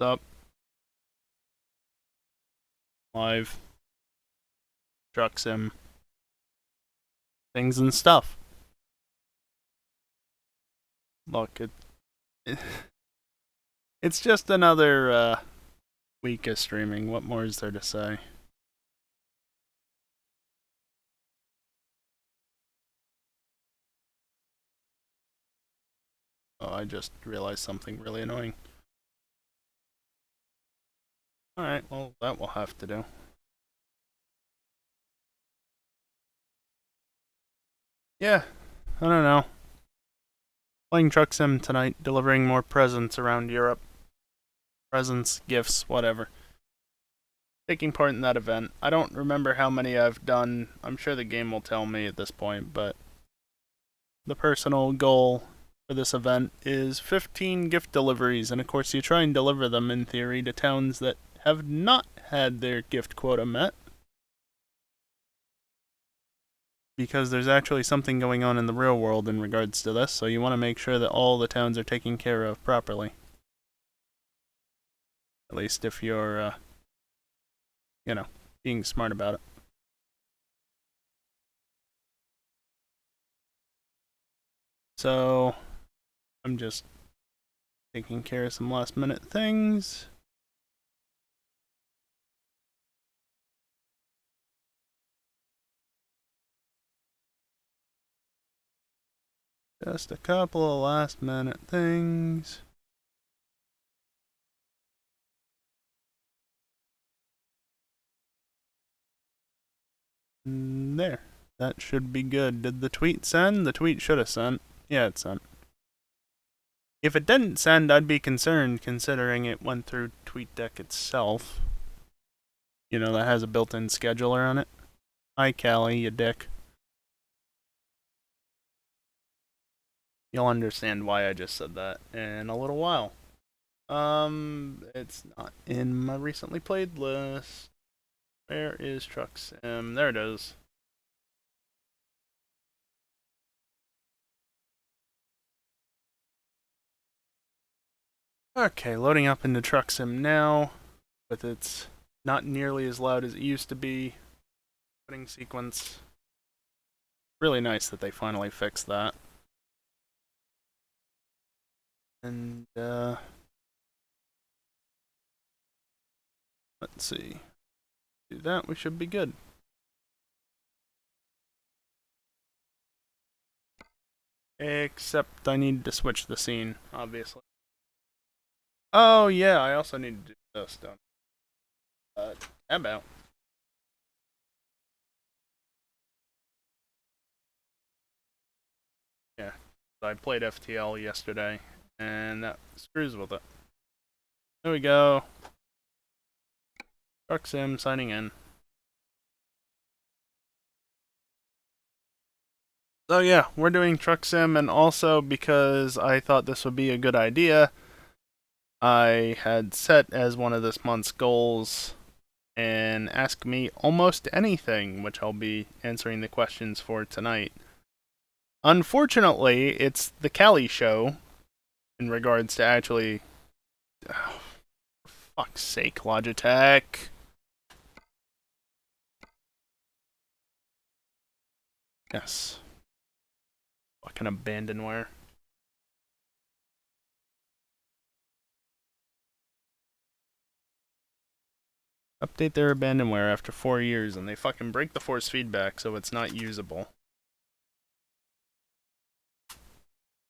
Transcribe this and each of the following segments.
up? Live. Truck sim. Things and stuff. Look, it's just another week of streaming. What more is there to say? Oh, I just realized something really annoying. Alright, well, that will have to do. Yeah, I don't know. Playing Truck Sim tonight, delivering more presents around Europe. Presents, gifts, whatever. Taking part in that event. I don't remember how many I've done. I'm sure the game will tell me at this point, but the personal goal for this event is 15 gift deliveries, and of course you try and deliver them in theory to towns that have not had their gift quota met. Because there's actually something going on in the real world in regards to this, so you want to make sure that all the towns are taken care of properly. At least if you're, being smart about it. So, I'm just taking care of some last minute things. Just a couple of last minute things. There. That should be good. Did the tweet send? The tweet should have sent. Yeah, it sent. If it didn't send, I'd be concerned, considering it went through TweetDeck itself. You know, that has a built-in scheduler on it. Hi, Callie, you dick. You'll understand why I just said that in a little while. It's not in my recently played list. Where is Truck Sim? There it is. Okay, loading up into Truck Sim now, with its not nearly as loud as it used to be opening sequence. Really nice that they finally fixed that. And, let's see. Do that, we should be good. Except I need to switch the scene, obviously. Oh, yeah, I also need to do this, don't I? Tab out. Yeah, I played FTL yesterday, and that screws with it. There we go. Truck Sim signing in. So yeah, we're doing Truck Sim, and also because I thought this would be a good idea, I had set as one of this month's goals and ask me almost anything, which I'll be answering the questions for tonight. Unfortunately, it's the Cali show in regards to actually. Oh, for fuck's sake, Logitech. Yes. Fucking abandonware. Update their abandonware after 4 years, and they fucking break the force feedback so it's not usable.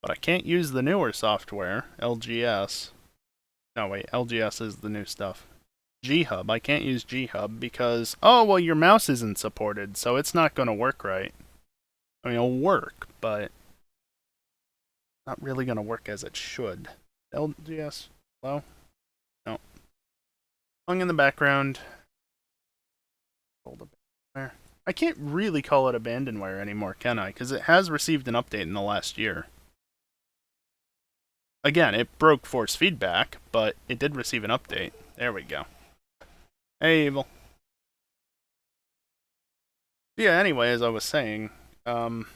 But I can't use the newer software, LGS. No, wait, LGS is the new stuff. G-Hub, I can't use G-Hub because, oh, well, your mouse isn't supported, so it's not going to work right. I mean, it'll work, but not really going to work as it should. LGS, hello? No. Hung in the background. I can't really call it abandonware anymore, can I? Because it has received an update in the last year. Again, it broke force feedback, but it did receive an update. There we go. Hey, Evil. Yeah, anyway, as I was saying, there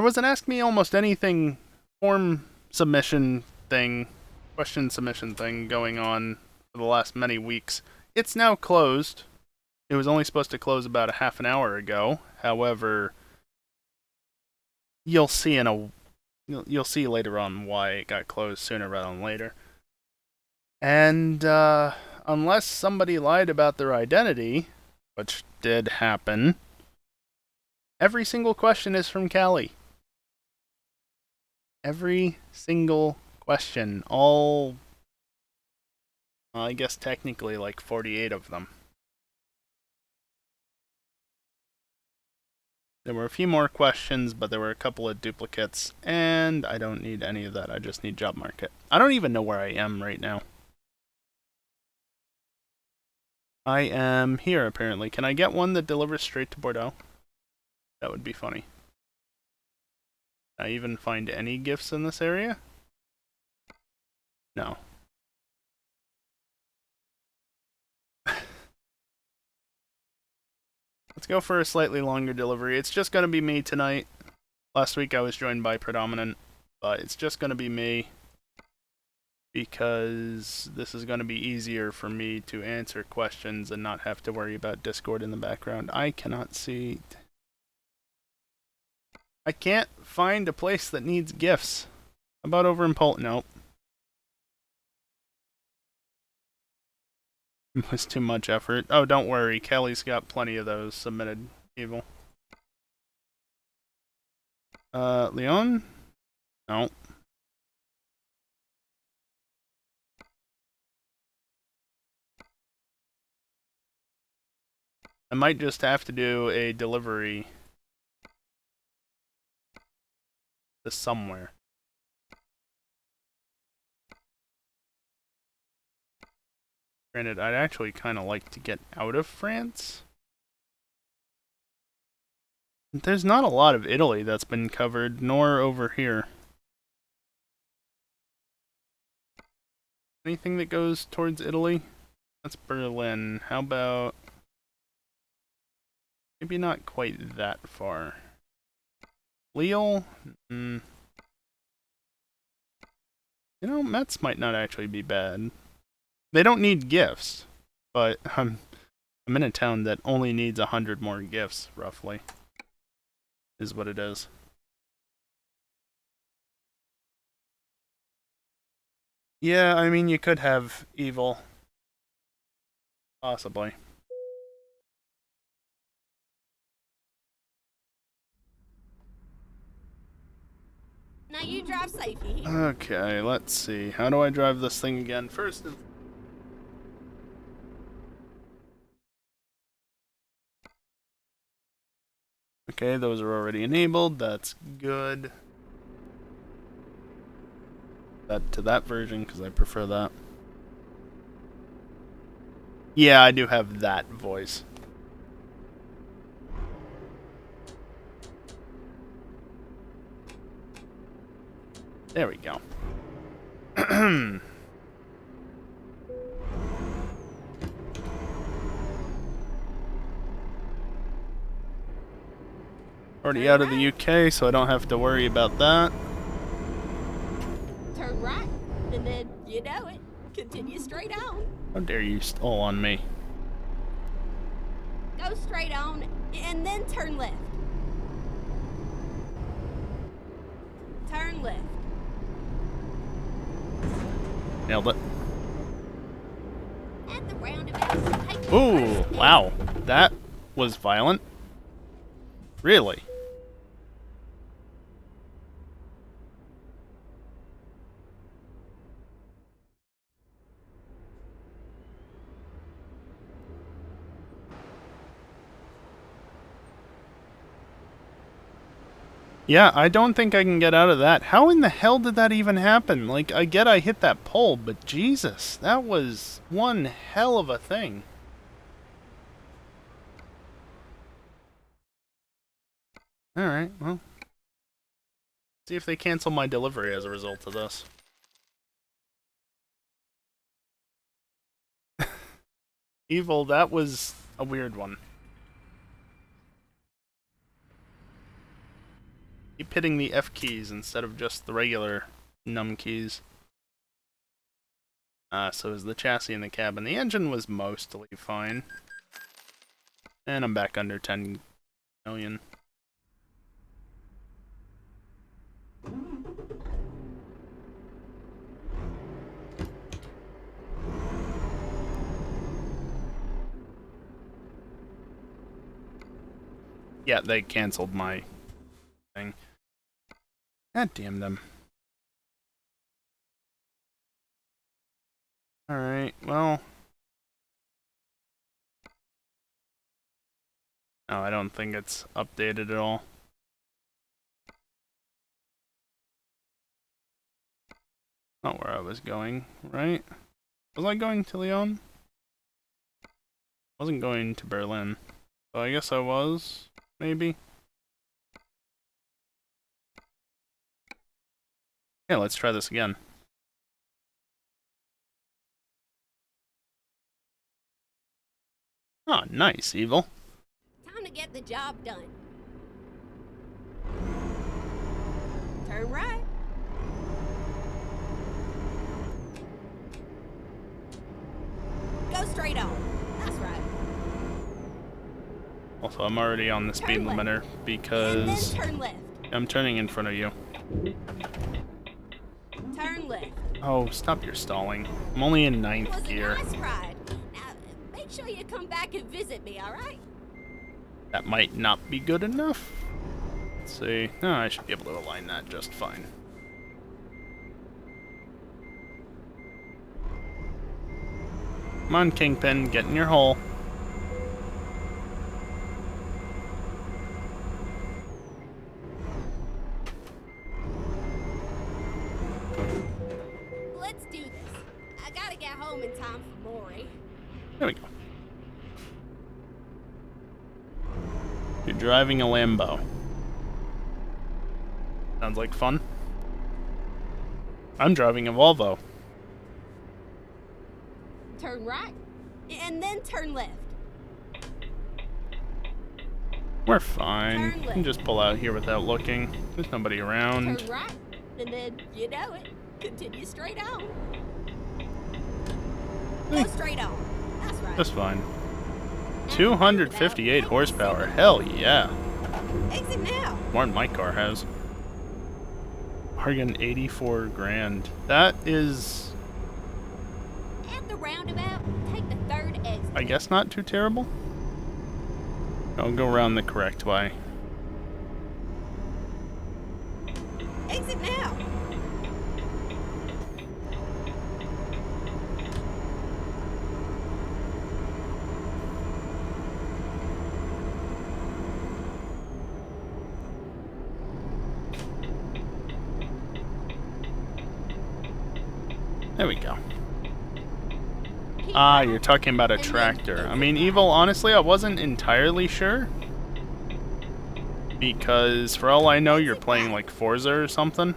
was an Ask Me Almost Anything form submission thing question submission thing going on for the last many weeks. It's now closed. It was only supposed to close about a half an hour ago. However, you'll see later on why it got closed sooner rather than later. And unless somebody lied about their identity, which did happen, every single question is from Callie. Every single question. All, I guess technically like 48 of them. There were a few more questions, but there were a couple of duplicates, and I don't need any of that. I just need job market. I don't even know where I am right now. I am here, apparently. Can I get one that delivers straight to Bordeaux? That would be funny. Can I even find any gifts in this area? No. Let's go for a slightly longer delivery. It's just going to be me tonight. Last week I was joined by Predominant, but it's just going to be me because this is going to be easier for me to answer questions and not have to worry about Discord in the background. I cannot see. I can't find a place that needs gifts. How about over in Polk? Nope. It was too much effort. Oh, don't worry. Kelly's got plenty of those submitted, Evil. Leon? No. I might just have to do a delivery to somewhere. Granted, I'd actually kind of like to get out of France. There's not a lot of Italy that's been covered, nor over here. Anything that goes towards Italy? That's Berlin. How about... maybe not quite that far. Lille? You know, Metz might not actually be bad. They don't need gifts, but I'm in a town that only needs 100 more gifts, roughly. Is what it is. Yeah, I mean, you could have evil. Possibly. Now you drive safely. Okay, let's see. How do I drive this thing again? First... okay, those are already enabled. That's good. That to that version, because I prefer that. Yeah, I do have that voice. There we go. Already out of the UK, so I don't have to worry about that. Turn right, and then, you know it, continue straight on. How dare you stall on me? Go straight on, and then turn left. Turn left. Nailed it. At the roundabout, take the Ooh, first wow. That was violent. Really? Yeah, I don't think I can get out of that. How in the hell did that even happen? Like, I get I hit that pole, but Jesus, that was one hell of a thing. Alright, well. See if they cancel my delivery as a result of this. Evil, that was a weird one. Keep hitting the F keys instead of just the regular num keys. So is the chassis and the cabin. The engine was mostly fine. And I'm back under 10 million. Yeah, they canceled my thing. God damn them. Alright, well. No, I don't think it's updated at all. Not where I was going, right? Was I going to Lyon? I wasn't going to Berlin. So I guess I was, maybe? Yeah, let's try this again. Oh, nice, Evil. Time to get the job done. Turn right. Go straight on. That's right. Also, I'm already on the speed limiter because And then turn left. I'm turning in front of you. Turn left. Oh, stop your stalling. I'm only in ninth It was gear. a nice ride. Now, make sure you come back and visit me, alright? That might not be good enough. Let's see. No, I should be able to align that just fine. Come on, Kingpin, get in your hole. Let's do this. I gotta get home in time for Maury. There we go. You're driving a Lambo. Sounds like fun. I'm driving a Volvo. Turn right. And then turn left. We're fine. Turn You left. can just pull out here without looking. There's nobody around. Turn right. And then, you know it, continue straight on. Go straight on. That's right. Just fine. Now, 258 take horsepower. the Hell yeah. exit now. More than my car has. Bargain 84 grand. That is, At the roundabout, take the third exit. I guess, not too terrible. I'll go around the correct way. Exit now. There we go. Keep Ah, going. you're talking about a And then tractor. I exit mean, right. Evil, honestly, I wasn't entirely sure. Because, for all I know, you're playing like Forza or something.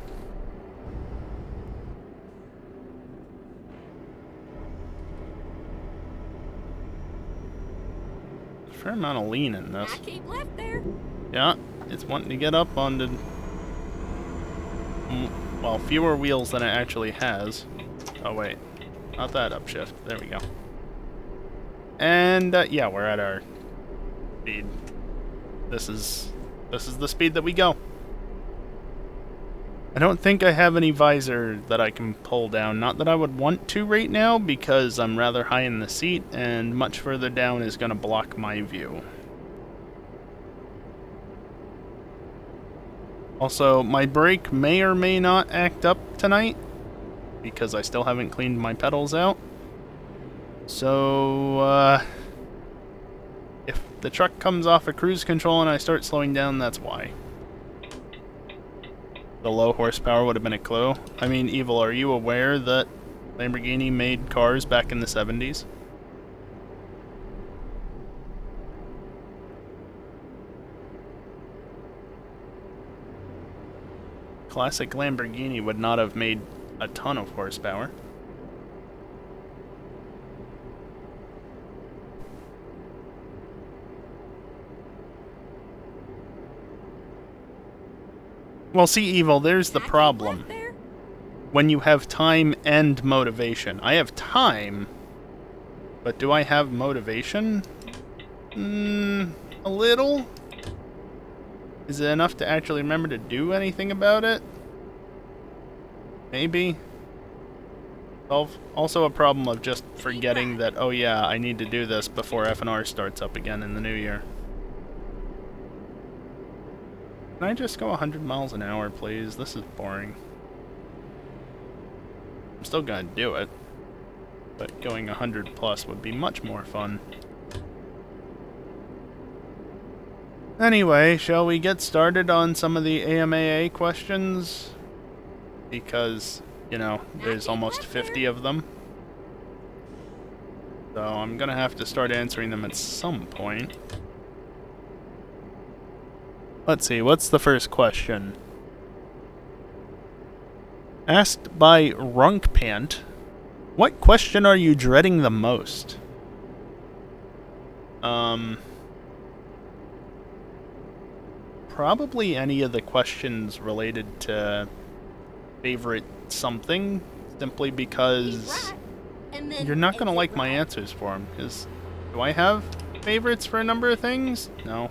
Fair amount of lean in this. I keep left there. Yeah, it's wanting to get up onto, well, fewer wheels than it actually has. Oh wait, not that upshift. There we go. And yeah, we're at our speed. This is the speed that we go. I don't think I have any visor that I can pull down. Not that I would want to right now, because I'm rather high in the seat, and much further down is going to block my view. Also, my brake may or may not act up tonight, because I still haven't cleaned my pedals out. So, if the truck comes off of cruise control and I start slowing down, that's why. The low horsepower would have been a clue. I mean, Evil, are you aware that Lamborghini made cars back in the 70s? Classic Lamborghini would not have made a ton of horsepower. Well, see, Evil, there's the I keep problem. left there. when you have time and motivation. I have time, but do I have motivation? A little? Is it enough to actually remember to do anything about it? Maybe. Also a problem of just forgetting that, oh yeah, I need to do this before F&R starts up again in the new year. Can I just go 100 miles an hour, please? This is boring. I'm still gonna do it, but going 100 plus would be much more fun. Anyway, shall we get started on some of the AMAA questions? Because, you know, there's almost 50 of them. So I'm gonna have to start answering them at some point. Let's see, what's the first question? Asked by Runkpant, what question are you dreading the most? Probably any of the questions related to favorite something, simply because you're not gonna like my answers for them. Because do I have favorites for a number of things? No.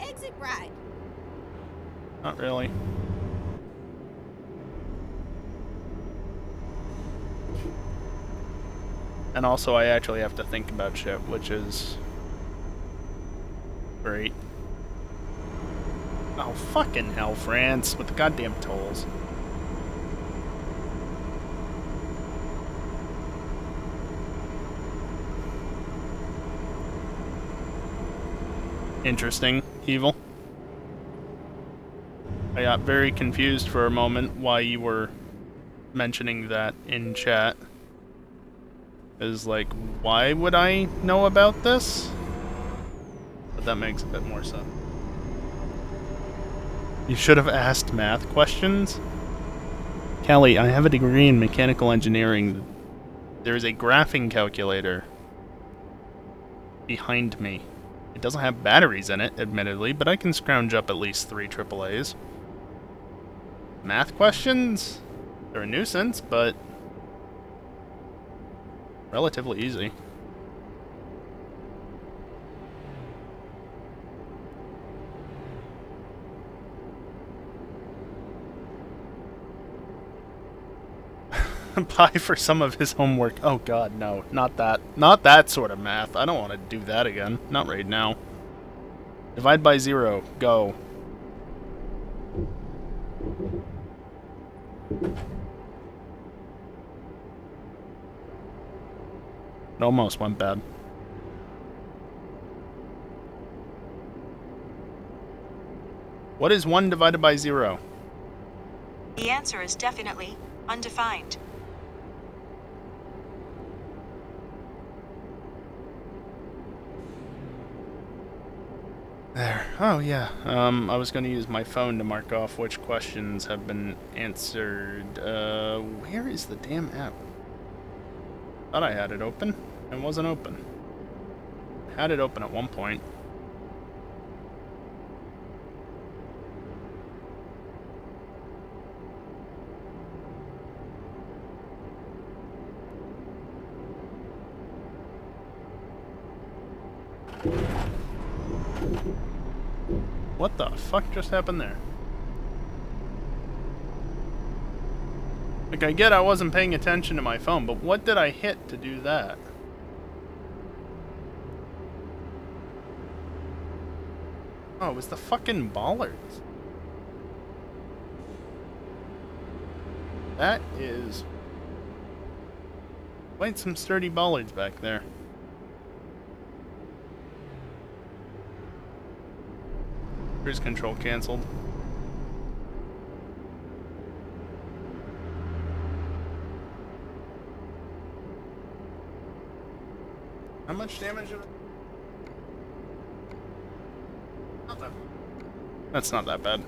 Exit right. Not really. And also, I actually have to think about shit, which is great. Oh, fucking hell, France, with the goddamn tolls. Interesting, Evil. I got very confused for a moment why you were mentioning that in chat. Is like, why would I know about this? But that makes a bit more sense. You should have asked math questions. Callie, I have a degree in mechanical engineering. There is a graphing calculator behind me. It doesn't have batteries in it, admittedly, but I can scrounge up at least 3 AAAs. Math questions? They're a nuisance, but relatively easy. Pie for some of his homework. Oh god, no. Not that. Not that sort of math. I don't want to do that again. Not right now. Divide by 0. Go. It almost went bad. What is 1 divided by 0? The answer is definitely undefined. There. Oh, yeah. I was going to use my phone to mark off which questions have been answered. Where is the damn app? Thought I had it open. It wasn't open. I had it open at one point. What the fuck just happened there? Like, I get I wasn't paying attention to my phone, but what did I hit to do that? Oh, it was the fucking bollards. That is quite some sturdy bollards back there. Cruise control canceled. How much damage did I... Not that... That's not that bad.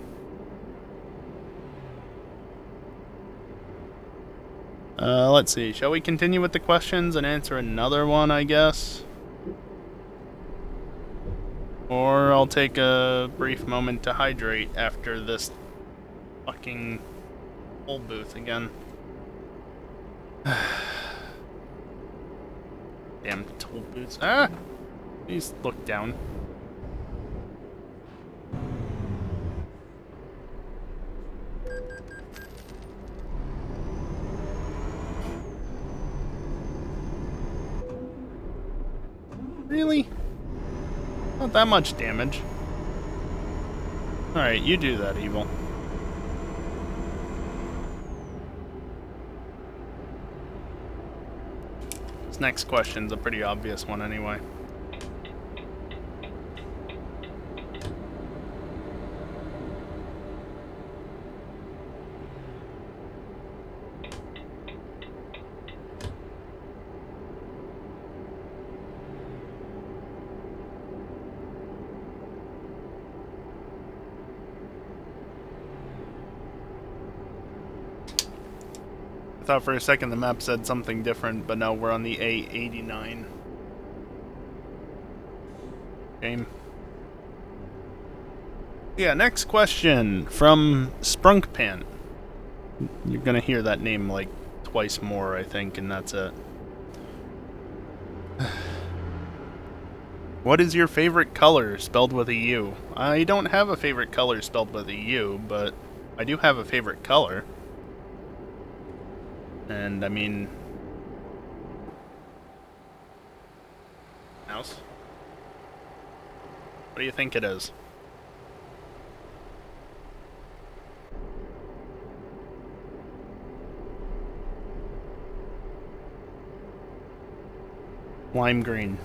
Let's see. Shall we continue with the questions and answer another one, I guess? Or I'll take a brief moment to hydrate after this fucking Toll booth again. Damn toll booths. Ah! Please look down. Really? Not that much damage. Alright, you do that, evil. This next question's a pretty obvious one anyway. I thought for a second the map said something different, but no, we're on the A89 game. Yeah, next question from Sprunkpant. You're gonna hear that name like twice more, I think, and that's it. What is your favorite color spelled with a U? I don't have a favorite color spelled with a U, but I do have a favorite color. And I mean, mouse. What do you think it is? Lime green.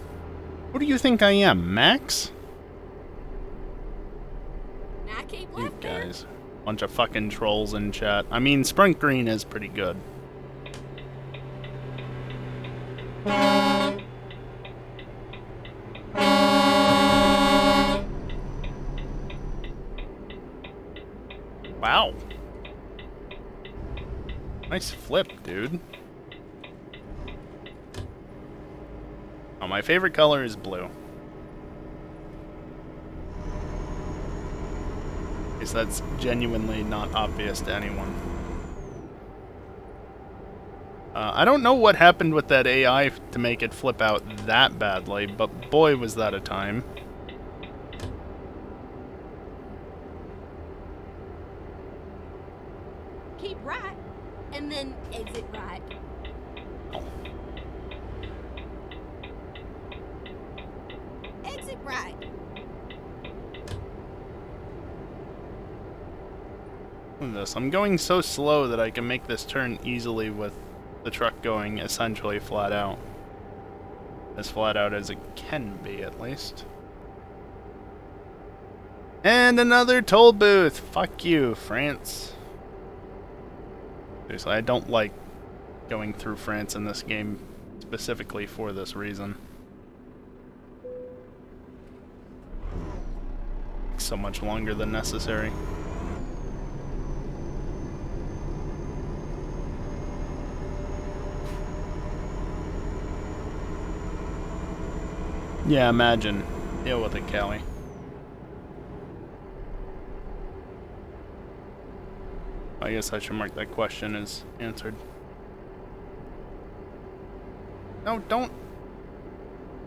What do you think I am, Max? Now keep You left there. guys. Bunch of fucking trolls in chat. I mean, Sprunk green is pretty good. Wow. Nice flip, dude. Oh, my favorite color is blue. Because that's genuinely not obvious to anyone. I don't know what happened with that AI to make it flip out that badly, but boy was that a time. Keep right, and then exit right. Oh. Exit right. Look at this. I'm going so slow that I can make this turn easily with the truck going essentially flat out. As flat out as it can be, at least. And another toll booth! Fuck you, France. Seriously, I don't like going through France in this game specifically for this reason. Takes so much longer than necessary. Yeah, imagine. Deal with it, Callie. I guess I should mark that question as answered. No, don't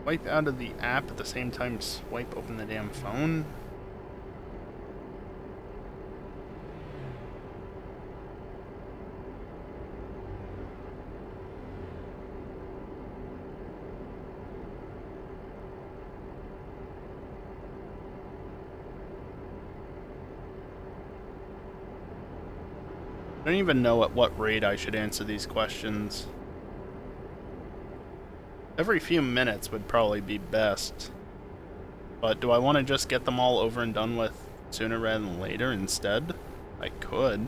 wipe out of the app at the same time swipe open the damn phone. I don't even know at what rate I should answer these questions. Every few minutes would probably be best. But do I want to just get them all over and done with sooner rather than later instead? I could.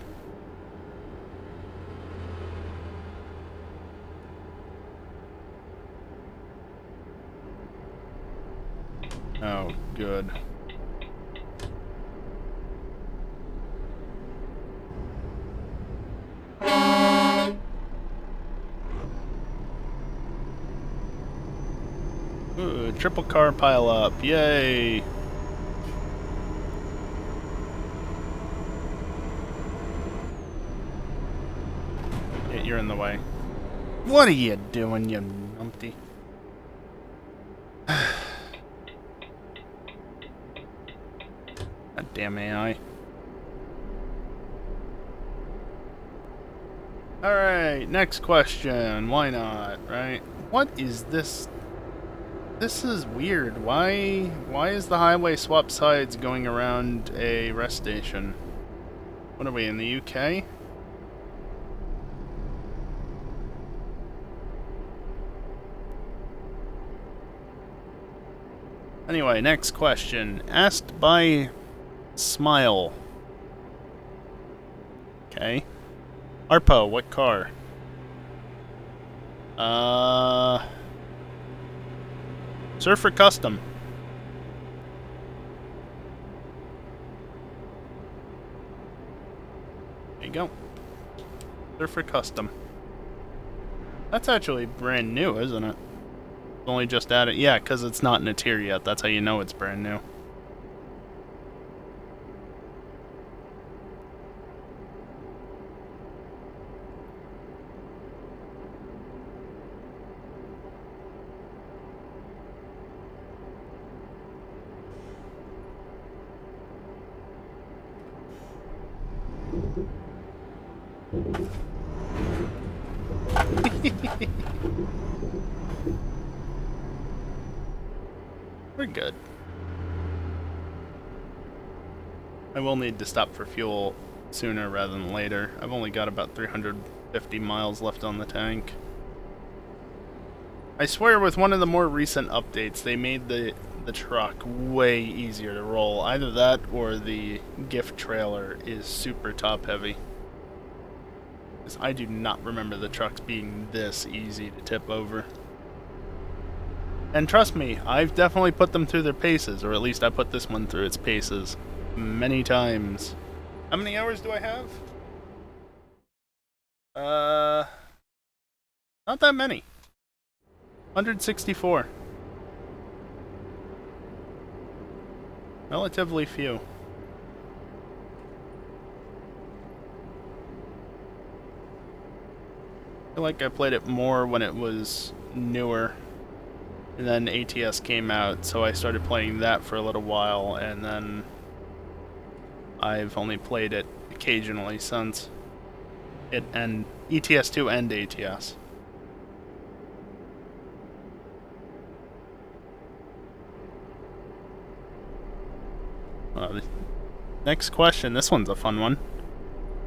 Oh, good. Ooh, triple car pile up. Yay! you're in the way. What are you doing, you numpty? God damn AI. Alright, next question. Why not, right? What is this? This is weird. Why is the highway swap sides going around a rest station? What are we, in the UK? Anyway, next question. Asked by Smile. Okay. Arpo, what car? Surfer Custom. There you go. Surfer Custom. That's actually brand new, isn't it? Only just added. Yeah, because it's not in a tier yet. That's how you know it's brand new. We're good. I will need to stop for fuel sooner rather than later. I've only got about 350 miles left on the tank. I swear with one of the more recent updates, they made the truck way easier to roll. Either that or the gift trailer is super top heavy. Because I do not remember the trucks being this easy to tip over. And trust me, I've definitely put them through their paces, or at least I put this one through its paces many times. How many hours do I have? Not that many. 164. Relatively few. I feel like I played it more when it was newer. And then ATS came out, so I started playing that for a little while, and then I've only played it occasionally since it and ETS2 and ATS. The next question, this one's a fun one.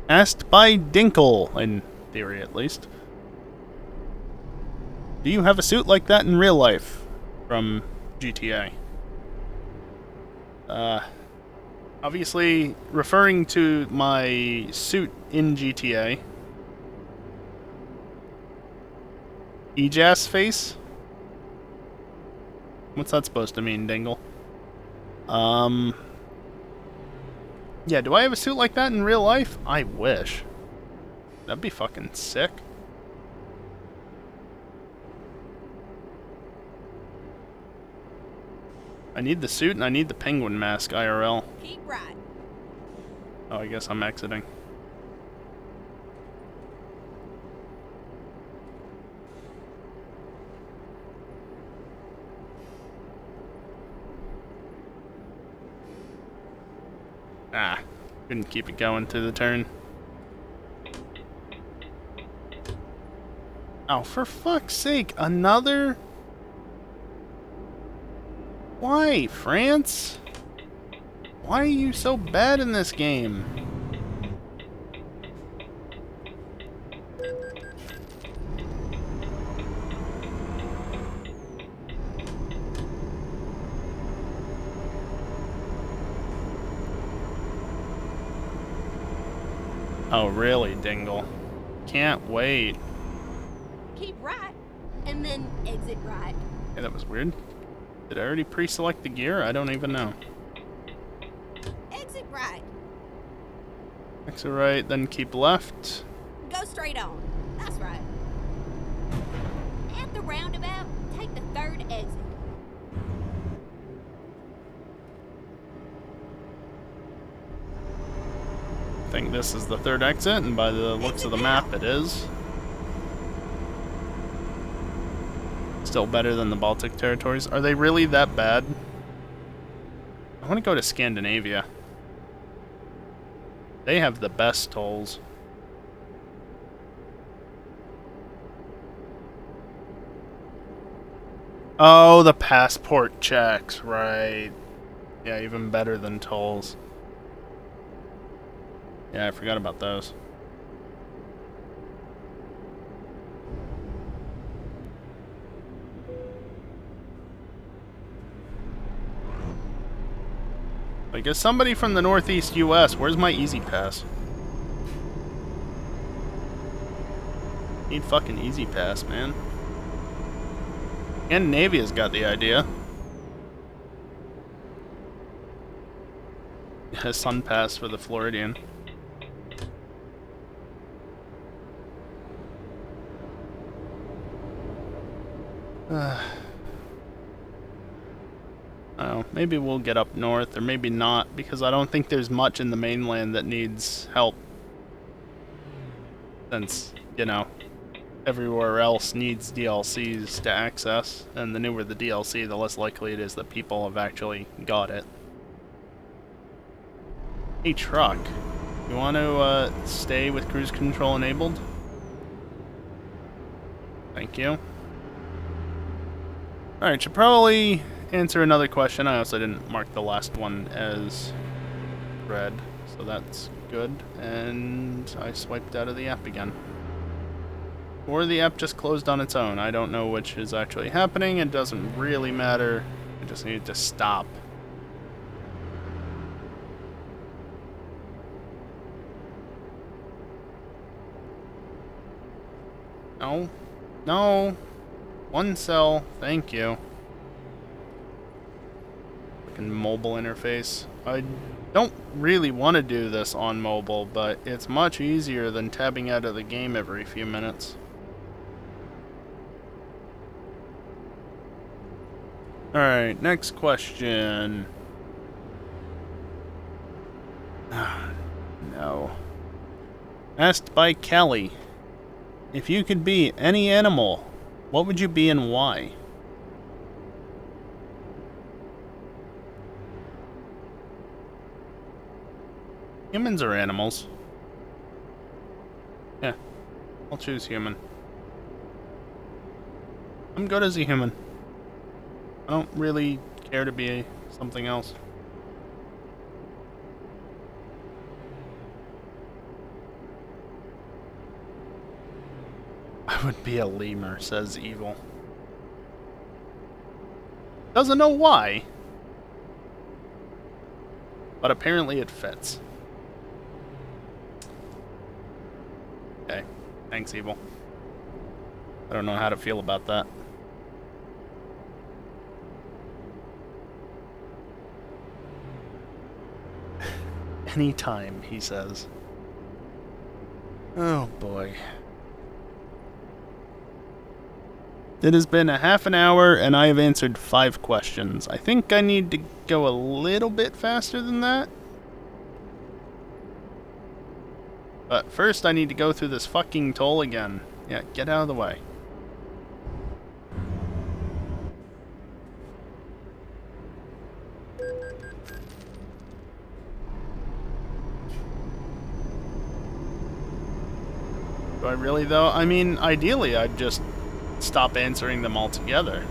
Asked by Dinkle, in theory at least. Do you have a suit like that in real life? From GTA. Obviously referring to my suit in GTA. EJAS face? What's that supposed to mean, Dingle? Yeah, do I have a suit like that in real life? I wish. That'd be fucking sick. I need the suit and I need the penguin mask IRL. Keep right. Oh, I guess I'm exiting. Ah, couldn't keep it going through the turn. Oh, for fuck's sake, another? Why, France? Why are you so bad in this game? Oh, really, Dingle? Can't wait. Keep right, and then exit right. Hey, that was weird. Did I already pre-select the gear? I don't even know. Exit right. Exit right, then keep left. Go straight on. That's right. At the roundabout, take the third exit. I think this is the third exit, and by the looks of the map, it is. still better than the Baltic territories. Are they really that bad? I want to go to Scandinavia. They have the best tolls. Oh, the passport checks, right. Yeah, even better than tolls. Yeah, I forgot about those. Like, as somebody from the Northeast US, where's my Easy Pass? Need fucking Easy Pass, man. Scandinavia's got the idea. Yeah, Sun Pass for the Floridian. Oh, maybe we'll get up north, or maybe not, because I don't think there's much in the mainland that needs help. Since, you know, everywhere else needs DLCs to access, and the newer the DLC, the less likely it is that people have actually got it. Hey, truck. You want to stay with cruise control enabled? Thank you. Alright, should probably answer another question. I also didn't mark the last one as red, so that's good. And I swiped out of the app again. Or the app just closed on its own. I don't know which is actually happening. It doesn't really matter. I just need to stop. No. No. One cell. Thank you. Fucking mobile interface. I don't really want to do this on mobile, but it's much easier than tabbing out of the game every few minutes. Alright, next question. No. Asked by Kelly. If you could be any animal, what would you be and why? Humans are animals. Yeah, I'll choose human. I'm good as a human. I don't really care to be something else. I would be a lemur, says Evil. Doesn't know why. But apparently it fits. Okay. Thanks, Evil. I don't know how to feel about that. Anytime, he says. Oh boy. It has been a half an hour and I have answered 5 questions. I think I need to go a little bit faster than that. But first I need to go through this fucking toll again. Yeah, get out of the way. Do I really though? I mean, ideally I'd just stop answering them altogether.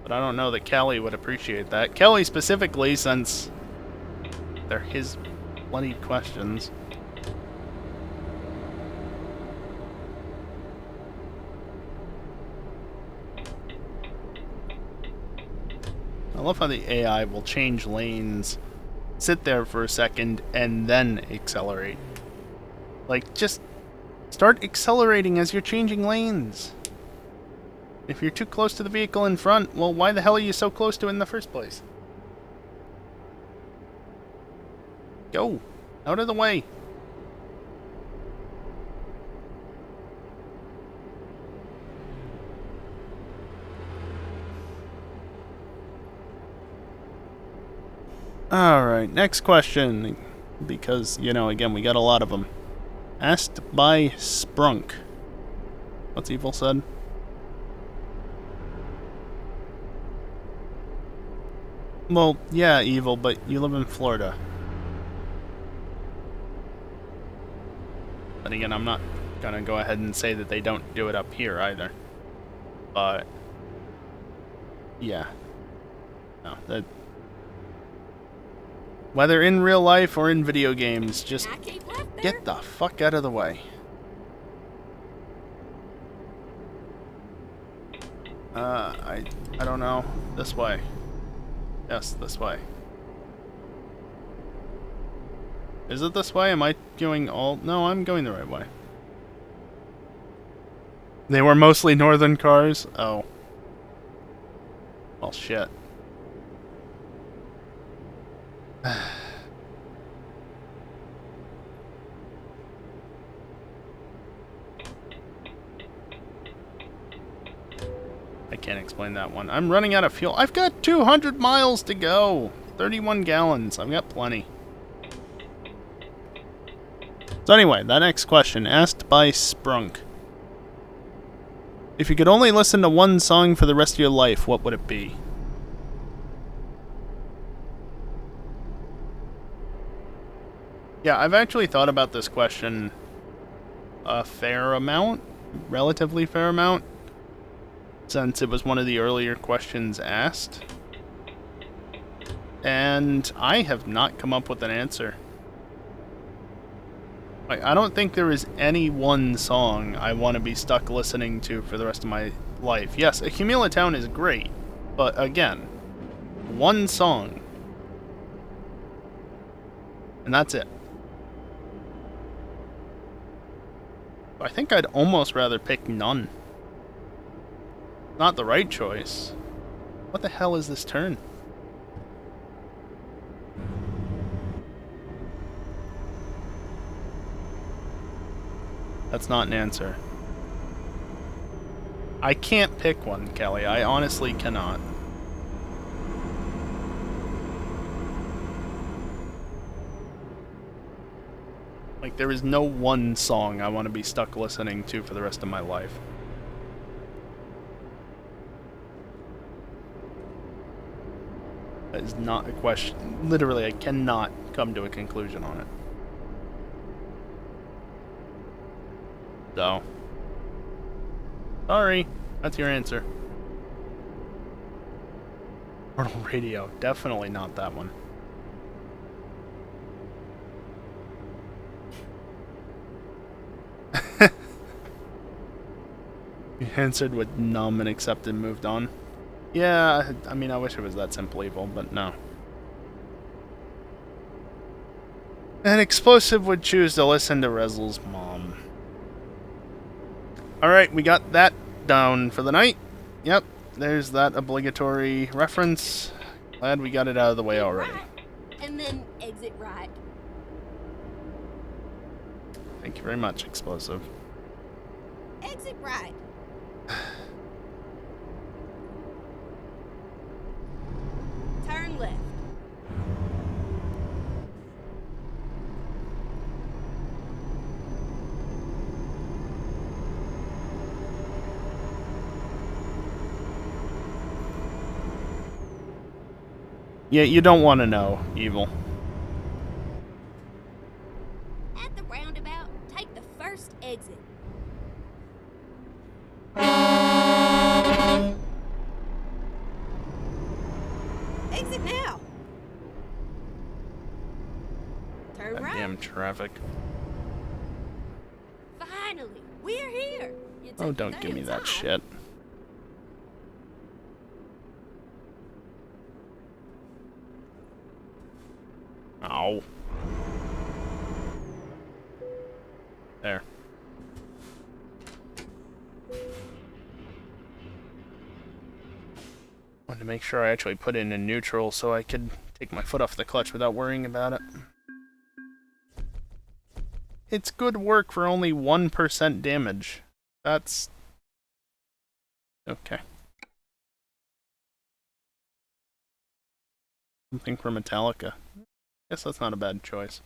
But I don't know that Kelly would appreciate that. Kelly specifically, since they're his bloody questions. I love how the AI will change lanes, sit there for a second, and then accelerate. Like, just start accelerating as you're changing lanes. If you're too close to the vehicle in front, well, why the hell are you so close to it in the first place? Go. Out of the way. Alright, next question. Because, you know, again, we got a lot of them. Asked by Sprunk. What's Evil said? Well, yeah, Evil, but you live in Florida. But again, I'm not gonna go ahead and say that they don't do it up here either. But yeah. No, that whether in real life or in video games, just I keep left there. get the fuck out of the way. I don't know. This way. Yes, this way. Is it this way? Am I going all... No, I'm going the right way. They were mostly northern cars? Oh. Well, shit. I can't explain that one. I'm running out of fuel. I've got 200 miles to go. 31 gallons. I've got plenty. So anyway, that next question, asked by Sprunk. If you could only listen to one song for the rest of your life, what would it be? Yeah, I've actually thought about this question a fair amount, relatively fair amount, since it was one of the earlier questions asked. And I have not come up with an answer. Like, I don't think there is any one song I want to be stuck listening to for the rest of my life. Yes, Accumula Town is great, but again, one song. And that's it. I think I'd almost rather pick none. Not the right choice. What the hell is this turn? That's not an answer. I can't pick one, Kelly. I honestly cannot. Like, there is no one song I want to be stuck listening to for the rest of my life. That is not a question. Literally, I cannot come to a conclusion on it. So, sorry, that's your answer. Portal Radio, definitely not that one. You answered with numb and accepted, moved on. Yeah, I mean, I wish it was that simple, Evil, but no. An explosive would choose to listen to Rezel's mom. Alright, we got that down for the night. Yep, there's that obligatory reference. Glad we got it out of the way already. Right. And then exit right. Thank you very much, Explosive. Exit right. Turn left. Yeah, you don't want to know, Evil. At the roundabout, take the first exit. Exit now. Turn right. Goddamn traffic. Finally, we're here. You Oh, took don't your give me damn that time. shit. Ow. There. Wanted to make sure I actually put it in neutral so I could take my foot off the clutch without worrying about it. It's good work for only 1% damage. That's... okay. Something for Metallica. Guess that's not a bad choice.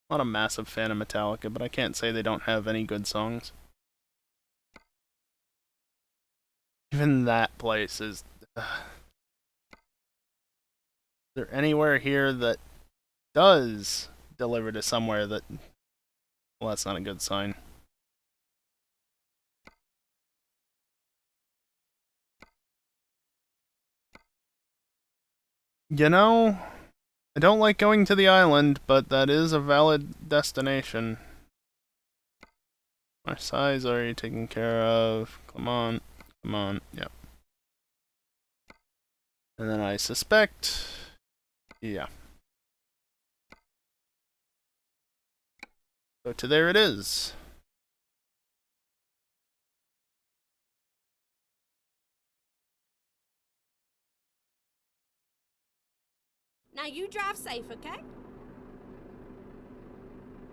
Not a massive fan of Metallica, but I can't say they don't have any good songs. Even that place is... Is there anywhere here that does deliver to somewhere that... Well, that's not a good sign. You know, I don't like going to the island, but that is a valid destination. My size already taken care of. Come on. Come on. Yep. And then I suspect... Yeah. So to there it is. Now you drive safe, okay?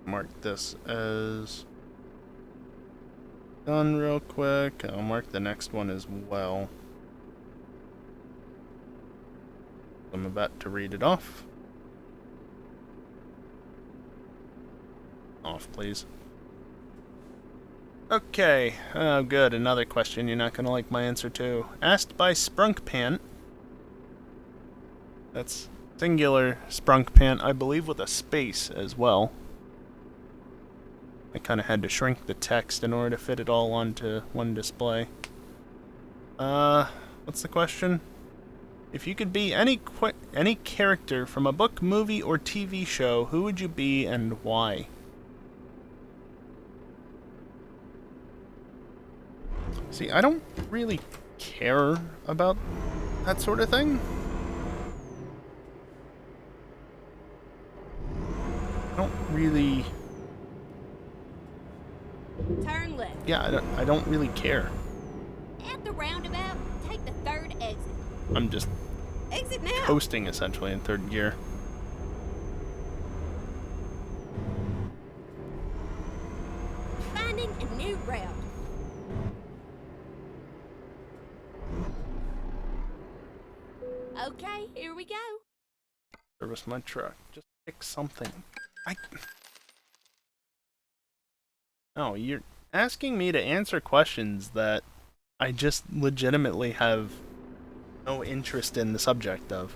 Mark this as done real quick. I'll mark the next one as well. I'm about to read it off. Off, please. Okay. Oh, good. Another question you're not going to like my answer to. Asked by Sprunkpant. That's singular Sprunkpant, I believe, with a space as well. I kind of had to shrink the text in order to fit it all onto one display. What's the question? If you could be any character from a book, movie, or TV show, who would you be and why? See, I don't really care about that sort of thing. I don't really... Turn left. Yeah, I don't really care. At the roundabout, take the third exit. I'm just Exit now. coasting, essentially, in third gear. Finding a new route. Okay, here we go. Service my truck. Just pick something. No, you're asking me to answer questions that I just legitimately have no interest in the subject of.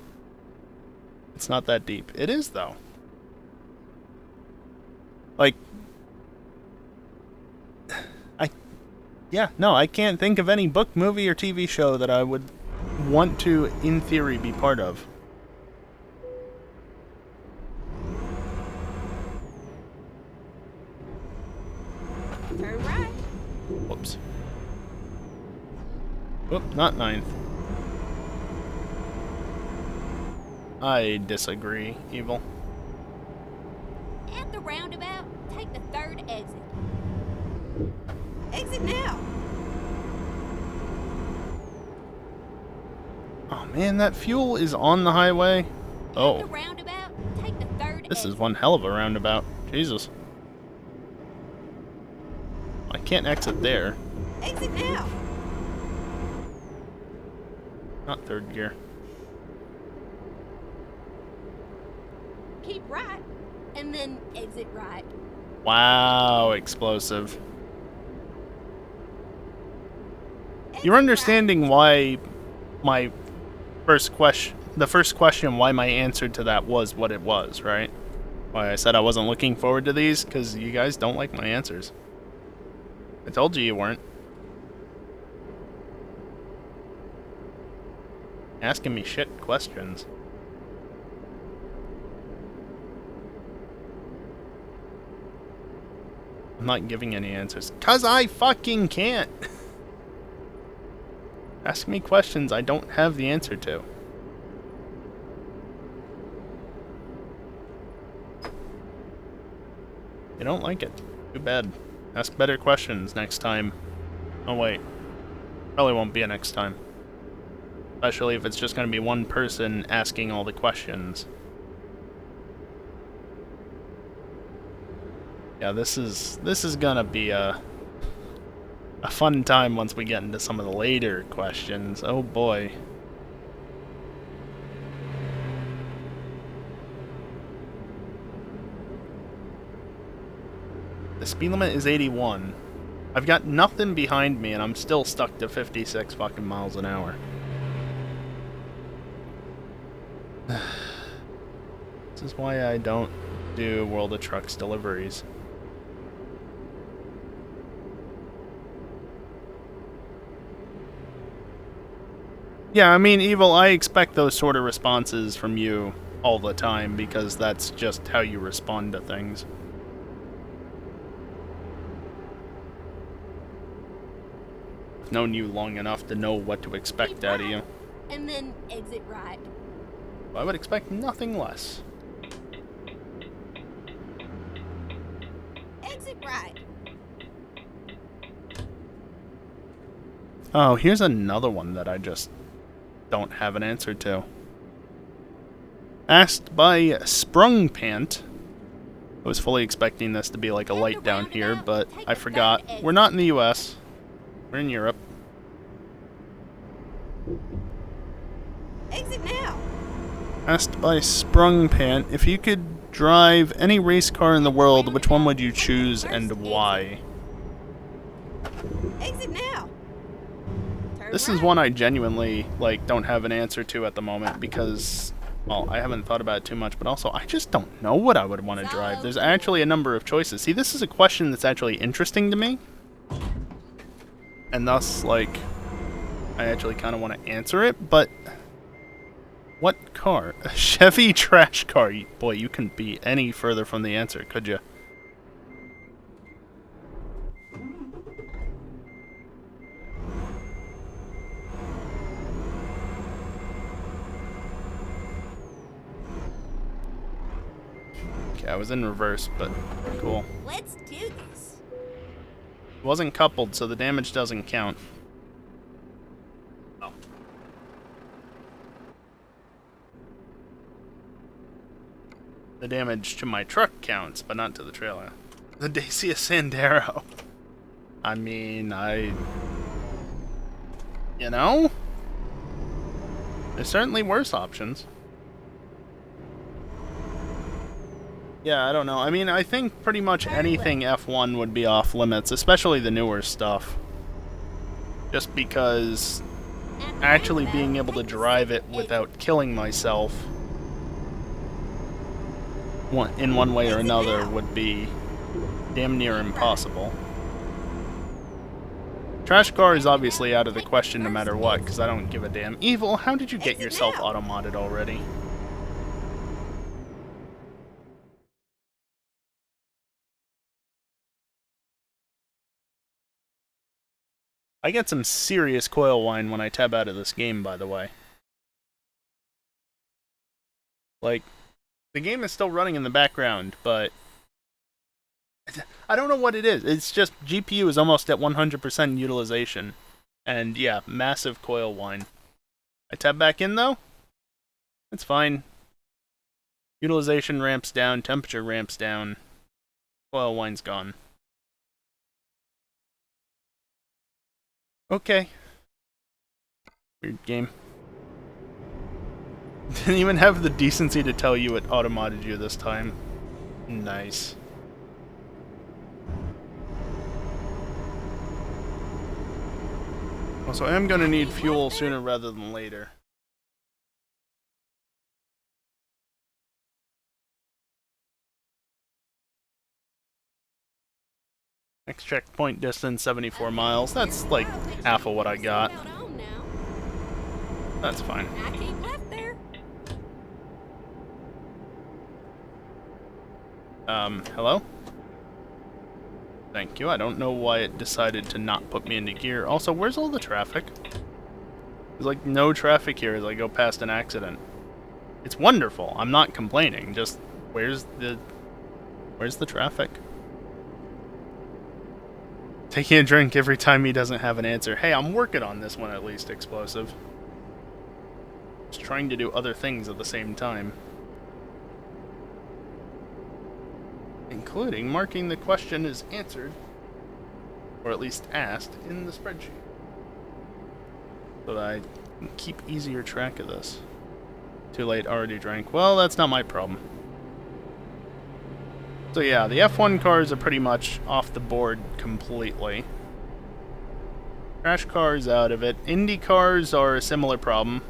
It's not that deep. It is, though. Like... I can't think of any book, movie, or TV show that I would want to, in theory, be part of. Turn right. Whoops. Whoop, not 9th. I disagree, Evil. At the roundabout, take the third exit. Exit now. Oh man, that fuel is on the highway. At the Oh, roundabout, take the third this exit. is one hell of a roundabout. Jesus. I can't exit there. Exit now. Not third gear. Keep right, and then exit right. Wow, explosive. Exit You're understanding why my the first question, why my answer to that was what it was, right? Why I said I wasn't looking forward to these, because you guys don't like my answers. I told you weren't. Asking me shit questions. I'm not giving any answers. 'Cause I fucking can't! Ask me questions I don't have the answer to. You don't like it. Too bad. Ask better questions next time. Oh wait. Probably won't be a next time. Especially if it's just gonna be one person asking all the questions. Yeah, this is gonna be a fun time once we get into some of the later questions. Oh boy. The speed limit is 81. I've got nothing behind me, and I'm still stuck to 56 fucking miles an hour. This is why I don't do World of Trucks deliveries. Yeah, I mean, Evil, I expect those sort of responses from you all the time, because that's just how you respond to things. I've known you long enough to know what to expect out of you. And then exit right. I would expect nothing less. Exit right. Oh, here's another one that I just don't have an answer to. Asked by Sprung Pant. I was fully expecting this to be like a light down here, but I forgot. We're not in the US. We're in Europe. Exit now. Asked by Sprung Pant, if you could drive any race car in the world, which one would you choose and why? Exit now. This is one I genuinely, like, don't have an answer to at the moment because, well, I haven't thought about it too much, but also I just don't know what I would want to drive. There's actually a number of choices. See, this is a question that's actually interesting to me. And thus, like, I actually kind of want to answer it, but what car? A Chevy trash car. Boy, you couldn't be any further from the answer, could you? Okay, I was in reverse, but cool. Let's do this. It wasn't coupled, so the damage doesn't count. Oh. The damage to my truck counts, but not to the trailer. The Dacia Sandero. I mean, you know? There's certainly worse options. Yeah, I don't know. I mean, I think pretty much anything F1 would be off limits, especially the newer stuff. Just because actually being able to drive it without killing myself in one way or another would be damn near impossible. Trash car is obviously out of the question no matter what, because I don't give a damn. Evil, how did you get yourself auto-modded already? I get some serious coil whine when I tab out of this game, by the way. Like, the game is still running in the background, but I don't know what it is. It's just GPU is almost at 100% utilization. And yeah, massive coil whine. I tab back in though? It's fine. Utilization ramps down, temperature ramps down. Coil whine's gone. Okay. Weird game. Didn't even have the decency to tell you it auto-modded you this time. Nice. Also, I am going to need fuel sooner rather than later. Next checkpoint distance, 74 miles. That's like half of what I got. That's fine. I keep left there. Hello? Thank you. I don't know why it decided to not put me into gear. Also, where's all the traffic? There's like no traffic here as I go past an accident. It's wonderful. I'm not complaining. Just where's the traffic? Taking a drink every time he doesn't have an answer. Hey, I'm working on this one at least, Explosive. Just trying to do other things at the same time. Including marking the question as answered, or at least asked, in the spreadsheet. So that I can keep easier track of this. Too late, already drank. Well, that's not my problem. So yeah, the F1 cars are pretty much off the board completely. Crash cars out of it. Indy cars are a similar problem.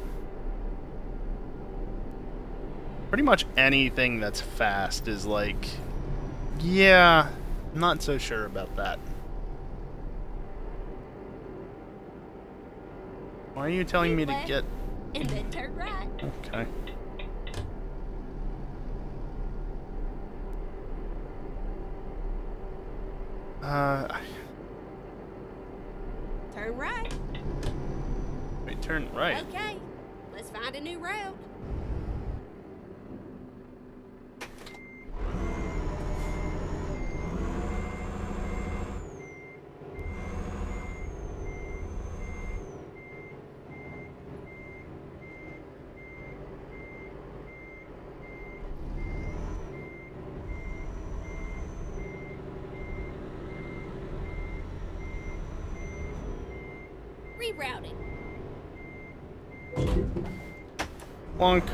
Pretty much anything that's fast is like, yeah, not so sure about that. Why are you telling me to Left, get... and then turn right. Okay. Turn right. Wait, turn right. Okay, let's find a new route. Rerouting. Plonk.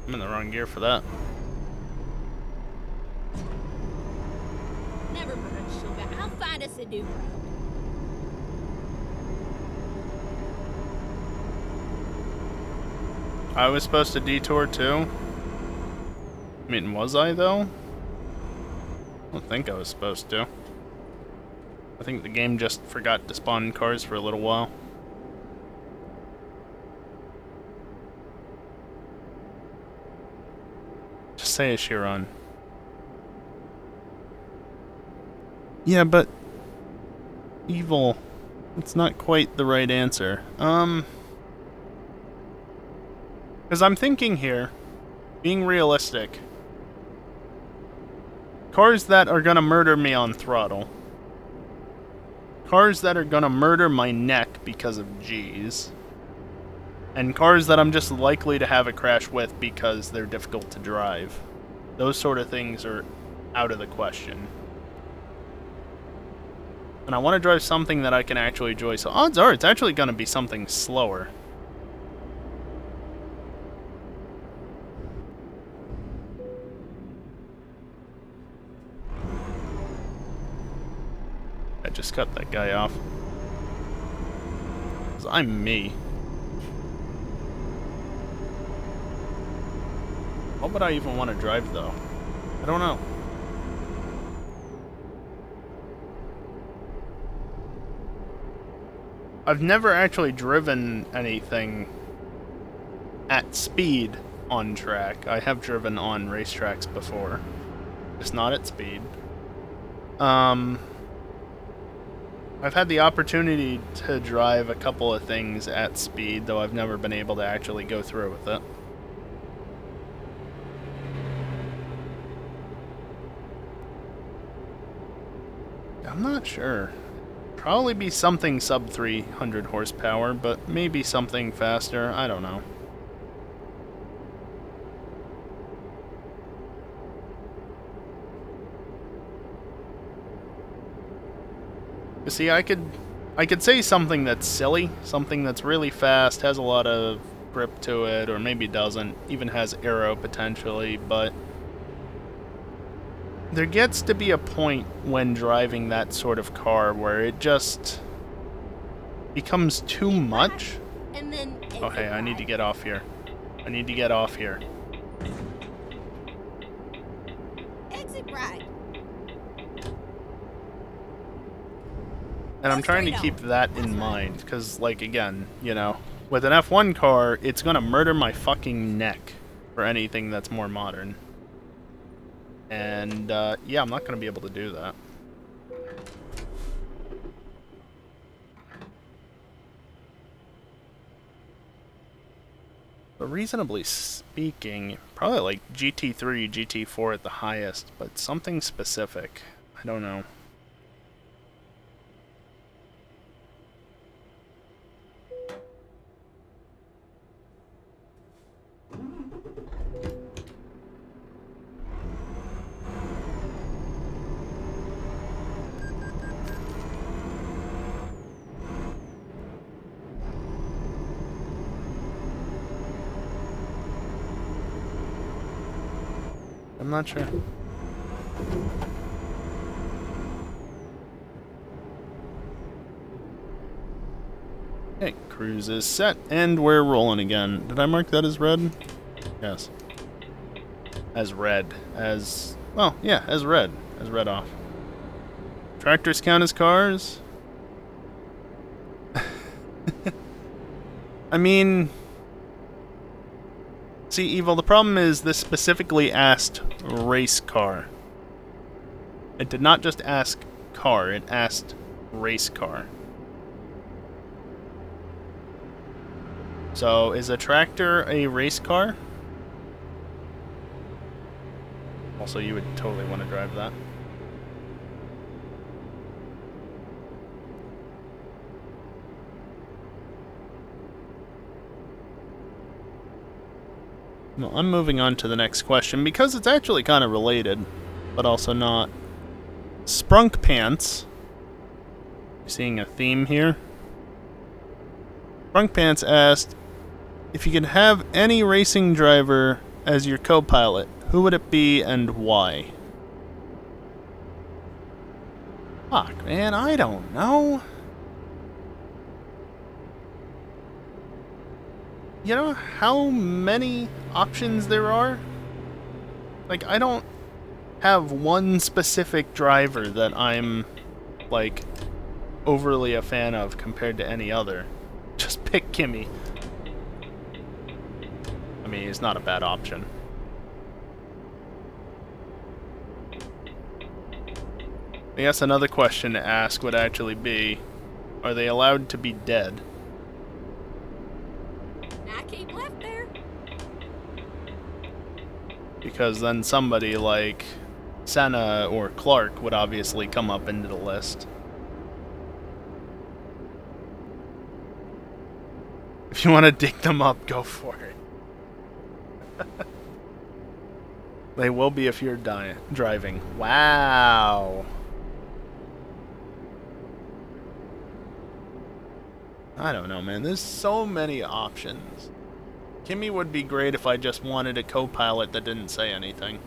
I'm in the wrong gear for that. Never mind, sugar. I'll find us a new route. I was supposed to detour too? I mean, was I though? I don't think I was supposed to. I think the game just forgot to spawn cars for a little while. Just say a Chiron. Yeah, but... evil. It's not quite the right answer. Because I'm thinking here, being realistic, cars that are gonna murder me on throttle. Cars that are gonna murder my neck because of G's. And cars that I'm just likely to have a crash with because they're difficult to drive. Those sort of things are out of the question. And I want to drive something that I can actually enjoy, so odds are it's actually gonna be something slower. I just cut that guy off. 'Cause I'm me. What would I even want to drive, though? I don't know. I've never actually driven anything at speed on track. I have driven on racetracks before. Just not at speed. I've had the opportunity to drive a couple of things at speed, though I've never been able to actually go through with it. I'm not sure. Probably be something sub 300 horsepower, but maybe something faster. I don't know. You see, I could say something that's silly, something that's really fast, has a lot of grip to it, or maybe doesn't, even has aero potentially, but there gets to be a point when driving that sort of car where it just becomes too much. And then Oh, hey, I need to get off here. I need to get off here. exit right. And I'm trying to keep that in mind, because, like, again, you know, with an F1 car, it's gonna murder my fucking neck for anything that's more modern. And, yeah, I'm not gonna be able to do that. But reasonably speaking, probably like GT3, GT4 at the highest, but something specific. I don't know. I'm not sure. cruise is set, and we're rolling again. Did I mark that as red? Yes. As red. As... well, yeah, as red. As red off. Tractors count as cars? I mean... see, Evil, the problem is this specifically asked race car. It did not just ask car, it asked race car. So, is a tractor a race car? Also, you would totally want to drive that. Well, I'm moving on to the next question because it's actually kind of related, but also not. Sprunk Pants. Seeing a theme here. Sprunk Pants asked, if you could have any racing driver as your co-pilot, who would it be and why? Fuck, man, I don't know. You know how many options there are? Like, I don't have one specific driver that I'm, like, overly a fan of compared to any other. Just pick Kimmy. I mean, he's not a bad option. I guess another question to ask would actually be, are they allowed to be dead? I keep left there. Because then somebody like Senna or Clark would obviously come up into the list. If you want to dig them up, go for it. They will be if you're driving. Wow. I don't know, man. There's so many options. Kimmy would be great if I just wanted a co-pilot that didn't say anything.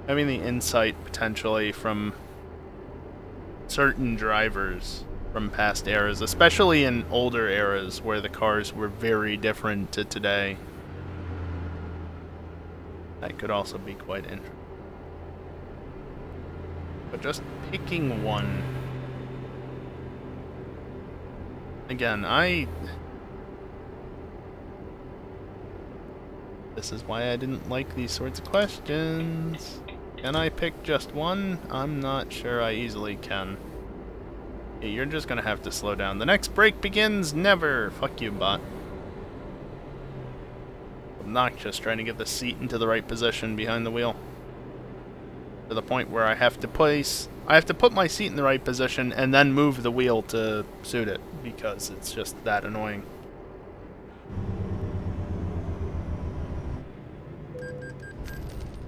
Having the insight, potentially, from certain drivers from past eras, especially in older eras where the cars were very different to today. That could also be quite interesting. But just picking one... again, this is why I didn't like these sorts of questions. Can I pick just one? I'm not sure I easily can. Yeah, you're just gonna have to slow down. The next break begins never! Fuck you, bot. Obnoxious, trying to get the seat into the right position behind the wheel. To the point where I have to put my seat in the right position and then move the wheel to suit it, because it's just that annoying.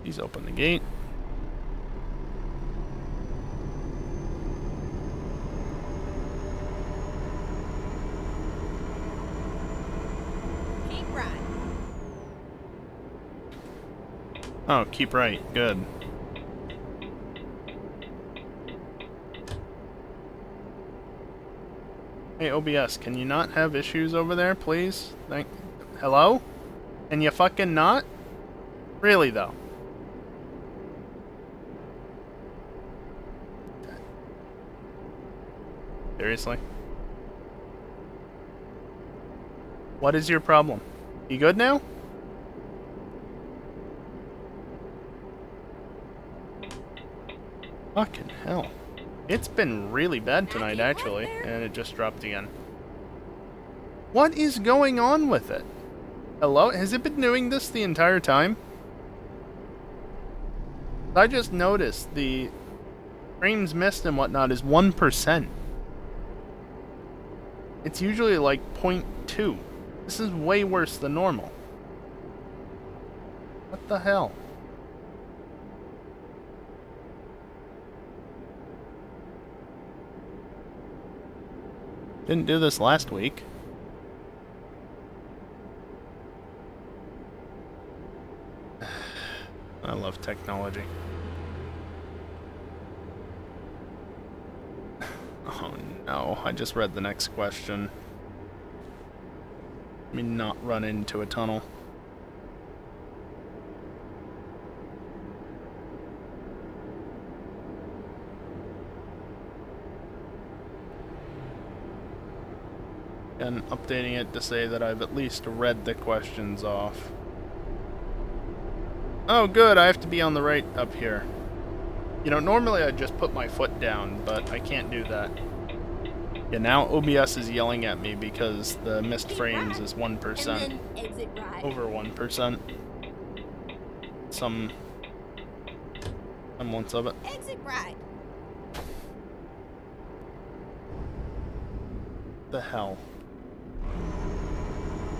Please open the gate. Keep right. Oh, keep right. Good. Hey, OBS, can you not have issues over there, please? Hello? Can you fucking not? Really, though? Seriously? What is your problem? You good now? Fucking hell. It's been really bad tonight, actually, and it just dropped again. What is going on with it? Hello? Has it been doing this the entire time? I just noticed the frames missed and whatnot is 1%. It's usually like 0.2. This is way worse than normal. What the hell? Didn't do this last week. love technology. Oh no, I just read the next question. Let me not run into a tunnel. And updating it to say that I've at least read the questions off. Oh good, I have to be on the right up here. You know, normally I'd just put my foot down, but I can't do that. Yeah, now OBS is yelling at me because the missed frames is 1%. And then exit right. Over 1%. Some semblance of it. Exit right. The hell?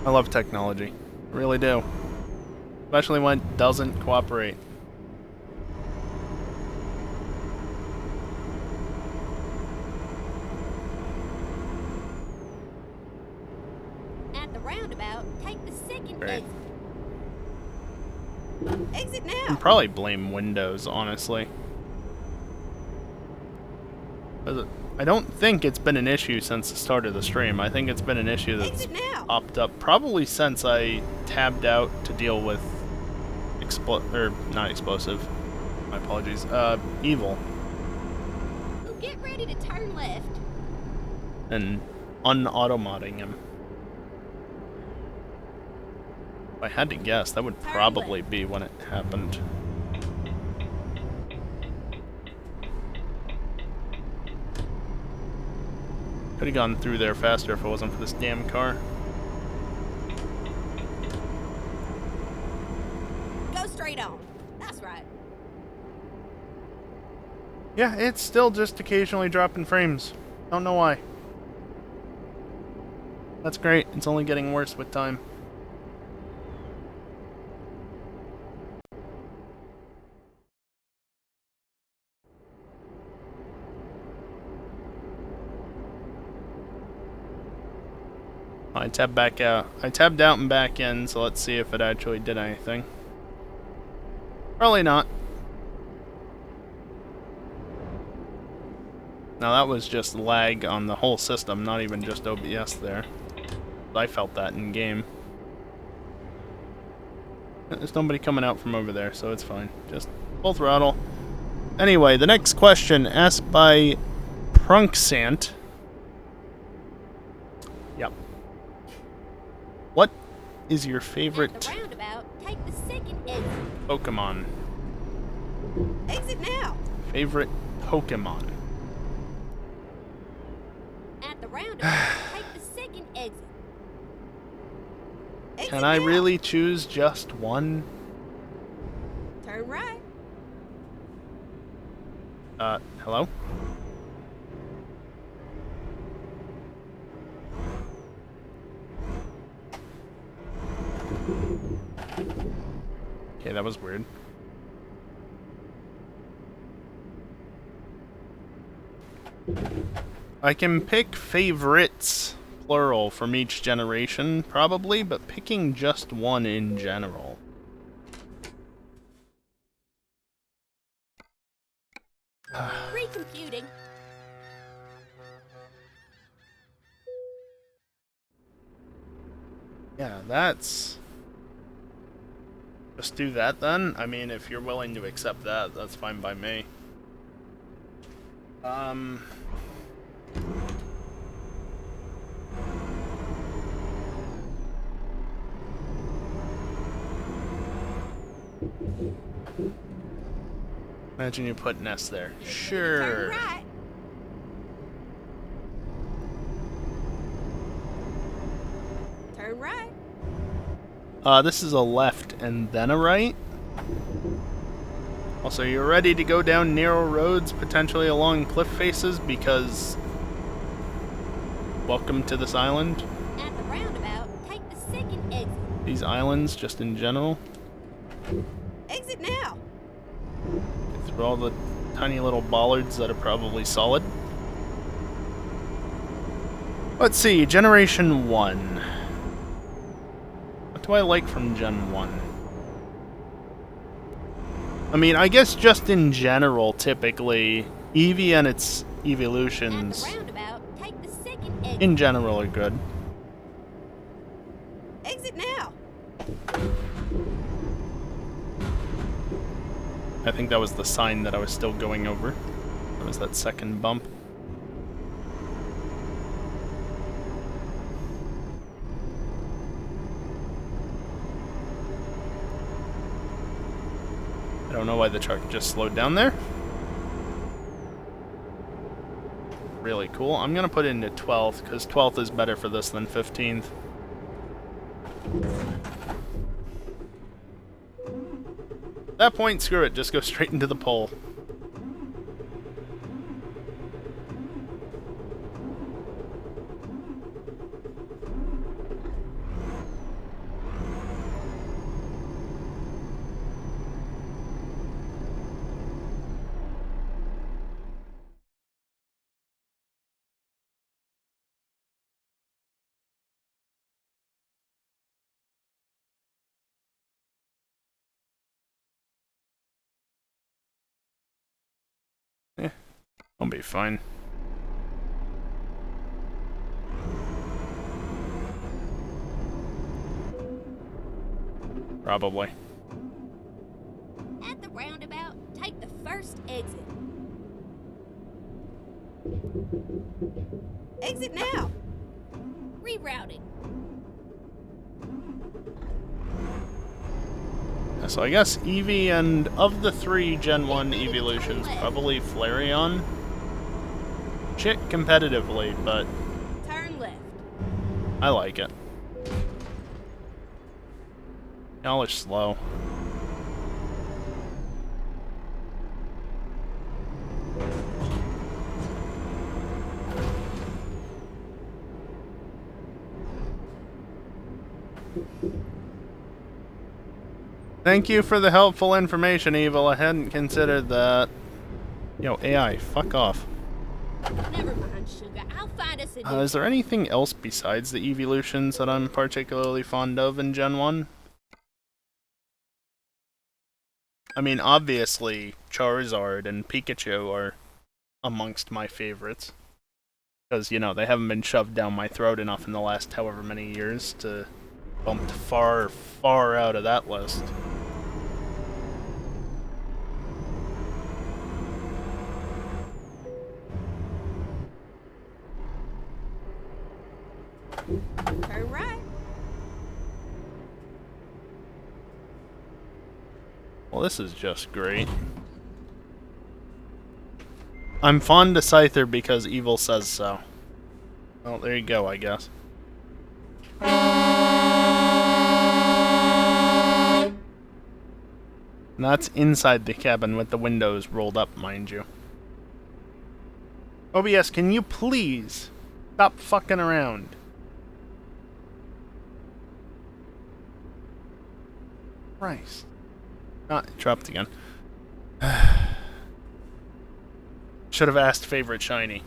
I love technology. I really do. Especially when it doesn't cooperate. At the roundabout, take the second Great. exit. Exit I now. can probably blame Windows, honestly. I don't think it's been an issue since the start of the stream. I think it's been an issue that's Exit now. popped up probably since I tabbed out to deal with not explosive. My apologies. Evil. So get ready to turn left. And unautomodding him. If I had to guess, that would probably be when it happened. Could have gone through there faster if it wasn't for this damn car. Go straight on. That's right. Yeah, it's still just occasionally dropping frames. Don't know why. That's great. It's only getting worse with time. I tabbed back out. I tabbed out and back in, so let's see if it actually did anything. Probably not. Now that was just lag on the whole system, not even just OBS there. I felt that in game. There's nobody coming out from over there, so it's fine. Just full throttle. Anyway, the next question asked by Prunksant. Yep. What is your At favorite the roundabout, take the second exit. Pokemon? Exit now. Favorite Pokemon? At the roundabout, take the second exit. Exit Can I now. really choose just one? Turn right. Hello? Okay, that was weird. I can pick favorites, plural, from each generation, probably, but picking just one in general. Recomputing. Yeah, that's... Just do that then? I mean, if you're willing to accept that, that's fine by me. Imagine you put an S there. Sure. Turn right. Turn right. This is a left and then a right. Also, you're ready to go down narrow roads, potentially along cliff faces, because... Welcome to this island. At the roundabout, take the second exit. These islands, just in general. Exit now. Get through all the tiny little bollards that are probably solid. Let's see, Generation 1. What do I like from Gen 1? I mean, I guess just in general, typically, Eevee and its evolutions, At the roundabout, take the second exit. in general, are good. Exit now. I think that was the sign that I was still going over. That was that second bump. I don't know why the truck just slowed down there. Really cool. I'm gonna put it into 12th, because 12th is better for this than 15th. At that point, screw it, just go straight into the pole. I'll be fine. Probably. At the roundabout, take the first exit. Exit now. Rerouting. So I guess Eevee, and of the 3 Gen 1 evolutions, probably Flareon. Shit competitively, but Turn left. I like it. Y'all are slow. Thank you for the helpful information, Evil. I hadn't considered that. Yo, AI, fuck off. Never mind, sugar. I'll find us a new. Is there anything else besides the evolutions that I'm particularly fond of in Gen 1? I mean, obviously, Charizard and Pikachu are amongst my favorites. Because, you know, they haven't been shoved down my throat enough in the last however many years to bump far, far out of that list. Turn right. Well, this is just great. I'm fond of Scyther because Evil says so. Well, there you go, I guess. And that's inside the cabin with the windows rolled up, mind you. OBS, can you please stop fucking around? Christ. Ah, it dropped again. Should have asked favorite shiny.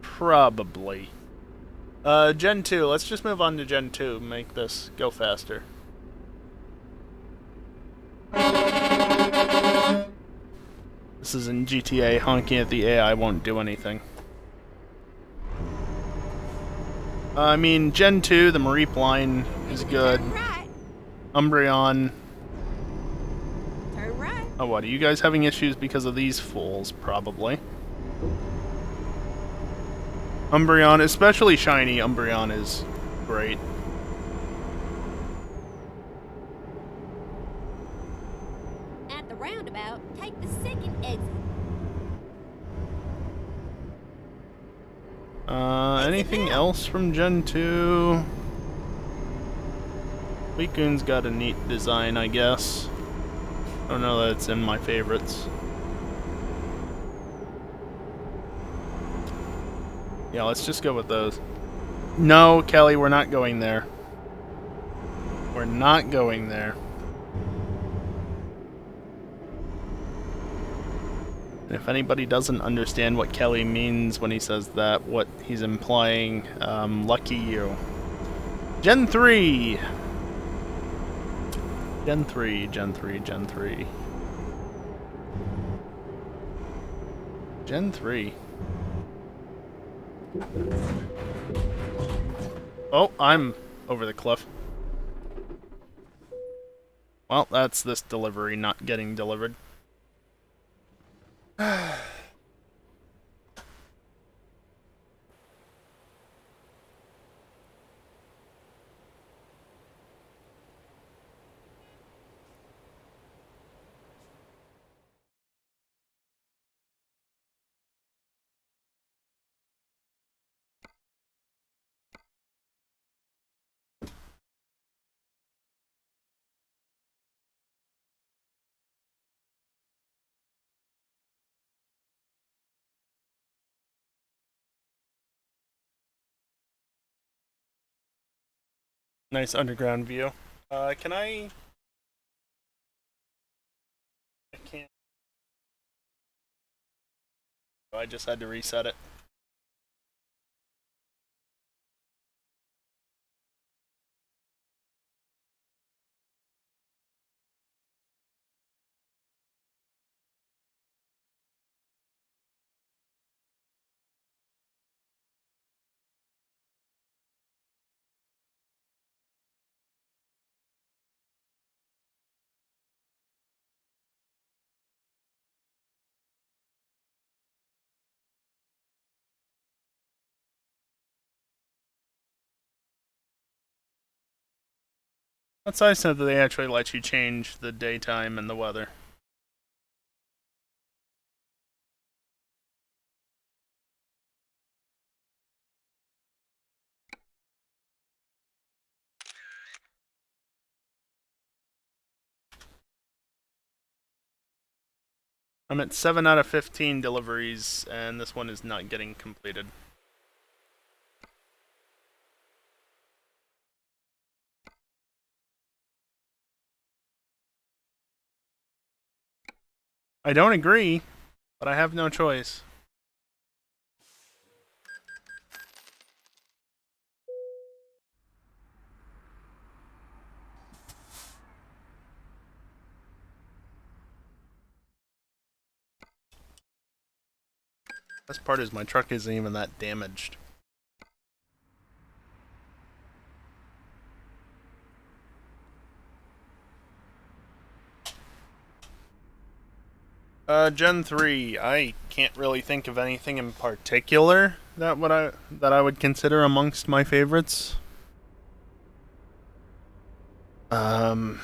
Probably. Gen 2. Let's just move on to Gen 2. Make this go faster. This is in GTA. Honking at the AI won't do anything. I mean, Gen 2, the Mareep line is good. Turn right. Umbreon. Turn right. Oh, what? Are you guys having issues because of these fools? Probably. Umbreon, especially shiny Umbreon, is great. At the roundabout, take the second exit. Anything else from Gen 2? Suicune's got a neat design, I guess. I don't know that it's in my favorites. Yeah, let's just go with those. No, Kelly, we're not going there. We're not going there. And if anybody doesn't understand what Kelly means when he says that, what he's implying, lucky you. Gen 3! Gen 3, Gen 3, Gen 3. Gen 3. Oh, I'm over the cliff. Well, that's this delivery not getting delivered. Nice underground view. Can I can't. I just had to reset it. That's nice that they actually let you change the daytime and the weather. I'm at 7 out of 15 deliveries, and this one is not getting completed. I don't agree, but I have no choice. Best part is my truck isn't even that damaged. Gen 3, I can't really think of anything in particular that I would consider amongst my favorites. Yeah.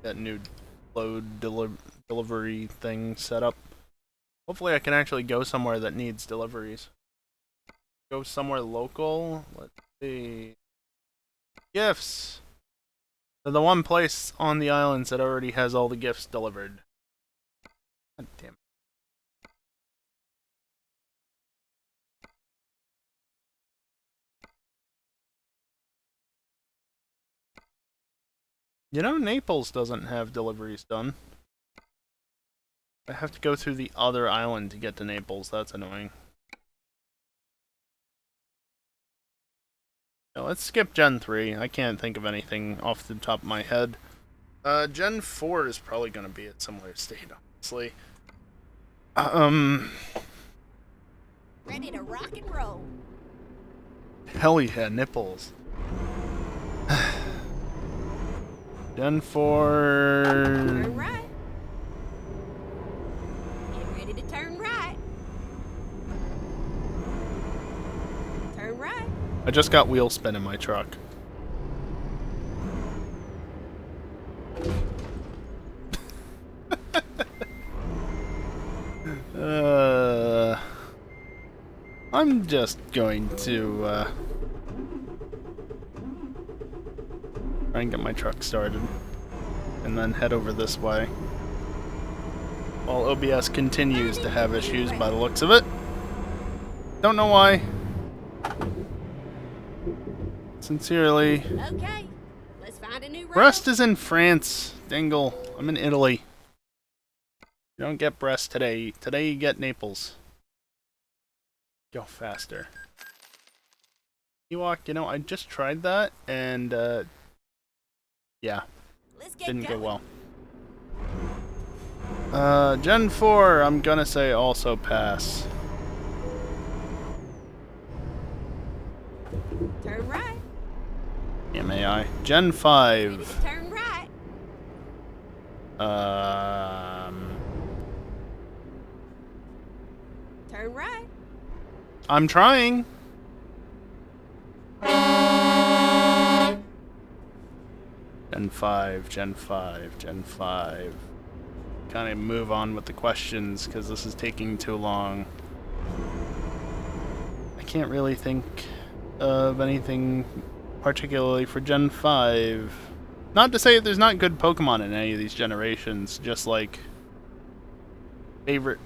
That new load delivery thing set up. Hopefully I can actually go somewhere that needs deliveries. Go somewhere local. Let's see. Gifts. They're the one place on the islands that already has all the gifts delivered. God damn it. You know, Naples doesn't have deliveries done. I have to go through the other island to get to Naples. That's annoying. Now, let's skip Gen 3. I can't think of anything off the top of my head. Gen 4 is probably going to be at similar state, honestly. Ready to rock and roll. Hell yeah, nipples. Gen 4... Turn right. Get ready to turn right. Turn right. I just got wheel spin in my truck. I'm just going to try and get my truck started and then head over this way. While OBS continues to have issues by the looks of it. Don't know why. Sincerely. Okay, let's find a new road. Brest is in France. Dingle. I'm in Italy. You don't get Brest today. Today you get Naples. Go faster. Ewok, you know, I just tried that, and, yeah, Let's get didn't go going. well. Gen 4, I'm gonna say also pass. Turn right. MAI. Gen Ready to 5. turn right. Turn right. I'm trying. Gen 5, Gen 5, Gen 5. Kind of move on with the questions because this is taking too long. I can't really think of anything particularly for Gen 5. Not to say that there's not good Pokemon in any of these generations, just like favorite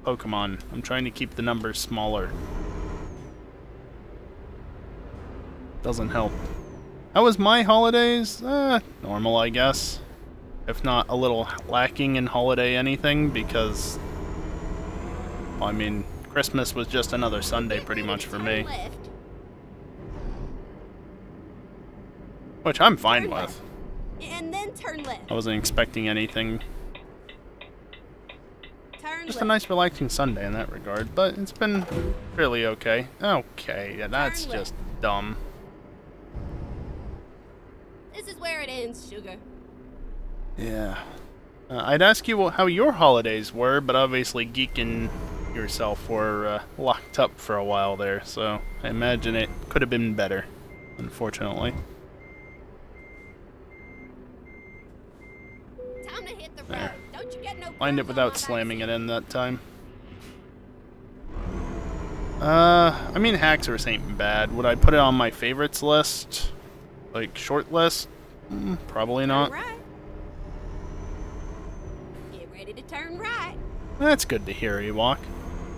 Pokemon. I'm trying to keep the numbers smaller. Doesn't help. How was my holidays? Normal, I guess. If not a little lacking in holiday anything, because, well, I mean, Christmas was just another Sunday Get pretty ready much to for turn me. Left. Which I'm fine Turn with. left. And then turn left. I wasn't expecting anything. Turn Just left. a nice relaxing Sunday in that regard, but it's been fairly okay. Okay, yeah, that's Turn just left. dumb. This is where it ends, sugar. Yeah. I'd ask you how your holidays were, but obviously Geek and yourself were locked up for a while there, so I imagine it could have been better, unfortunately. Time to hit the road. There. Don't you get no Find it crumbs on without my slamming it backseat. in that time. I mean, Haxorus ain't bad. Would I put it on my favorites list? Like, short list? Probably Turn not. right. Get ready to turn right. That's good to hear, Ewok.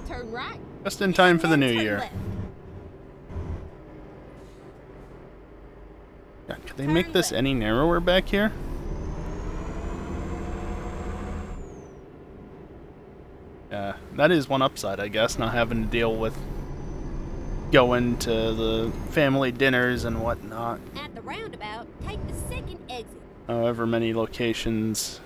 Turn right. Just in time for the And new then turn year. left. Yeah, could they Turn make this left. any narrower back here? Yeah, that is one upside, I guess, not having to deal with going to the family dinners and whatnot. At the roundabout, take the second exit. However many locations.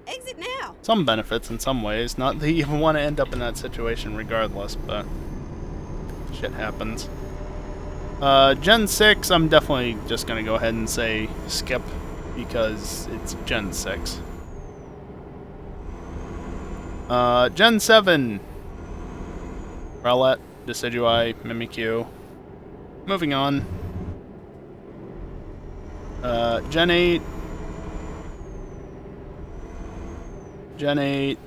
Exit now. Some benefits in some ways. Not that you even want to end up in that situation regardless, but shit happens. Gen 6, I'm definitely just gonna go ahead and say skip because it's Gen 6. Gen 7. Rowlet, Decidueye, Mimikyu. Moving on. Gen 8. Gen 8.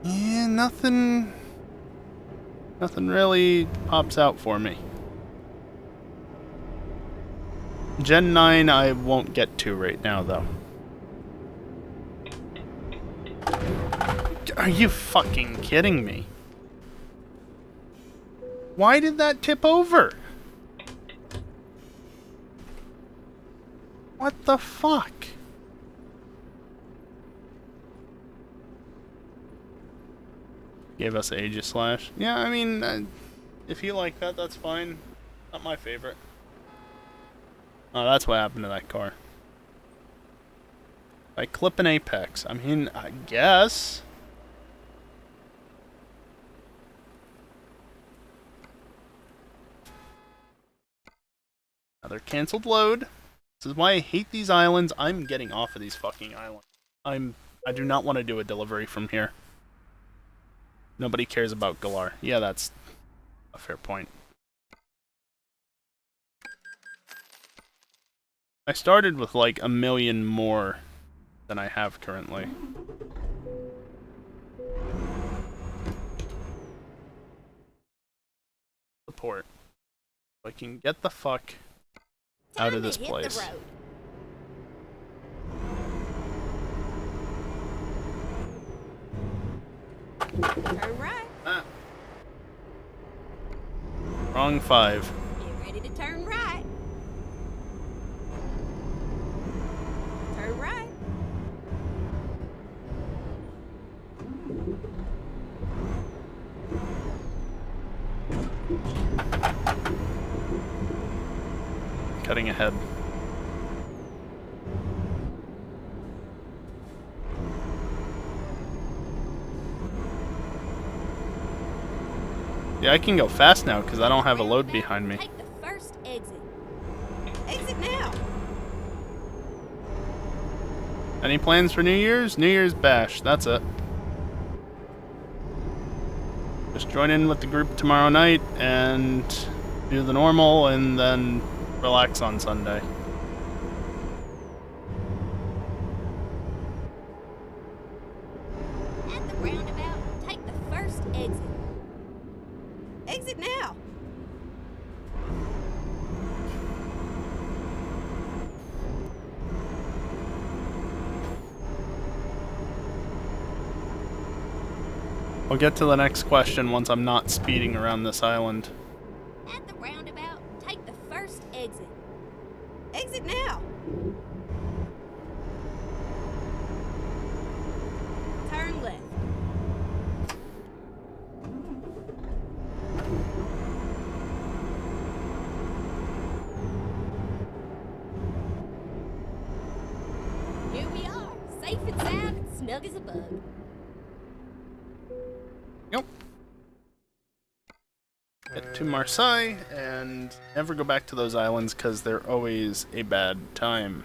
Yeah, nothing really pops out for me. Gen 9 I won't get to right now, though. Are you fucking kidding me? Why did that tip over? What the fuck? Gave us Aegislash. Yeah, I mean, if you like that, that's fine. Not my favorite. Oh, that's what happened to that car. I clip an Apex. I mean, I guess. Another canceled load. This is why I hate these islands. I'm getting off of these fucking islands. I do not want to do a delivery from here. Nobody cares about Galar. Yeah, that's a fair point. I started with like 1 million more than I have currently. Support. So I can get the fuck out of this place. Hit the road. Turn right. Ah. Wrong 5. Get ready to turn right. cutting ahead. Yeah, I can go fast now because I don't have a load behind me. Take the first exit. Exit now. Any plans for New Year's? New Year's bash, that's it. Just join in with the group tomorrow night and do the normal and then relax on Sunday. At the roundabout, take the first exit. Exit now. I'll get to the next question once I'm not speeding around this island. At the roundabout, take the first exit. Exit now. Turn left. Here we are, safe and sound and snug as a bug. Yep. Get to Marseille and never go back to those islands because they're always a bad time.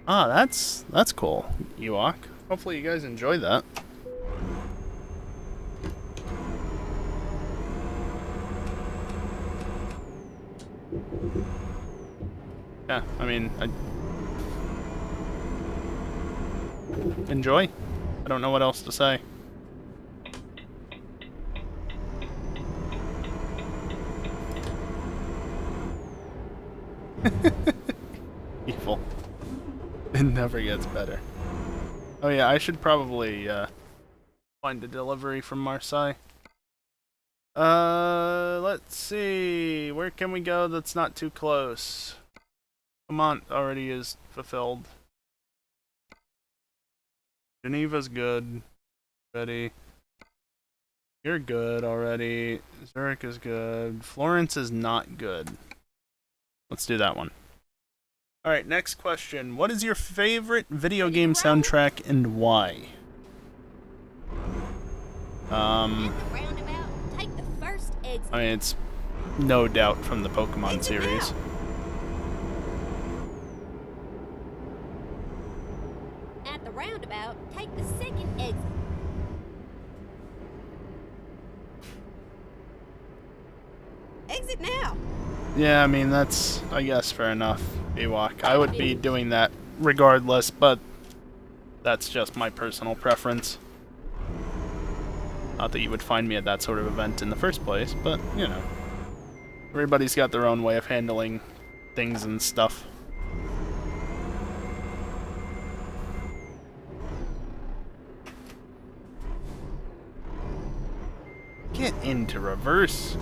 Ah, that's cool, Ewok. Hopefully you guys enjoy that. Yeah, I mean, enjoy. I don't know what else to say. Evil. It never gets better. Oh yeah, I should probably find a delivery from Marseille. Let's see. Where can we go that's not too close? Vermont already is fulfilled. Geneva's good. Ready. You're good already. Zurich is good. Florence is not good. Let's do that one. Alright, next question. What is your favorite video game soundtrack and why? At the roundabout, take the first exit. I mean, it's no doubt from the Pokemon series. At the roundabout, take the second exit. Exit now. Yeah, I mean, that's, I guess, fair enough, Ewok. I would be doing that regardless, but that's just my personal preference. Not that you would find me at that sort of event in the first place, but, you know. Everybody's got their own way of handling things and stuff. Get into reverse.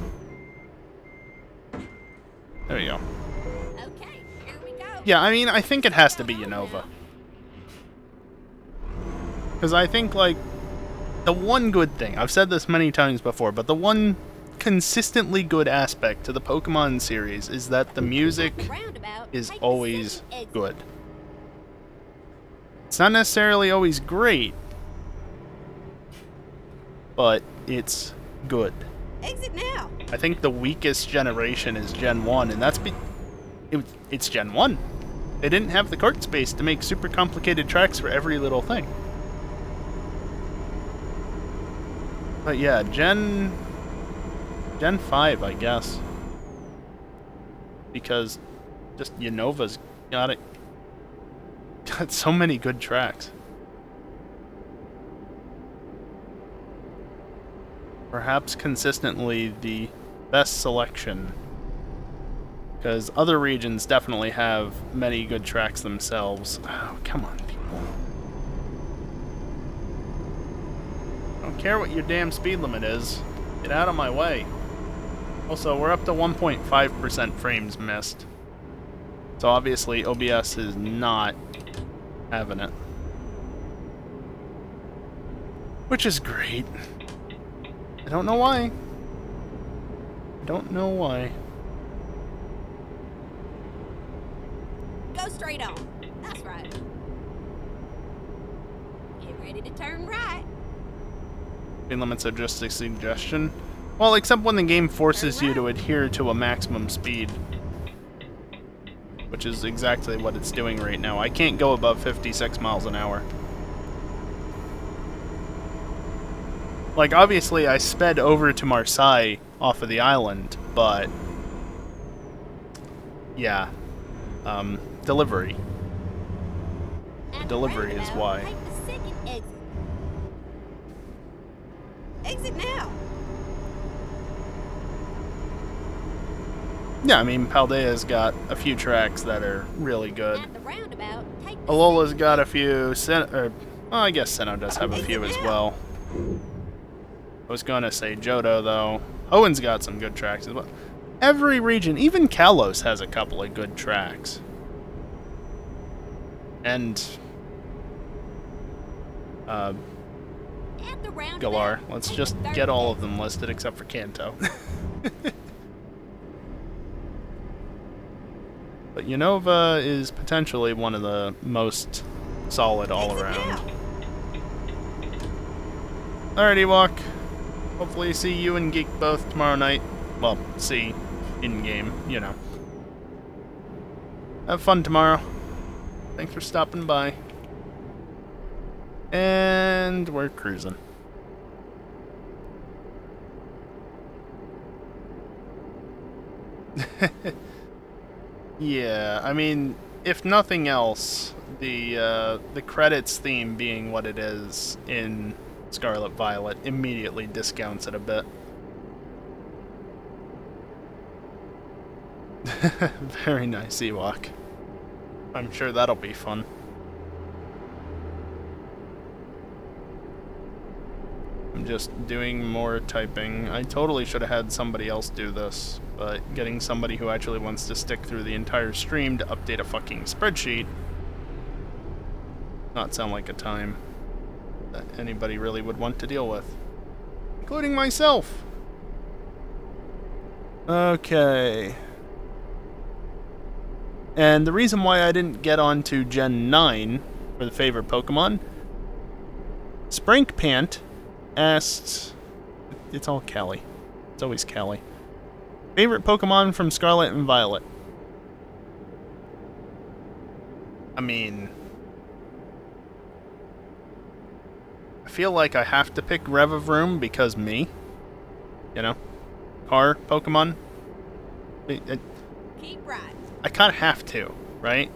There we go. Okay, here we go. Yeah, I mean, I think it has to be Unova. Because I think, like, the one good thing, I've said this many times before, but the one consistently good aspect to the Pokemon series is that the music is always good. It's not necessarily always great, but it's good. Exit now. I think the weakest generation is Gen 1, and that's it's Gen 1. They didn't have the cart space to make super complicated tracks for every little thing. But yeah, Gen 5, I guess. Because just Unova's got so many good tracks. Perhaps consistently the best selection. Because other regions definitely have many good tracks themselves. Oh, come on, people. I don't care what your damn speed limit is. Get out of my way. Also, we're up to 1.5% frames missed. So obviously OBS is not having it. Which is great. I don't know why. I don't know why. Go straight on. That's right. Get ready to turn right. Speed limits are just a suggestion. Well, except when the game forces you to adhere to a maximum speed. Which is exactly what it's doing right now. I can't go above 56 miles an hour. Like, obviously, I sped over to Marseille off of the island, but... yeah. Delivery. At the Delivery is roundabout, why. take the second exit. Exit now. Yeah, I mean, Paldea's got a few tracks that are really good. At the roundabout, take the Alola's second got a exit. few... well, I guess Senno does have a few as well. I was gonna say Johto, though. Owen's got some good tracks as well. Every region, even Kalos has a couple of good tracks. And... At the roundabout, Galar. Let's take just the third get all of exit. them listed except for Kanto. But Unova is potentially one of the most solid all Exit around. now. Alright, Ewok. Hopefully see you and Geek both tomorrow night. Well, see in-game, you know. Have fun tomorrow. Thanks for stopping by. And we're cruising. Yeah, I mean, if nothing else, the credits theme being what it is in Scarlet Violet immediately discounts it a bit. Very nice, Ewok. I'm sure that'll be fun. I'm just doing more typing. I totally should have had somebody else do this, but getting somebody who actually wants to stick through the entire stream to update a fucking spreadsheet not sound like a time that anybody really would want to deal with. Including myself! Okay. And the reason why I didn't get onto Gen 9 for the favorite Pokemon, Sprankpant asked... It's all Callie. It's always Callie. Favorite Pokemon from Scarlet and Violet? I mean... I feel like I have to pick Revavroom because me. You know? Car Pokemon. Keep right. I kind of have to, right?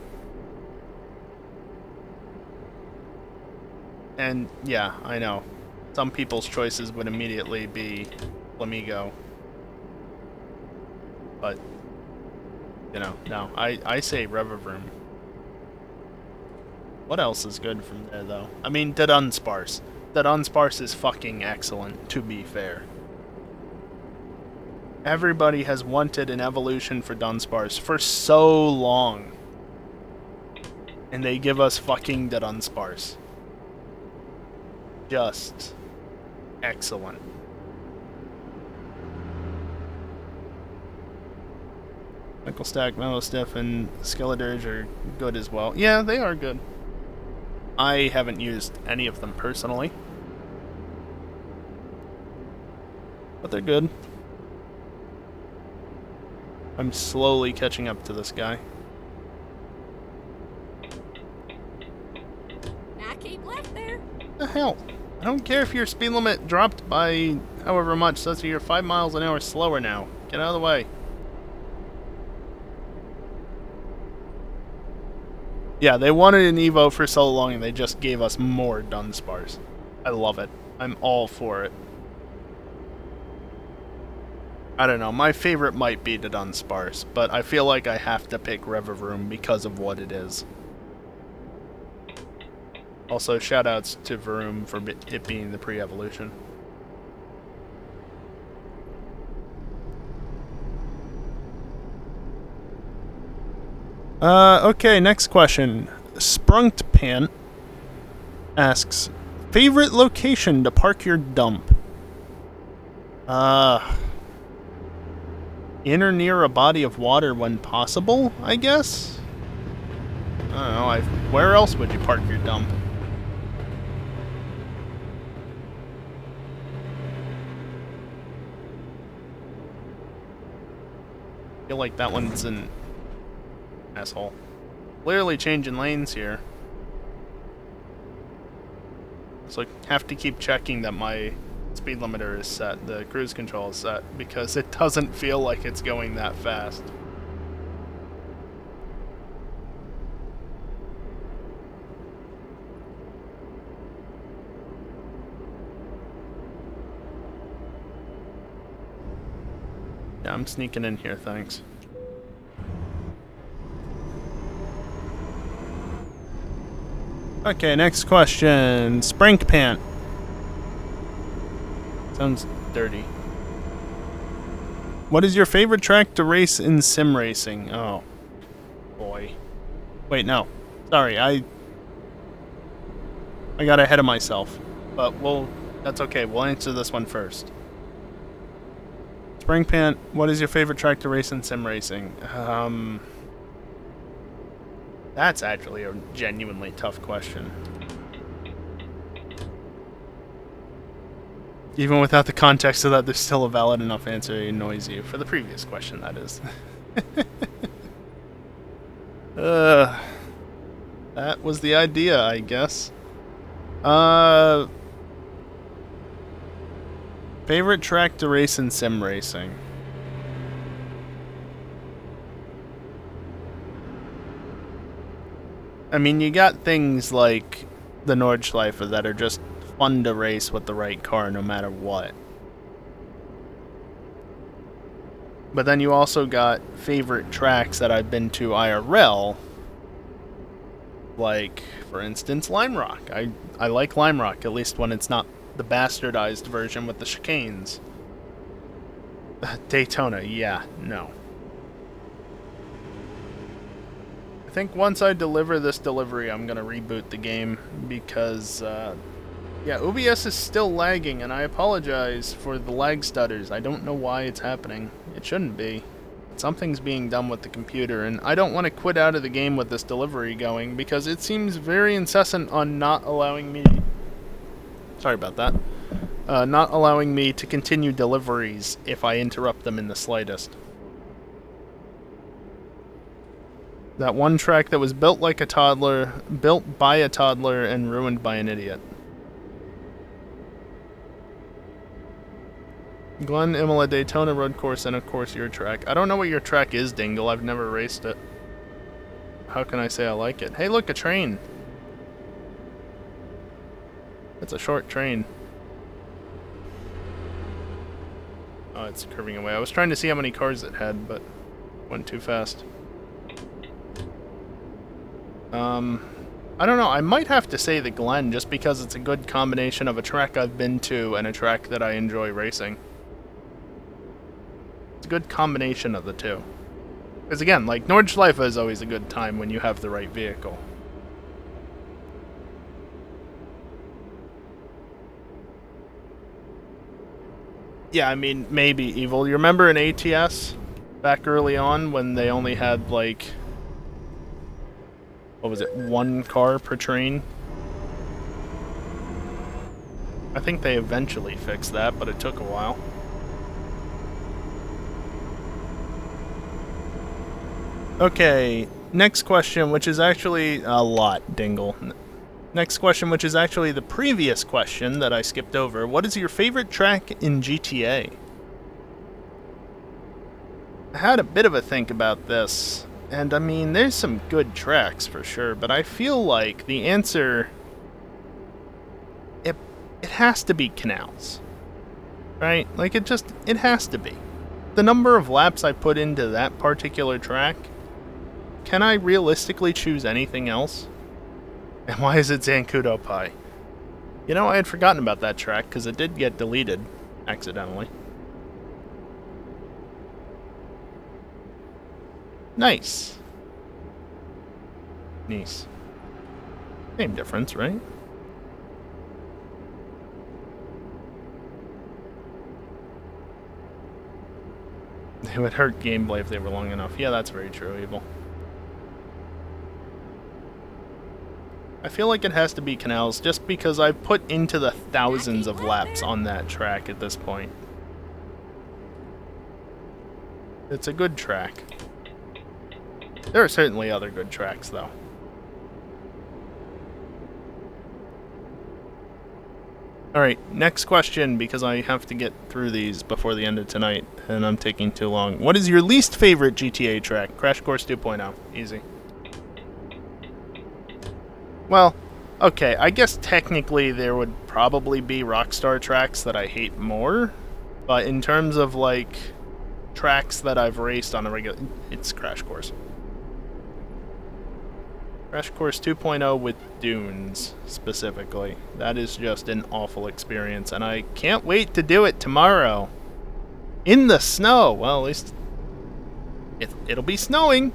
And yeah, I know. Some people's choices would immediately be Flamigo. But, you know, no. I say Revavroom. What else is good from there, though? I mean, Dunsparce. Dunsparce is fucking excellent, to be fair. Everybody has wanted an evolution for Dunsparce for so long. And they give us fucking Dunsparce. Just excellent. Michael Stack, Melostiff, and Skeledirge are good as well. Yeah, they are good. I haven't used any of them personally. But they're good. I'm slowly catching up to this guy. Now keep left there. What the hell? I don't care if your speed limit dropped by however much, so you're 5 miles an hour slower now. Get out of the way. Yeah, they wanted an Evo for so long and they just gave us more Dunsparce. I love it. I'm all for it. I don't know, my favorite might be the Dunsparce, but I feel like I have to pick Revavroom because of what it is. Also, shoutouts to Vroom for it being the pre-evolution. Okay, next question. Sprunked Pant asks, Favorite location to park your dump? In or near a body of water when possible, I guess? I don't know, where else would you park your dump? I feel like that one's an asshole. Clearly changing lanes here. So I have to keep checking that my speed limiter is set, the cruise control is set, because it doesn't feel like it's going that fast. Yeah, I'm sneaking in here, thanks. Okay, next question. Sprank pant. Sounds dirty. What is your favorite track to race in sim racing? Oh, boy. Wait, no. Sorry, I got ahead of myself. But that's okay. We'll answer this one first. Spring Pant, what is your favorite track to race in sim racing? That's actually a genuinely tough question. Even without the context of that, there's still a valid enough answer to annoys you. For the previous question, that is. That was the idea, I guess. Favorite track to race in sim racing? I mean, you got things like the Nordschleife that are just fun to race with the right car no matter what. But then you also got favorite tracks that I've been to IRL. Like, for instance, Lime Rock. I like Lime Rock, at least when it's not the bastardized version with the chicanes. Daytona, yeah, no. I think once I deliver this delivery, I'm gonna reboot the game because, yeah, OBS is still lagging, and I apologize for the lag stutters. I don't know why it's happening. It shouldn't be. Something's being done with the computer, and I don't want to quit out of the game with this delivery going because it seems very incessant on not allowing me... Sorry about that. Not allowing me to continue deliveries if I interrupt them in the slightest. That one track that was built like a toddler, built by a toddler, and ruined by an idiot. Glen, Imola, Daytona road course, and of course your track. I don't know what your track is, Dingle. I've never raced it. How can I say I like it? Hey, look, a train. It's a short train. Oh, it's curving away. I was trying to see how many cars it had, but went too fast. I don't know. I might have to say the Glen just because it's a good combination of a track I've been to and a track that I enjoy racing. It's a good combination of the two. Because again, like, Nordschleife is always a good time when you have the right vehicle. Yeah, I mean, maybe Evil. You remember in ATS? Back early on when they only had, like... What was it? One car per train? I think they eventually fixed that, but it took a while. Okay, next question, which is actually a lot, Dingle. Next question, which is actually the previous question that I skipped over. What is your favorite track in GTA? I had a bit of a think about this, and I mean, there's some good tracks for sure, but I feel like the answer... It has to be Canals. Right? Like, it has to be. The number of laps I put into that particular track, can I realistically choose anything else? And why is it Zancudo Pie? You know, I had forgotten about that track, because it did get deleted, accidentally. Nice. Nice. Same difference, right? It would hurt gameplay if they were long enough. Yeah, that's very true, Evil. I feel like it has to be canals just because I've put into the thousands of laps on that track at this point. It's a good track. There are certainly other good tracks, though. Alright, next question, because I have to get through these before the end of tonight, and I'm taking too long. What is your least favorite GTA track? Crash Course 2.0. Easy. Well, okay, I guess technically there would probably be Rockstar tracks that I hate more, but in terms of, like, tracks that I've raced on a regular... It's Crash Course. Crash Course 2.0 with dunes, specifically. That is just an awful experience, and I can't wait to do it tomorrow. In the snow! Well, at least... It'll be snowing!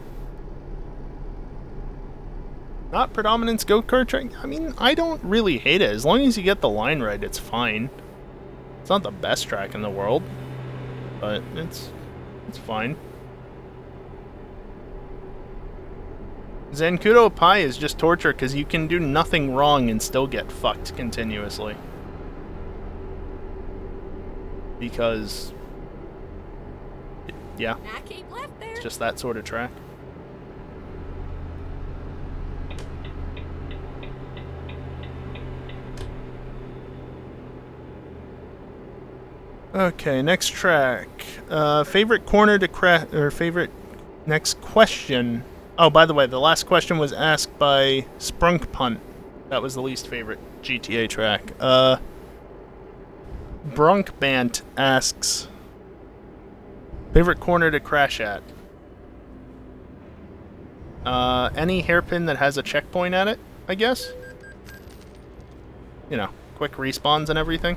Not Predominance Go-Kart track? I mean, I don't really hate it. As long as you get the line right, it's fine. It's not the best track in the world, but it's fine. Zancudo Pi is just torture because you can do nothing wrong and still get fucked continuously. Because, yeah, I keep left there. it's just that sort of track. Okay, next track. Favorite corner to crash, or favorite next question. Oh, by the way, the last question was asked by Sprunk Punt. That was the least favorite GTA track. Brunkbant asks, favorite corner to crash at? Any hairpin that has a checkpoint at it, I guess? You know, quick respawns and everything.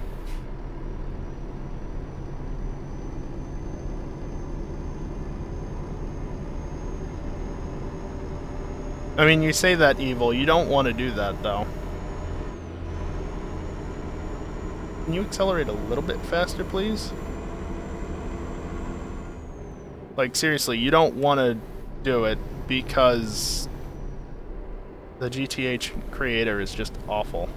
I mean, you say that, Evil. You don't want to do that, though. Can you accelerate a little bit faster, please? Like, seriously, you don't want to do it because the GTH creator is just awful.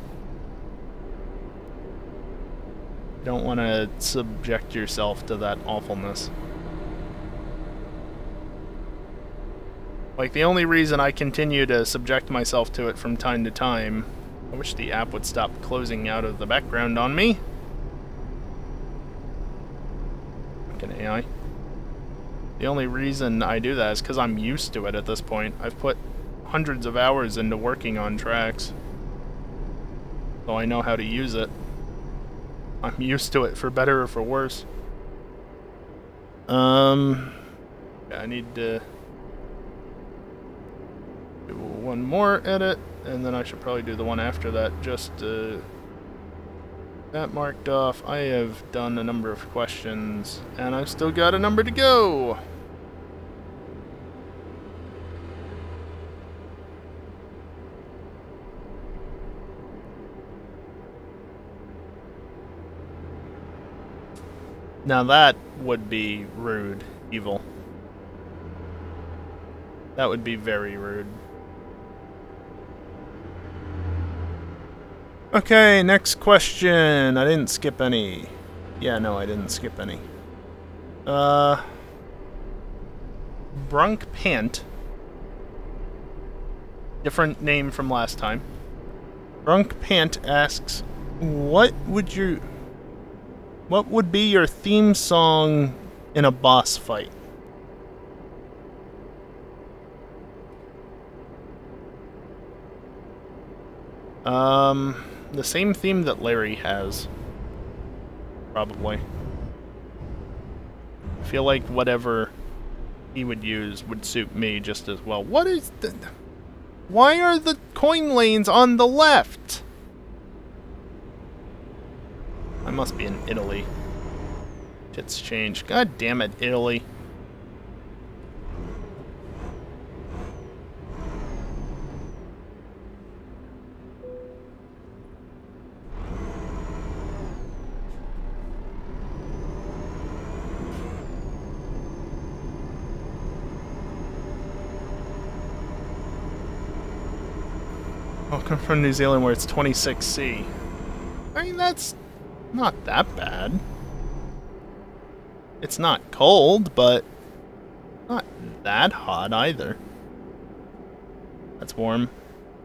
You don't want to subject yourself to that awfulness. Like, the only reason I continue to subject myself to it from time to time... I wish the app would stop closing out of the background on me. Fucking AI. The only reason I do that is because I'm used to it at this point. I've put hundreds of hours into working on tracks. So I know how to use it. I'm used to it for better or for worse. Yeah, I need to... do one more edit, and then I should probably do the one after that, just that marked off. I have done a number of questions, and I've still got a number to go! Now that would be rude, Evil. That would be very rude. Okay, next question. I didn't skip any. Yeah, no, I didn't skip any. Brunk Pant. Different name from last time. Brunk Pant asks, what would be your theme song in a boss fight? The same theme that Larry has. Probably. I feel like whatever he would use would suit me just as well. What is the... Why are the coin lanes on the left? I must be in Italy. Shit's changed. God damn it, Italy. Welcome from New Zealand where it's 26°C. I mean, that's not that bad. It's not cold, but not that hot either. That's warm.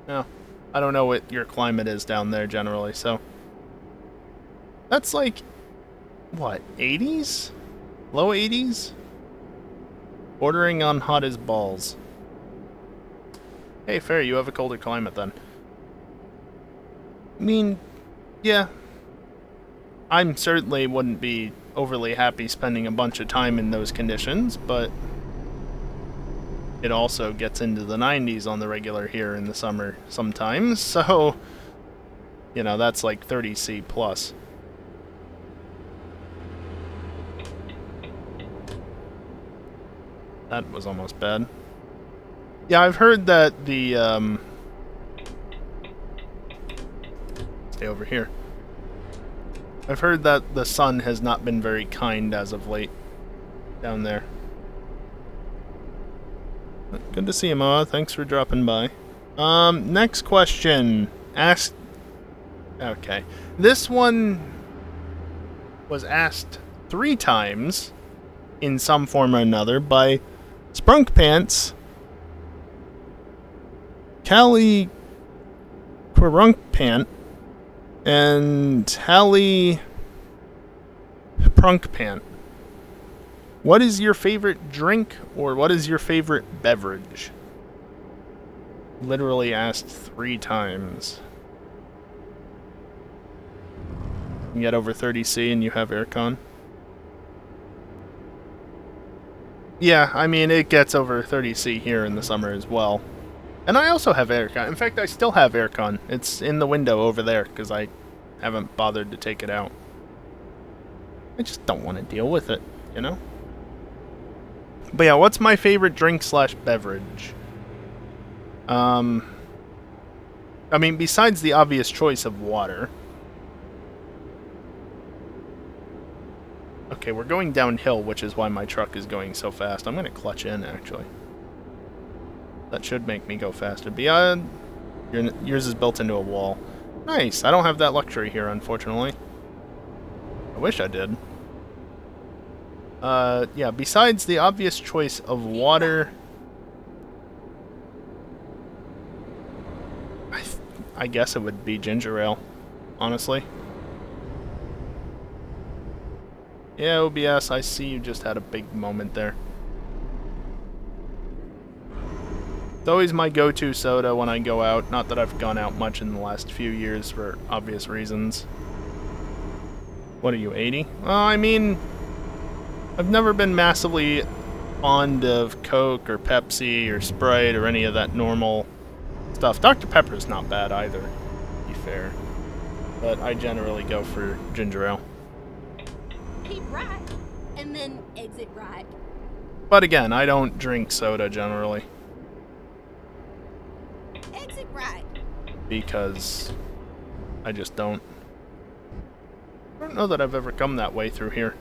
No, I don't know what your climate is down there generally, so... That's like, what, 80s? Low 80s? Bordering on hot as balls. Hey, fair, you have a colder climate then. I mean, yeah. I certainly wouldn't be overly happy spending a bunch of time in those conditions, but it also gets into the 90s on the regular here in the summer sometimes, so, you know, that's like 30°C plus. That was almost bad. Yeah, I've heard that the, stay over here. I've heard that the sun has not been very kind as of late down there. Good to see you, Ma. Thanks for dropping by. Next question. Asked... Okay. This one was asked 3 times in some form or another by Sprunk Pants, Callie Quirunk Pant, and Hallie Prunk Pant. What is your favorite drink, or what is your favorite beverage? Literally asked 3 times. You get over 30°C and you have aircon? Yeah, I mean, it gets over 30°C here in the summer as well. And I also have aircon. In fact, I still have aircon. It's in the window over there, because I haven't bothered to take it out. I just don't want to deal with it, you know? But yeah, what's my favorite drink slash beverage? I mean, besides the obvious choice of water. Okay, we're going downhill, which is why my truck is going so fast. I'm going to clutch in, actually. That should make me go faster. Beyond, yours is built into a wall. Nice. I don't have that luxury here, unfortunately. I wish I did. Yeah, besides the obvious choice of water... I guess it would be ginger ale, honestly. Yeah, OBS, I see you just had a big moment there. It's always my go-to soda when I go out. Not that I've gone out much in the last few years for obvious reasons. What are you, 80? Well, I mean, I've never been massively fond of Coke or Pepsi or Sprite or any of that normal stuff. Dr. Pepper's not bad either, to be fair. But I generally go for ginger ale. Keep right, and then exit right. But again, I don't drink soda generally. Exit right. Because I just don't. I don't know that I've ever come that way through here.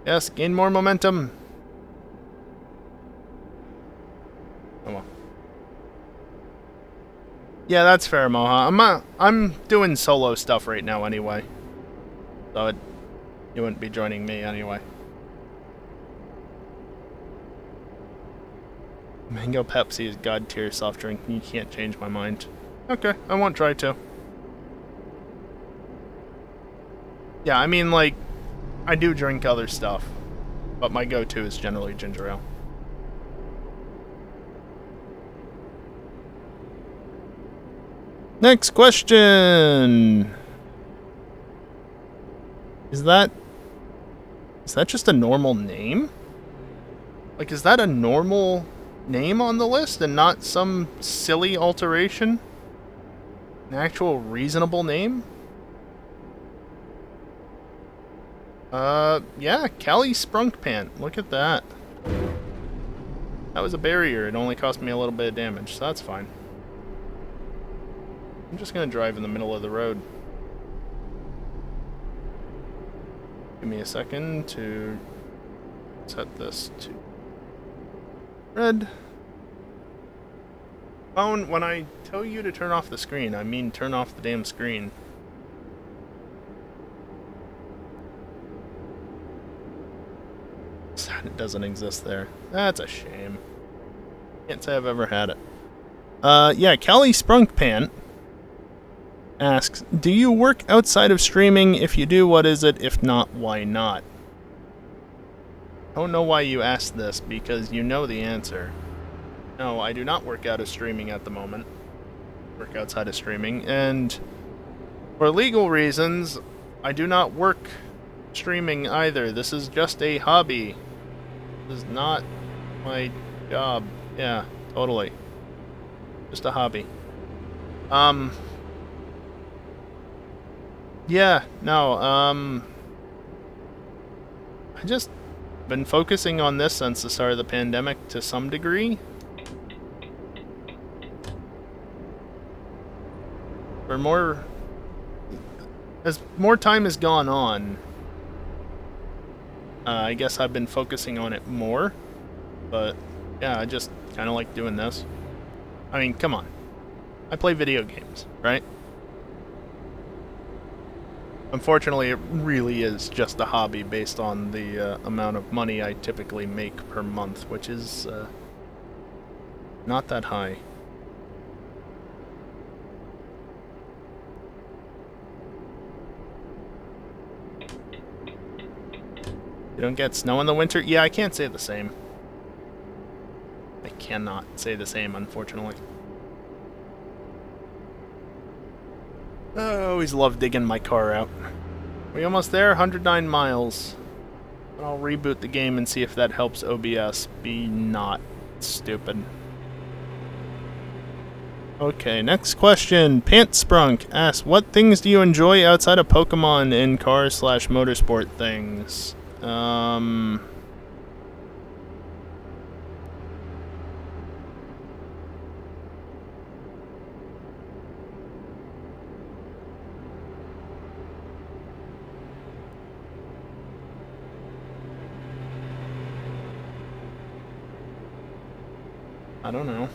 Yes, gain more momentum. Come on. Yeah, that's fair, Moha. I'm doing solo stuff right now anyway. So you wouldn't be joining me anyway. Mango Pepsi is god tier soft drink. You can't change my mind. Okay, I won't try to. Yeah, I mean, like, I do drink other stuff, but my go-to is generally ginger ale. Next question. Is that just a normal name? Like, is that a normal name on the list and not some silly alteration? An actual reasonable name? Yeah, Callie Sprunk Pant. Look at that. That was a barrier. It only cost me a little bit of damage, so that's fine. I'm just gonna drive in the middle of the road. Give me a second to set this to red. Phone, when I tell you to turn off the screen, I mean turn off the damn screen. It doesn't exist there. That's a shame. Can't say I've ever had it. Yeah, Callie Sprunkpant asks, do you work outside of streaming? If you do, what is it? If not, why not? I don't know why you asked this, because you know the answer. No, I do not work out of streaming at the moment. Work outside of streaming, and for legal reasons, I do not work streaming either. This is just a hobby. This is not my job. Yeah, totally. Just a hobby. Yeah, no, I just been focusing on this since the start of the pandemic to some degree. As more time has gone on, I guess I've been focusing on it more. But yeah, I just kind of like doing this. I mean, come on. I play video games, right? Unfortunately, it really is just a hobby based on the amount of money I typically make per month, which is not that high. You don't get snow in the winter? Yeah, I can't say the same. I cannot say the same, unfortunately. I always love digging my car out. We almost there? 109 miles. I'll reboot the game and see if that helps OBS. Be not stupid. Okay, next question. Pantsprunk asks, what things do you enjoy outside of Pokemon in car/motorsport things? I don't know.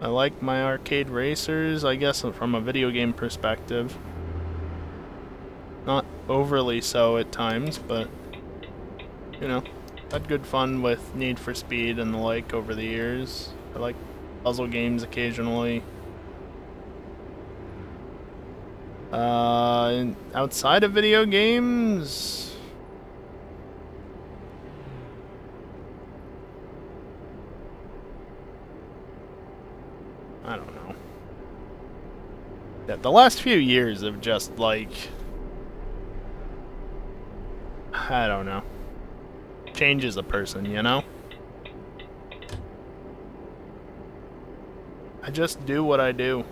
I like my arcade racers, I guess, from a video game perspective. Not overly so at times, but, you know, had good fun with Need for Speed and the like over the years. I like puzzle games occasionally. Outside of video games, I don't know. Yeah, the last few years have just, like, I don't know. Changes a person, you know? I just do what I do.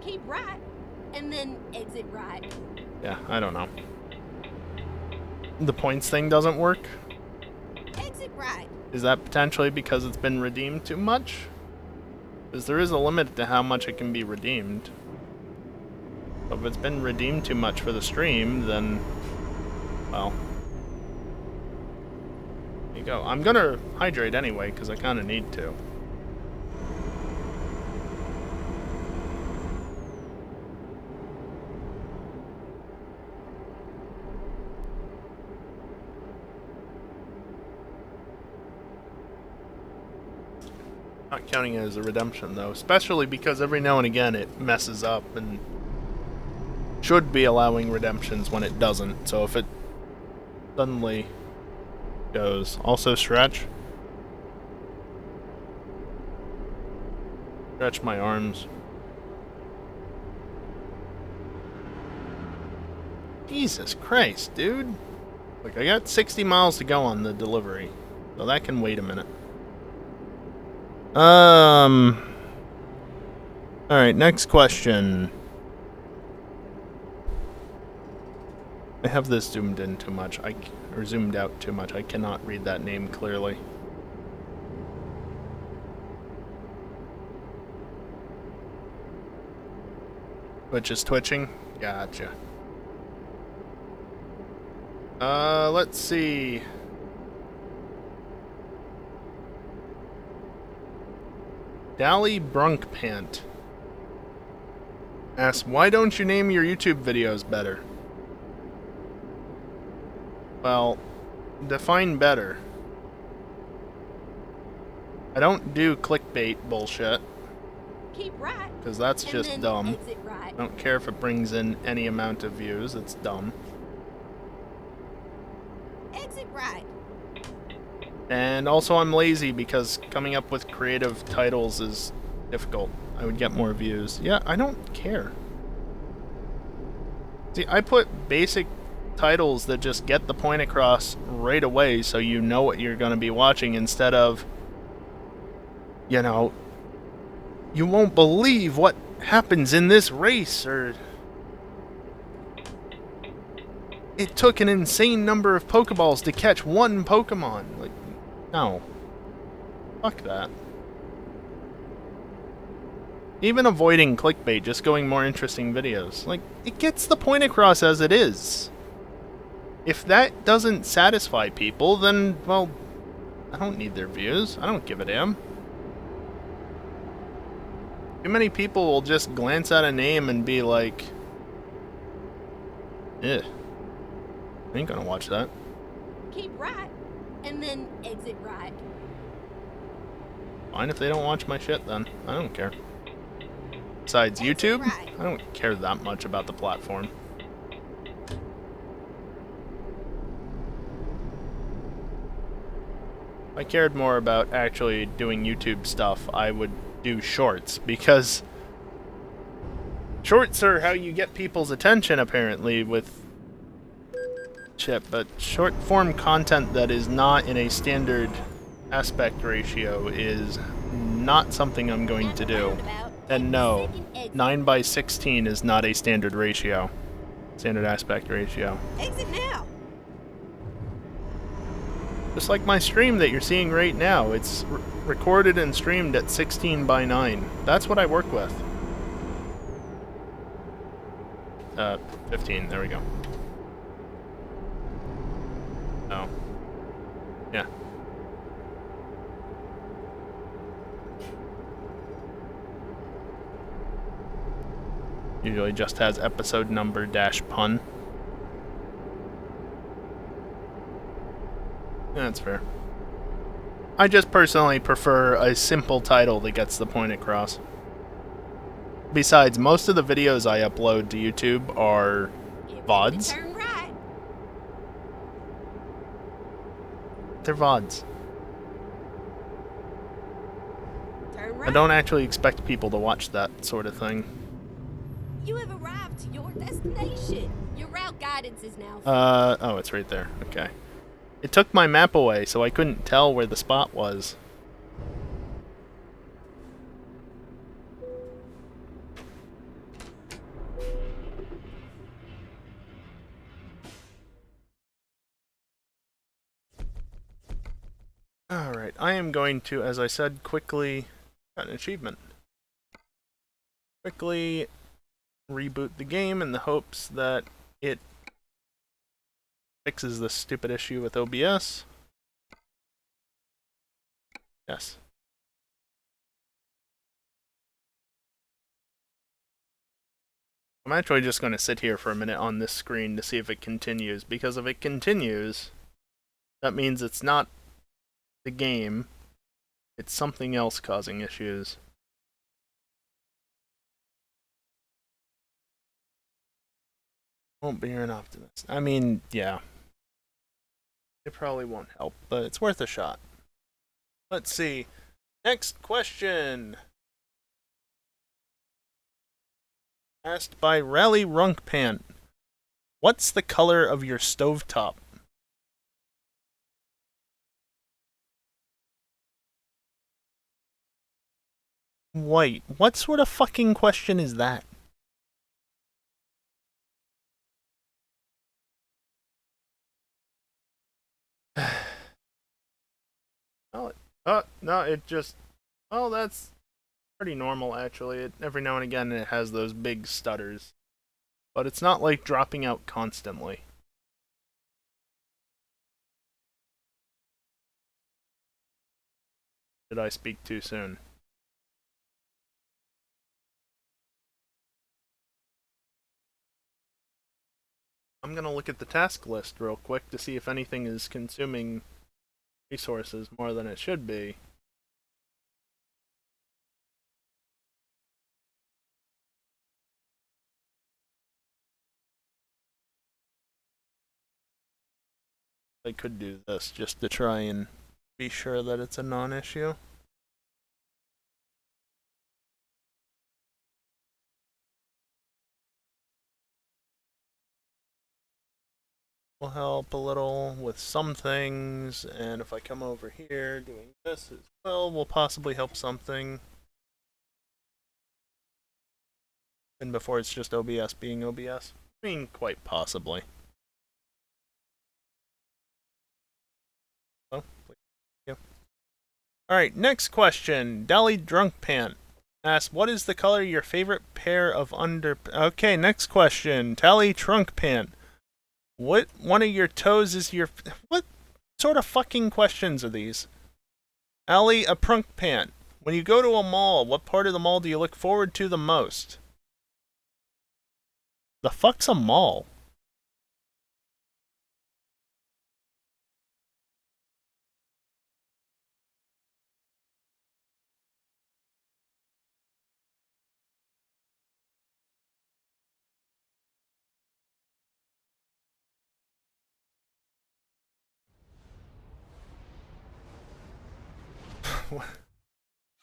Keep right, and then exit right. Yeah, I don't know. The points thing doesn't work? Exit right. Is that potentially because it's been redeemed too much? Because there is a limit to how much it can be redeemed. But if it's been redeemed too much for the stream, then, well, there you go. I'm gonna hydrate anyway, because I kind of need to. Not counting it as a redemption, though, especially because every now and again it messes up and should be allowing redemptions when it doesn't. So if it suddenly goes, also stretch my arms. Jesus Christ, dude. Look, I got 60 miles to go on the delivery, so that can wait a minute. Alright, next question. I have this zoomed in too much. Or zoomed out too much. I cannot read that name clearly. Twitch is twitching? Gotcha. Let's see. Dally Brunkpant asks, why don't you name your YouTube videos better? Well, define better. I don't do clickbait bullshit. Keep right. Because that's And just then dumb. exit right. I don't care if it brings in any amount of views, it's dumb. Exit right. And also I'm lazy because coming up with creative titles is difficult. I would get more views. Yeah, I don't care. See, I put basic titles that just get the point across right away so you know what you're going to be watching instead of, you know, you won't believe what happens in this race, or it took an insane number of Pokeballs to catch one Pokemon. Like, no. Fuck that. Even avoiding clickbait, just going more interesting videos. Like, it gets the point across as it is. If that doesn't satisfy people, then, well, I don't need their views. I don't give a damn. Too many people will just glance at a name and be like, I ain't gonna watch that. Keep right. And then exit right. Fine if they don't watch my shit then. I don't care. Besides YouTube, Right. I don't care that much about the platform. If I cared more about actually doing YouTube stuff, I would do shorts, because shorts are how you get people's attention, apparently, with shit, but short form content that is not in a standard aspect ratio is not something I'm going At to the do. roundabout, And take no, the second exit. 9:16 is not a standard ratio. Standard aspect ratio. Exit now. Just like my stream that you're seeing right now, it's recorded and streamed at 16:9. That's what I work with. 15, there we go. Oh. Yeah. Usually just has episode number dash pun. Yeah, that's fair. I just personally prefer a simple title that gets the point across. Besides, most of the videos I upload to YouTube are Get ready VODs. to turn right. They're VODs. Turn I right. don't actually expect people to watch that sort of thing. You have arrived to your destination. Your route guidance is now. Oh, it's right there. Okay. It took my map away, so I couldn't tell where the spot was. Alright, I am going to, as I said, quickly... Got an achievement. Quickly reboot the game in the hopes that it fixes this stupid issue with OBS. Yes. I'm actually just going to sit here for a minute on this screen to see if it continues, because if it continues, that means it's not the game, it's something else causing issues. Won't be an optimist. I mean, yeah. It probably won't help, but it's worth a shot. Let's see. Next question. Asked by Rally Runkpant. What's the color of your stovetop? White. What sort of fucking question is that? Oh, no, it just... Oh, that's pretty normal actually. Every now and again it has those big stutters, but it's not like dropping out constantly. Did I speak too soon? I'm gonna look at the task list real quick to see if anything is consuming resources more than it should be. I could do this just to try and be sure that it's a non-issue. Will help a little with some things, and if I come over here doing this as well, will possibly help something. And before it's just OBS being OBS? I mean, quite possibly. Oh, yeah. Alright, next question. Dally Drunk Pant asks, what is the color of your favorite pair of under... Okay, next question. Tally Trunk Pant. What one of your toes is your... What sort of fucking questions are these? Allie, a prunk pant. When you go to a mall, what part of the mall do you look forward to the most? The fuck's a mall?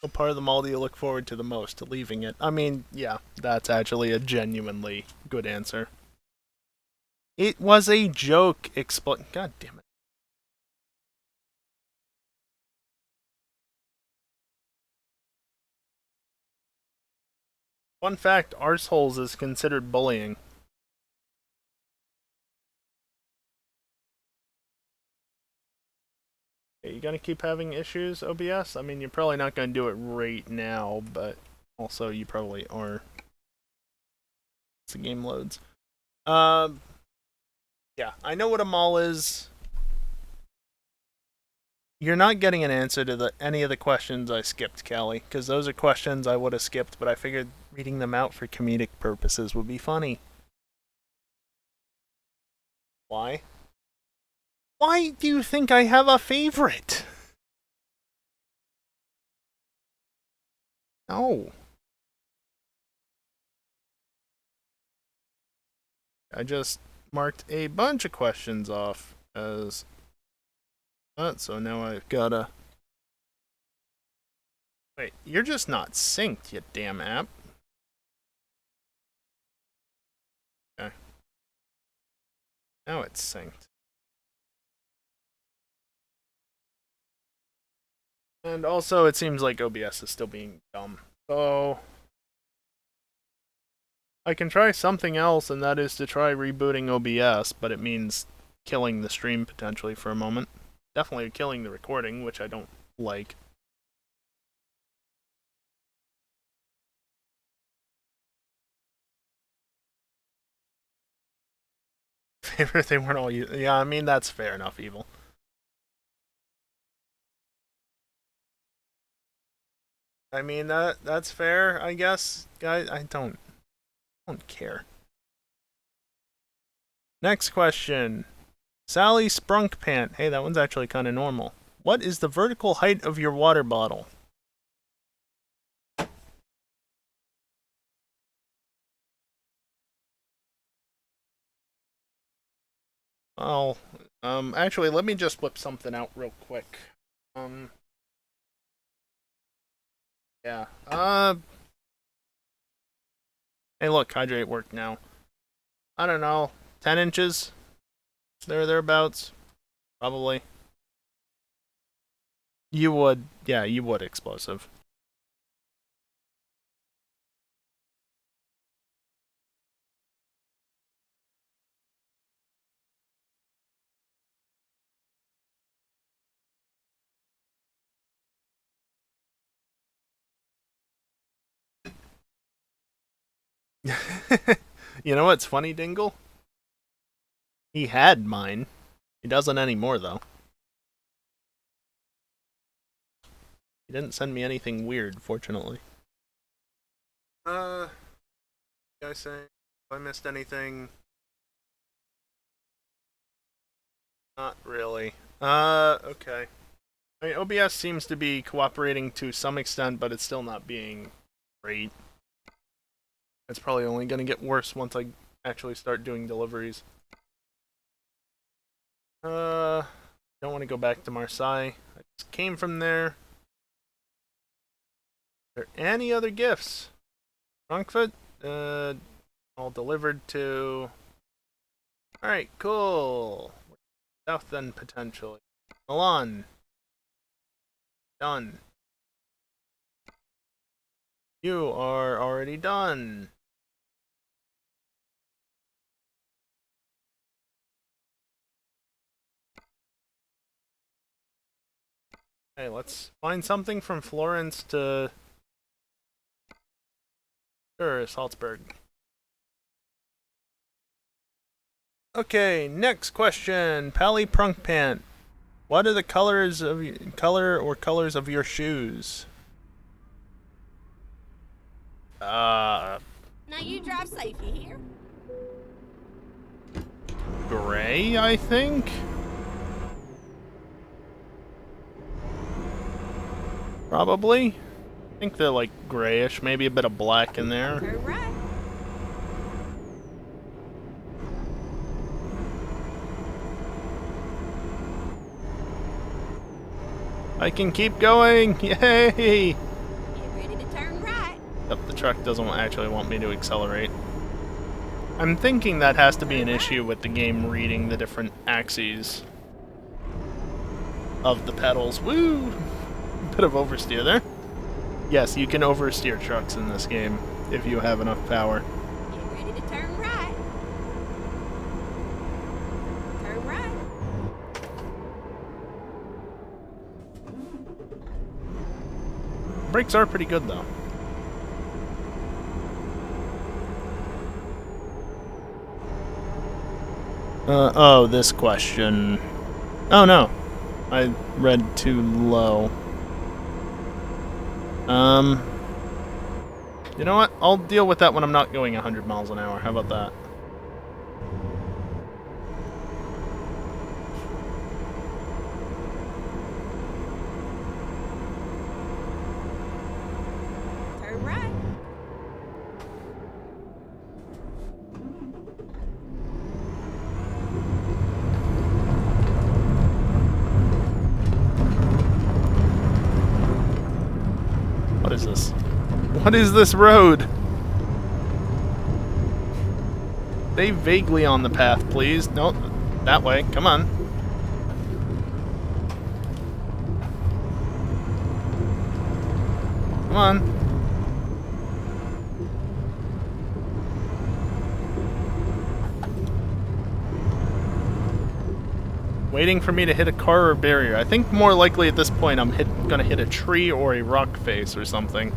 What part of the mall do you look forward to the most? Leaving it. I mean, yeah, that's actually a genuinely good answer. It was a joke. God damn it. Fun fact, arseholes is considered bullying. Are you gonna keep having issues, OBS? I mean, you're probably not gonna do it right now, but also you probably are. It's the game loads. Yeah, I know what a mall is. You're not getting an answer to any of the questions I skipped, Callie, because those are questions I would have skipped, but I figured reading them out for comedic purposes would be funny. Why? Why do you think I have a favorite? No. I just marked a bunch of questions off as that, so now I've gotta... Wait, you're just not synced, you damn app. Okay. Now it's synced. And also, it seems like OBS is still being dumb. So, I can try something else, and that is to try rebooting OBS, but it means killing the stream potentially for a moment. Definitely killing the recording, which I don't like. Favorite they weren't all... Yeah, I mean, that's fair enough, Evil. I mean, that's fair, I guess. I don't care. Next question. Sally Sprunkpant. Hey, that one's actually kind of normal. What is the vertical height of your water bottle? Oh, actually, let me just whip something out real quick. Yeah. Hey, look, hydrate worked now. I don't know, 10 inches? Thereabouts? Probably. You would, yeah, you would explosive. You know what's funny, Dingle? He had mine. He doesn't anymore, though. He didn't send me anything weird, fortunately. Guys saying if I missed anything? Not really. Okay. I mean, OBS seems to be cooperating to some extent, but it's still not being great. It's probably only going to get worse once I actually start doing deliveries. Don't want to go back to Marseille. I just came from there. Are there any other gifts? Frankfurt? All delivered to... Alright, cool. South then, potentially. Milan. Done. You are already done. Okay, let's find something from Florence to... Sure, Salzburg. Okay, next question. Pally Prunkpant. What are the colors of colors of your shoes? Now you drive safe, you hear? Gray, I think? Probably. I think they're like grayish, maybe a bit of black in there. Turn right. I can keep going! Yay! Get ready to turn right. Yep, the truck doesn't actually want me to accelerate. I'm thinking that has to be an issue with the game reading the different axes of the pedals. Woo! Bit of oversteer there. Yes, you can oversteer trucks in this game if you have enough power. Get ready to turn right. Turn right. Brakes are pretty good though. Oh, this question. Oh no. I read too low. You know what? I'll deal with that when I'm not going 100 miles an hour. How about that? Turn right. What is this? What is this road? Stay vaguely on the path, please. No, that way. Come on. Come on. Waiting for me to hit a car or barrier. I think more likely at this point I'm gonna hit a tree or a rock face or something.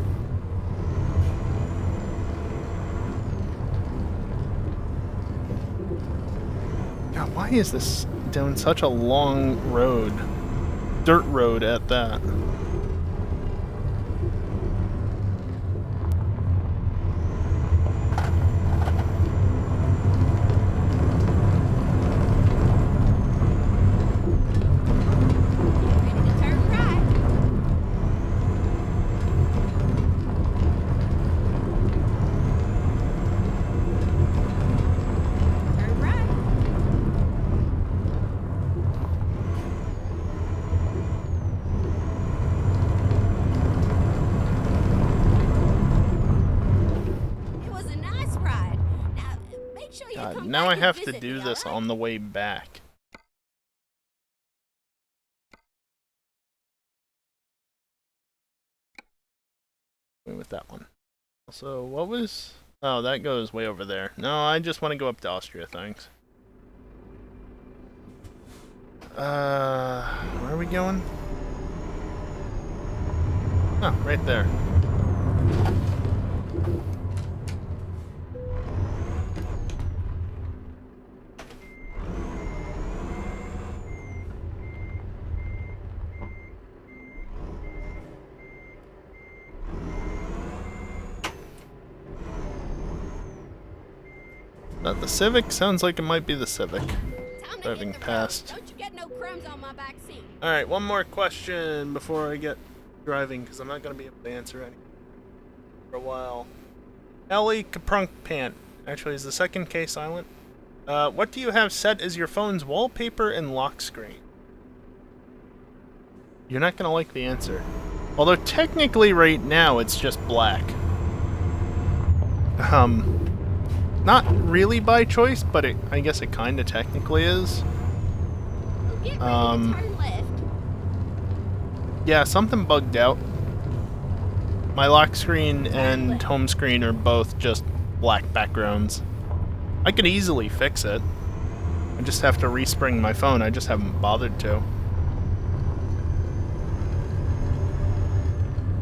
God, why is this down such a long road? Dirt road at that. Ready to turn right. Turn right. It was a nice ride. Now, make sure you God, come now back I and have to visit do me, this all right? on the way back. With that one. Also, what was... Oh, that goes way over there. No, I just want to go up to Austria, thanks. Where are we going? Oh, right there. That the Civic? Sounds like it might be the Civic. Time to Driving hit the past. road. Don't you get no crumbs on my back seat. Alright, one more question before I get driving, because I'm not going to be able to answer any for a while. Ellie Kaprunk Pant. Actually, is the second K silent? What do you have set as your phone's wallpaper and lock screen? You're not going to like the answer. Although technically right now it's just black. Not really by choice, but I guess it kind of technically is. Oh, get ready to turn left. Yeah, something bugged out. My lock screen and home screen are both just black backgrounds. I could easily fix it. I just have to respring my phone. I just haven't bothered to.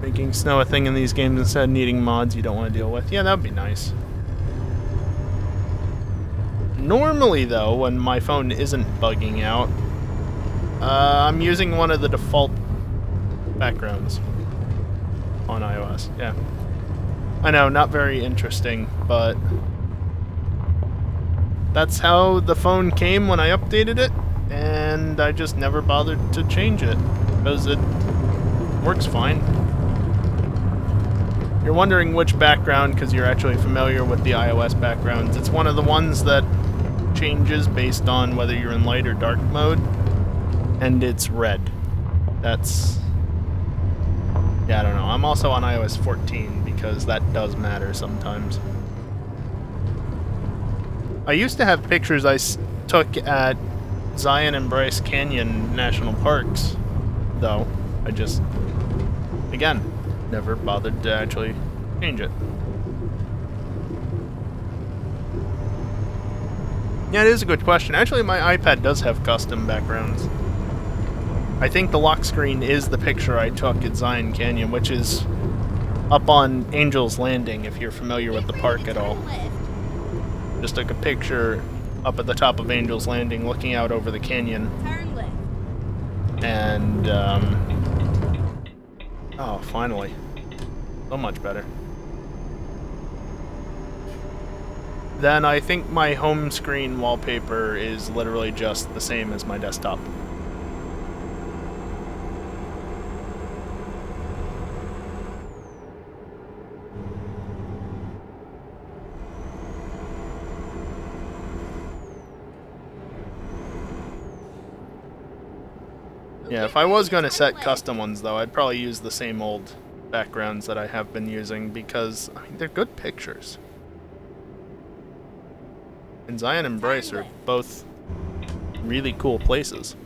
Making snow a thing in these games instead of needing mods you don't want to deal with. Yeah, that would be nice. Normally, though, when my phone isn't bugging out, I'm using one of the default backgrounds on iOS. Yeah. I know, not very interesting, but that's how the phone came when I updated it, and I just never bothered to change it, because it works fine. You're wondering which background, because you're actually familiar with the iOS backgrounds. It's one of the ones that changes based on whether you're in light or dark mode, and it's red. That's... yeah, I don't know. I'm also on iOS 14, because that does matter sometimes. I used to have pictures I took at Zion and Bryce Canyon National Parks, though. I just, again, never bothered to actually change it. Yeah, it is a good question. Actually, my iPad does have custom backgrounds. I think the lock screen is the picture I took at Zion Canyon, which is up on Angel's Landing, if you're familiar with the park at all. Just took a picture up at the top of Angel's Landing, looking out over the canyon. Turn left. And, oh, finally. So much better. Then I think my home screen wallpaper is literally just the same as my desktop. Yeah, if I was going to set custom ones, though, I'd probably use the same old backgrounds that I have been using, because, I mean, they're good pictures. And Zion and Bryce are both really cool places.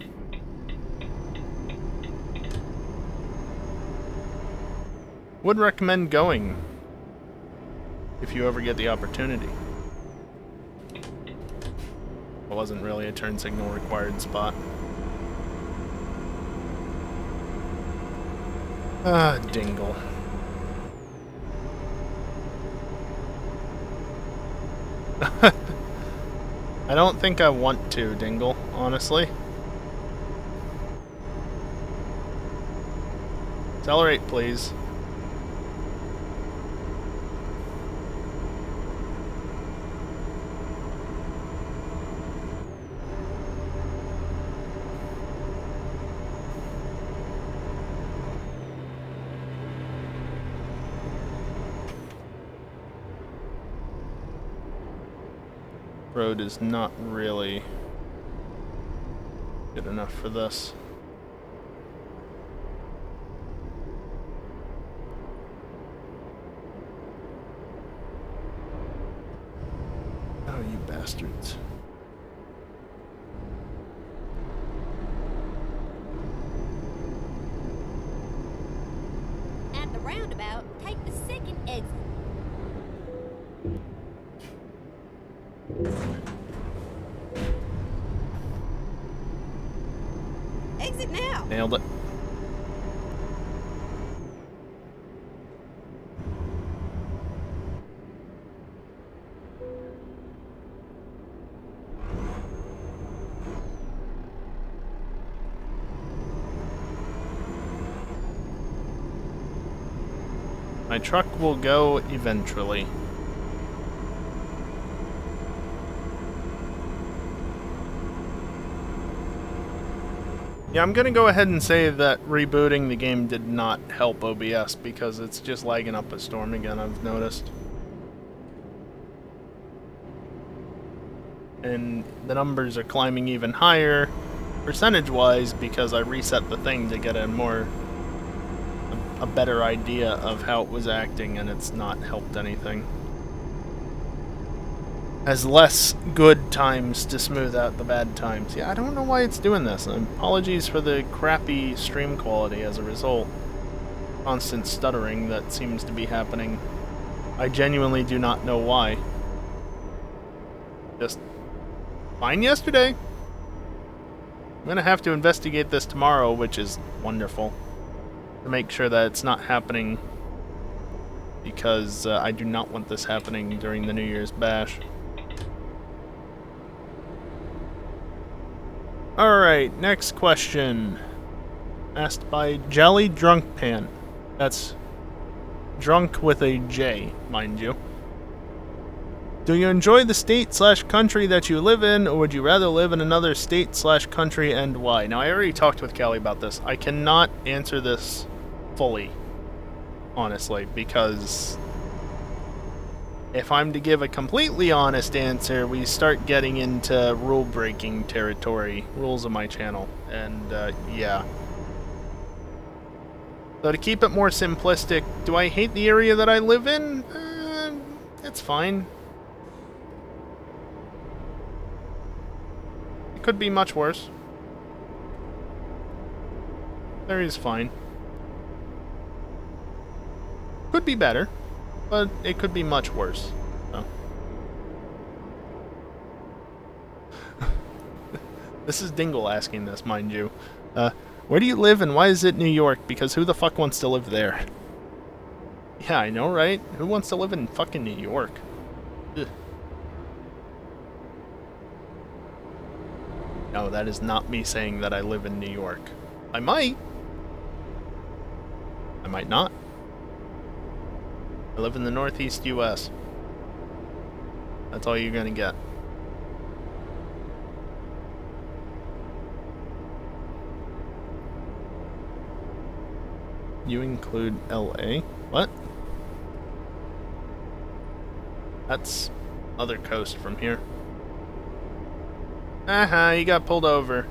Would recommend going if you ever get the opportunity. It wasn't really a turn signal required spot. Ah, Dingle. I don't think I want to, Dingle, honestly. Accelerate, please. Road is not really good enough for this. Oh, you bastards. At the roundabout, take the second exit. Exit now. Nailed it. My truck will go eventually. Yeah, I'm gonna go ahead and say that rebooting the game did not help OBS because it's just lagging up a storm again, I've noticed. And the numbers are climbing even higher, percentage-wise, because I reset the thing to get a better idea of how it was acting, and it's not helped anything. Has less good times to smooth out the bad times. Yeah, I don't know why it's doing this. Apologies for the crappy stream quality as a result. Constant stuttering that seems to be happening. I genuinely do not know why. Just fine yesterday. I'm gonna have to investigate this tomorrow, which is wonderful, to make sure that it's not happening, because I do not want this happening during the New Year's bash. Alright, next question. Asked by Jelly Drunk Pan. That's drunk with a J, mind you. Do you enjoy the state/country that you live in, or would you rather live in another state/country, and why? Now, I already talked with Callie about this. I cannot answer this fully, honestly, because if I'm to give a completely honest answer, we start getting into rule-breaking territory, rules of my channel, and yeah. So to keep it more simplistic, do I hate the area that I live in? It's fine. It could be much worse. There is fine. Could be better, but it could be much worse. So. This is Dingle asking this, mind you. Where do you live and why is it New York? Because who the fuck wants to live there? Yeah, I know, right? Who wants to live in fucking New York? Ugh. No, that is not me saying that I live in New York. I might. I might not. I live in the Northeast US. That's all you're gonna get. You include LA? What? That's other coast from here. You got pulled over.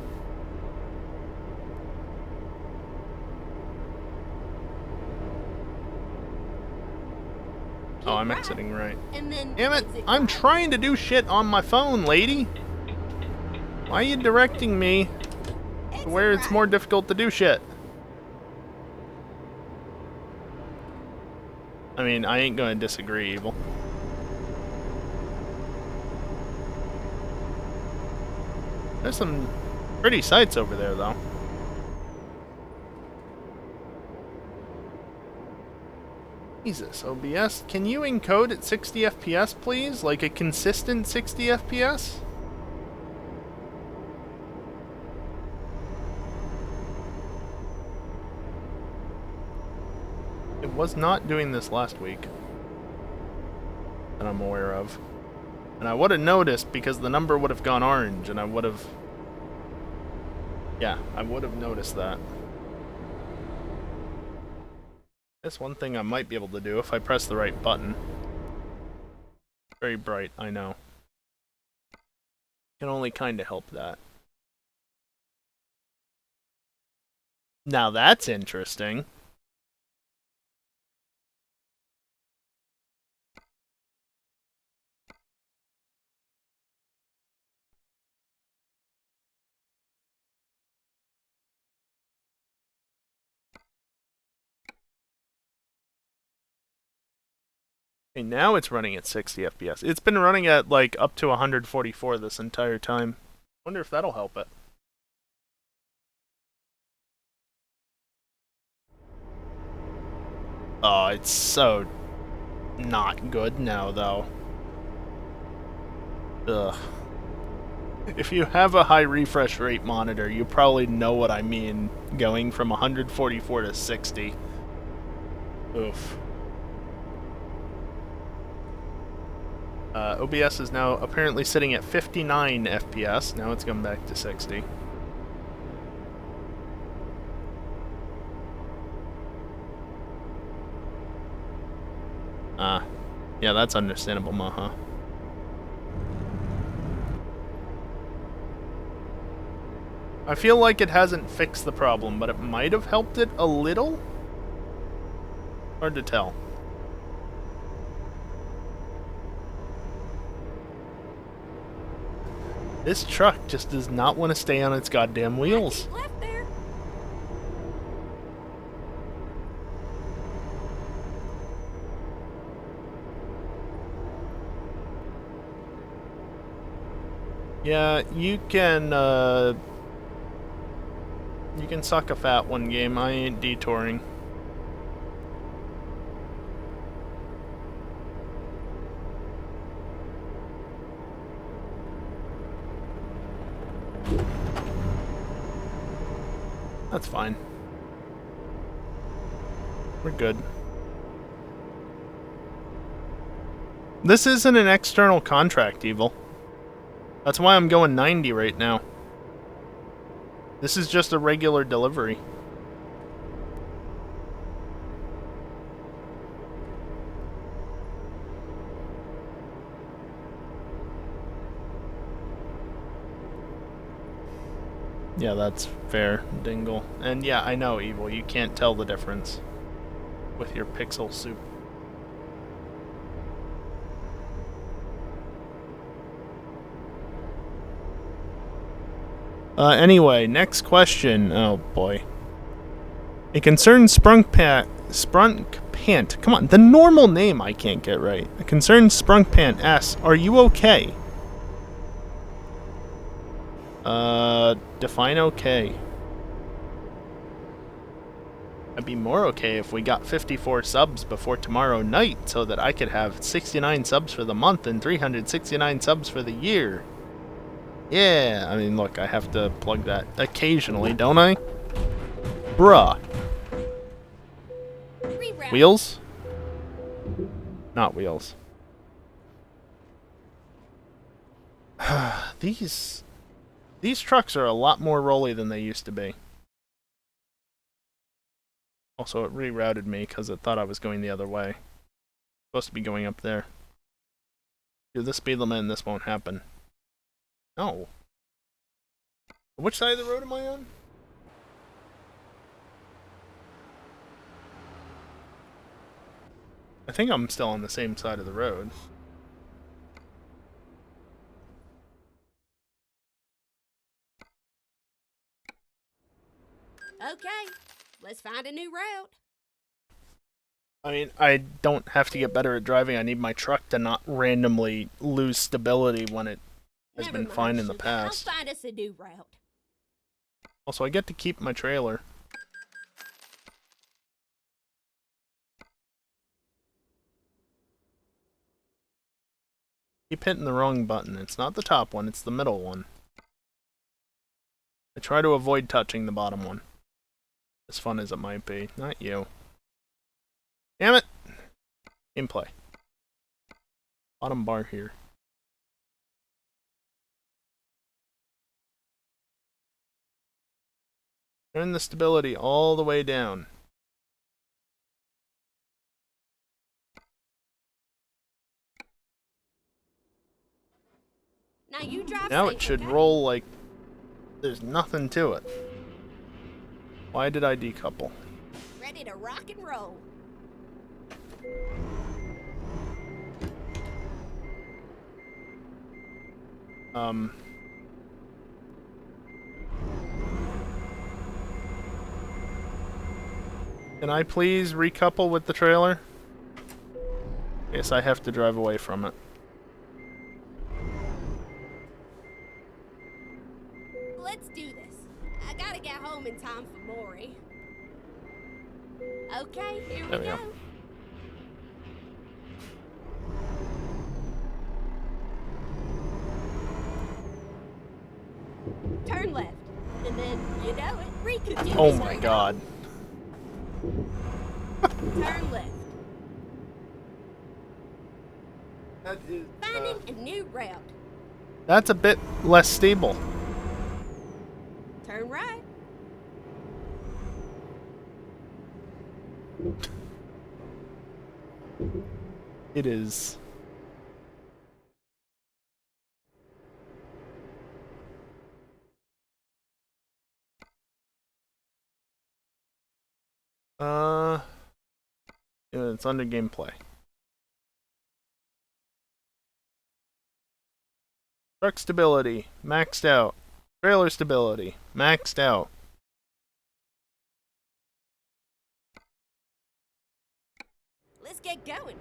Oh, I'm exiting right. Damn it! I'm trying to do shit on my phone, lady! Why are you directing me to where it's more difficult to do shit? I mean, I ain't gonna disagree, Evil. There's some pretty sights over there, though. Jesus, OBS, can you encode at 60 FPS, please? Like a consistent 60 FPS? It was not doing this last week that I'm aware of. And I would have noticed because the number would have gone orange and I would have... Yeah, I would have noticed that. That's one thing I might be able to do if I press the right button. Very bright, I know. Can only kind of help that. Now that's interesting. Okay, now it's running at 60 FPS. It's been running at like up to 144 this entire time. Wonder if that'll help it. Oh, it's so not good now, though. Ugh. If you have a high refresh rate monitor, you probably know what I mean, going from 144 to 60. Oof. OBS is now apparently sitting at 59 FPS. Now it's going back to 60. Yeah, that's understandable, Maha. I feel like it hasn't fixed the problem, but it might have helped it a little? Hard to tell. This truck just does not want to stay on its goddamn wheels. Keep left there. Yeah, you can suck a fat one, game. I ain't detouring. That's fine. We're good. This isn't an external contract, Evil. That's why I'm going 90 right now. This is just a regular delivery. Yeah, that's fair, Dingle. And yeah, I know, Evil, you can't tell the difference with your pixel soup. Anyway, next question. Oh boy. A concerned sprunk pant. Come on, the normal name I can't get right. A concerned sprunk pant asks, "Are you okay?" Define okay. I'd be more okay if we got 54 subs before tomorrow night so that I could have 69 subs for the month and 369 subs for the year. Yeah, I mean, look, I have to plug that occasionally, don't I? Bruh. Reroute. Wheels? Not wheels. These trucks are a lot more rolly than they used to be. Also, it rerouted me because it thought I was going the other way. Supposed to be going up there. Do the speed limit and this won't happen. No. Which side of the road am I on? I think I'm still on the same side of the road. Okay, let's find a new route. I mean, I don't have to get better at driving. I need my truck to not randomly lose stability when it has Never been mind, fine in the sugar. past. I'll find us a new route. Also, I get to keep my trailer. Keep hitting the wrong button. It's not the top one, it's the middle one. I try to avoid touching the bottom one. As fun as it might be. Not you. Damn it! Gameplay. Bottom bar here. Turn the stability all the way down. Now you drive Now safe, it should okay? roll like there's nothing to it. Why did I decouple? Ready to rock and roll. Can I please recouple with the trailer? Guess I have to drive away from it. Let's do this. I gotta get home in time for Maury. Okay, here There we we go. go. Turn left. And then, you know it, recoup. Oh my god. Turn left. That is, Finding a new route. that's a bit less stable. Turn right. It is. Yeah, it's under gameplay. Truck stability, maxed out. Trailer stability, maxed out. Let's get going.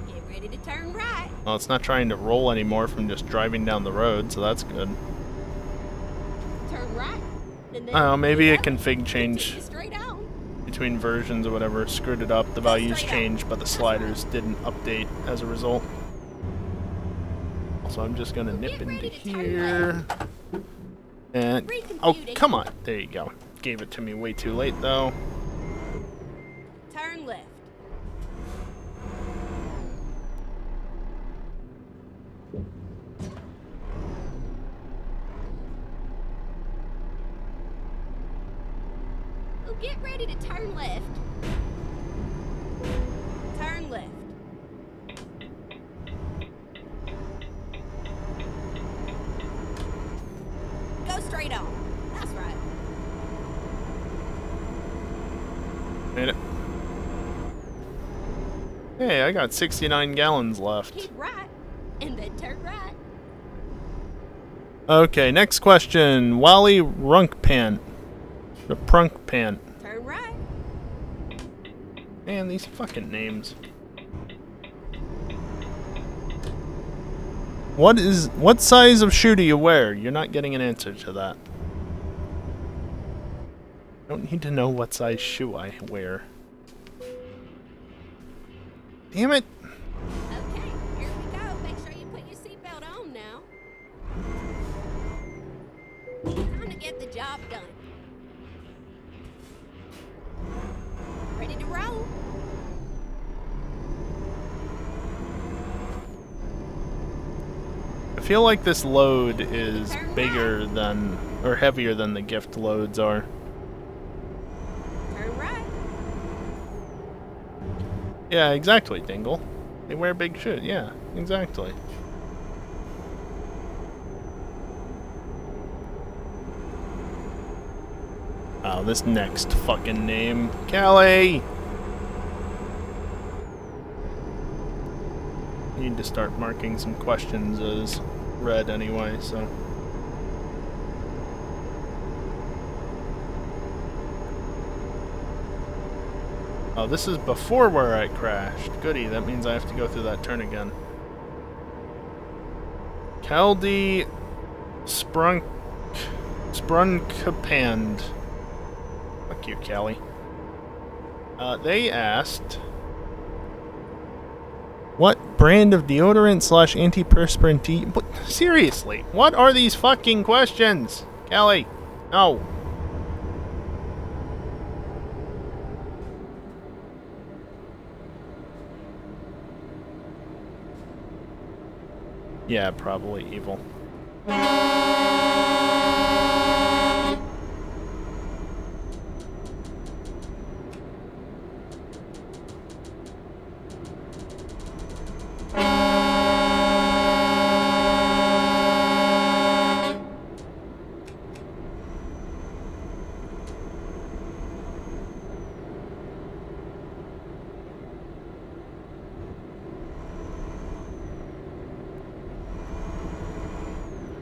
Get ready to turn right. Well, it's not trying to roll anymore from just driving down the road, so that's good. Turn right. And then Oh, maybe a left. config Take change you straight on. between versions or whatever screwed it up. The values changed, but the sliders didn't update as a result. So I'm just gonna nip into here. And oh, come on! There you go. Gave it to me way too late, though. Turn left. Well, get ready to turn left. Turn left. Go straight on. That's right. Made it. Hey, I got 69 gallons left. Keep right, and then turn right. Okay, next question. Wally Runkpant. The Prunk Pant. Turn right. Man, these fucking names. What size of shoe do you wear? You're not getting an answer to that. I don't need to know what size shoe I wear. Damn it! Okay, here we go. Make sure you put your seatbelt on now. Time to get the job done. Ready to roll? I feel like this load is bigger than, or heavier than the gift loads are. Turn right. Yeah, exactly, Dingle. They wear big shoes. Yeah, exactly. Oh, this next fucking name. Callie! Need to start marking some questions as read anyway, so. Oh, this is before where I crashed. Goody, that means I have to go through that turn again. Caldi Sprunkapand. Fuck you, Callie. They asked, what brand of deodorant / antiperspirant do you... Seriously, what are these fucking questions? Callie, no. Yeah, probably evil.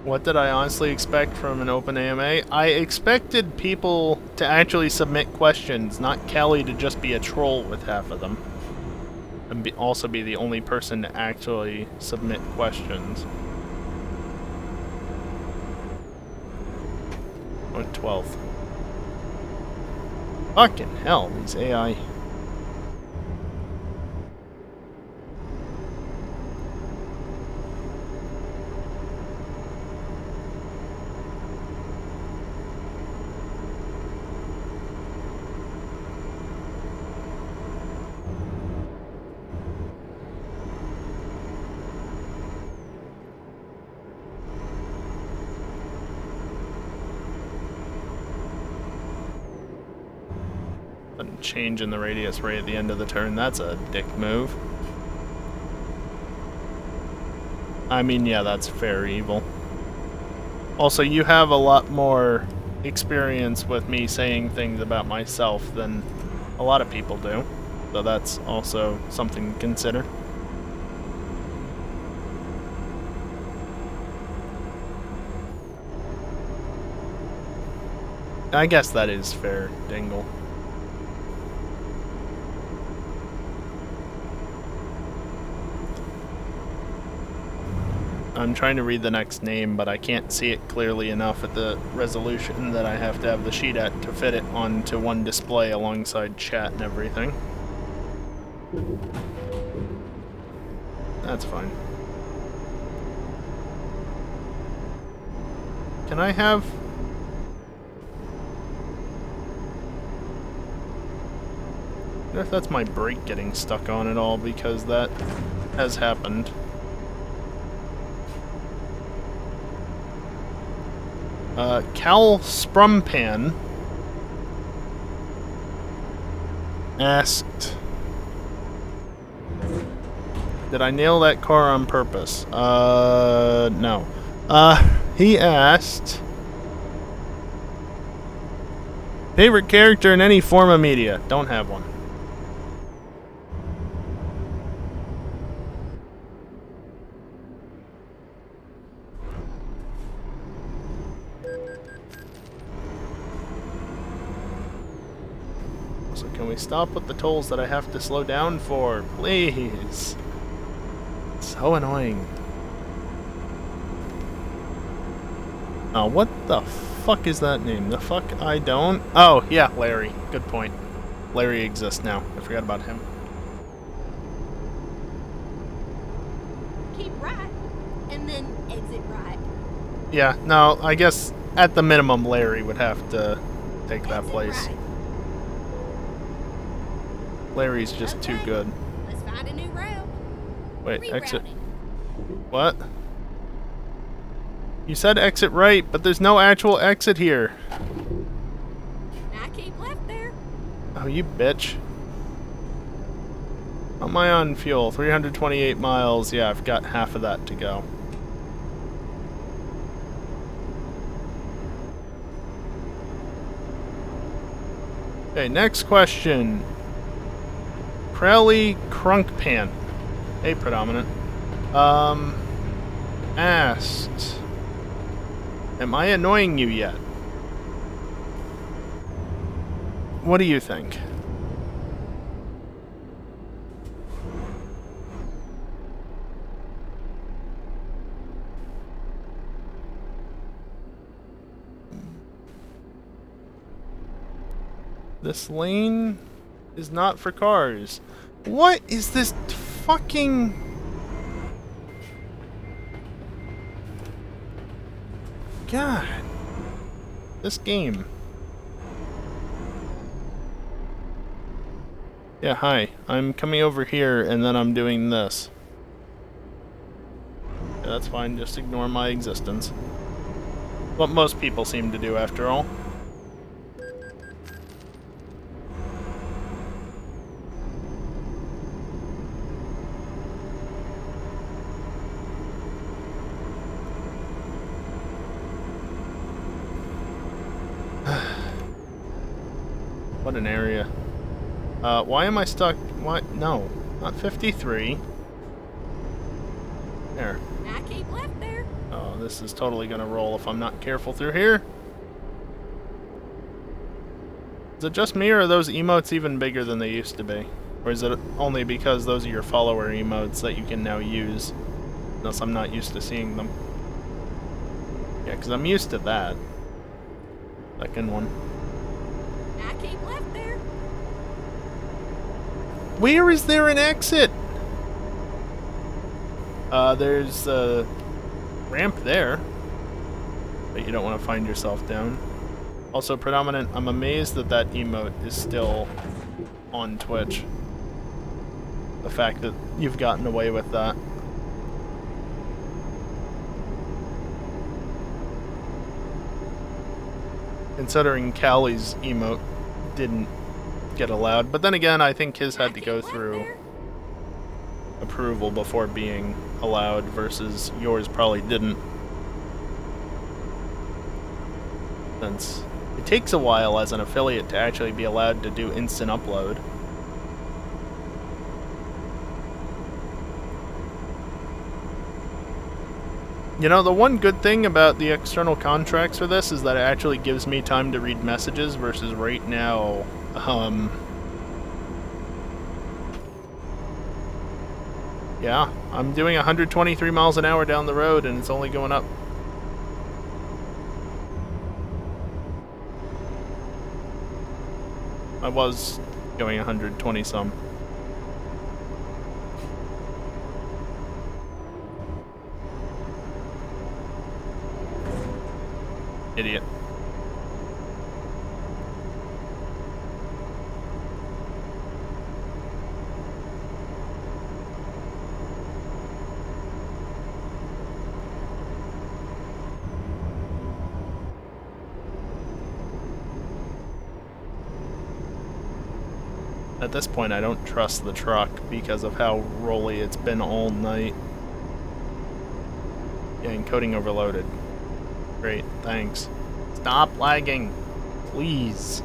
What did I honestly expect from an open AMA? I expected people to actually submit questions, not Callie to just be a troll with half of them. And also be the only person to actually submit questions. 1/12. Fucking hell, these AI. change in the radius right at the end of the turn. That's a dick move. I mean, yeah, that's fair evil. Also, you have a lot more experience with me saying things about myself than a lot of people do. So that's also something to consider. I guess that is fair, Dingle. I'm trying to read the next name, but I can't see it clearly enough at the resolution that I have to have the sheet at to fit it onto one display alongside chat and everything. That's fine. Can I have... I wonder if that's my brake getting stuck on at all, because that has happened. Cal Sprumpan asked, did I nail that car on purpose? No. He asked, favorite character in any form of media? Don't have one. So can we stop with the tolls that I have to slow down for, please? So annoying. Oh, what the fuck is that name? The fuck I don't? Oh, yeah, Larry. Good point. Larry exists now. I forgot about him. Keep right, and then exit right. Yeah, no, I guess at the minimum Larry would have to take that Exit place. right. Larry's just too Okay. good. Let's find a new route. Wait, exit. Rerouting. What? You said exit right, but there's no actual exit here. Now keep left there. Oh, you bitch. How am I on fuel? 328 miles. Yeah, I've got half of that to go. Okay, next question. Crowley Crunkpan. Hey, Predominant. Asked, am I annoying you yet? What do you think? This lane is not for cars. What is this fucking... God. This game. Yeah, hi. I'm coming over here and then I'm doing this. Yeah, that's fine. Just ignore my existence. What most people seem to do, after all. What an area. Why am I stuck? What? No. Not 53. There. Now keep left there. Oh, this is totally gonna roll if I'm not careful through here. Is it just me, or are those emotes even bigger than they used to be? Or is it only because those are your follower emotes that you can now use? Unless I'm not used to seeing them. Yeah, because I'm used to that. Second one. Now keep left there. Where is there an exit? There's a ramp there. But you don't want to find yourself down. Also, Predominant, I'm amazed that that emote is still on Twitch. The fact that you've gotten away with that. Considering Callie's emote didn't get allowed. But then again, I think his had to I go keep left through there. approval before being allowed, versus yours probably didn't. Since it takes a while as an affiliate to actually be allowed to do instant upload. You know, the one good thing about the external contracts for this is that it actually gives me time to read messages, versus right now, yeah, I'm doing 123 miles an hour down the road and it's only going up. I was going 120 some. Idiot. At this point, I don't trust the truck because of how rolly it's been all night. Yeah, encoding overloaded. Great, thanks. Stop lagging, please.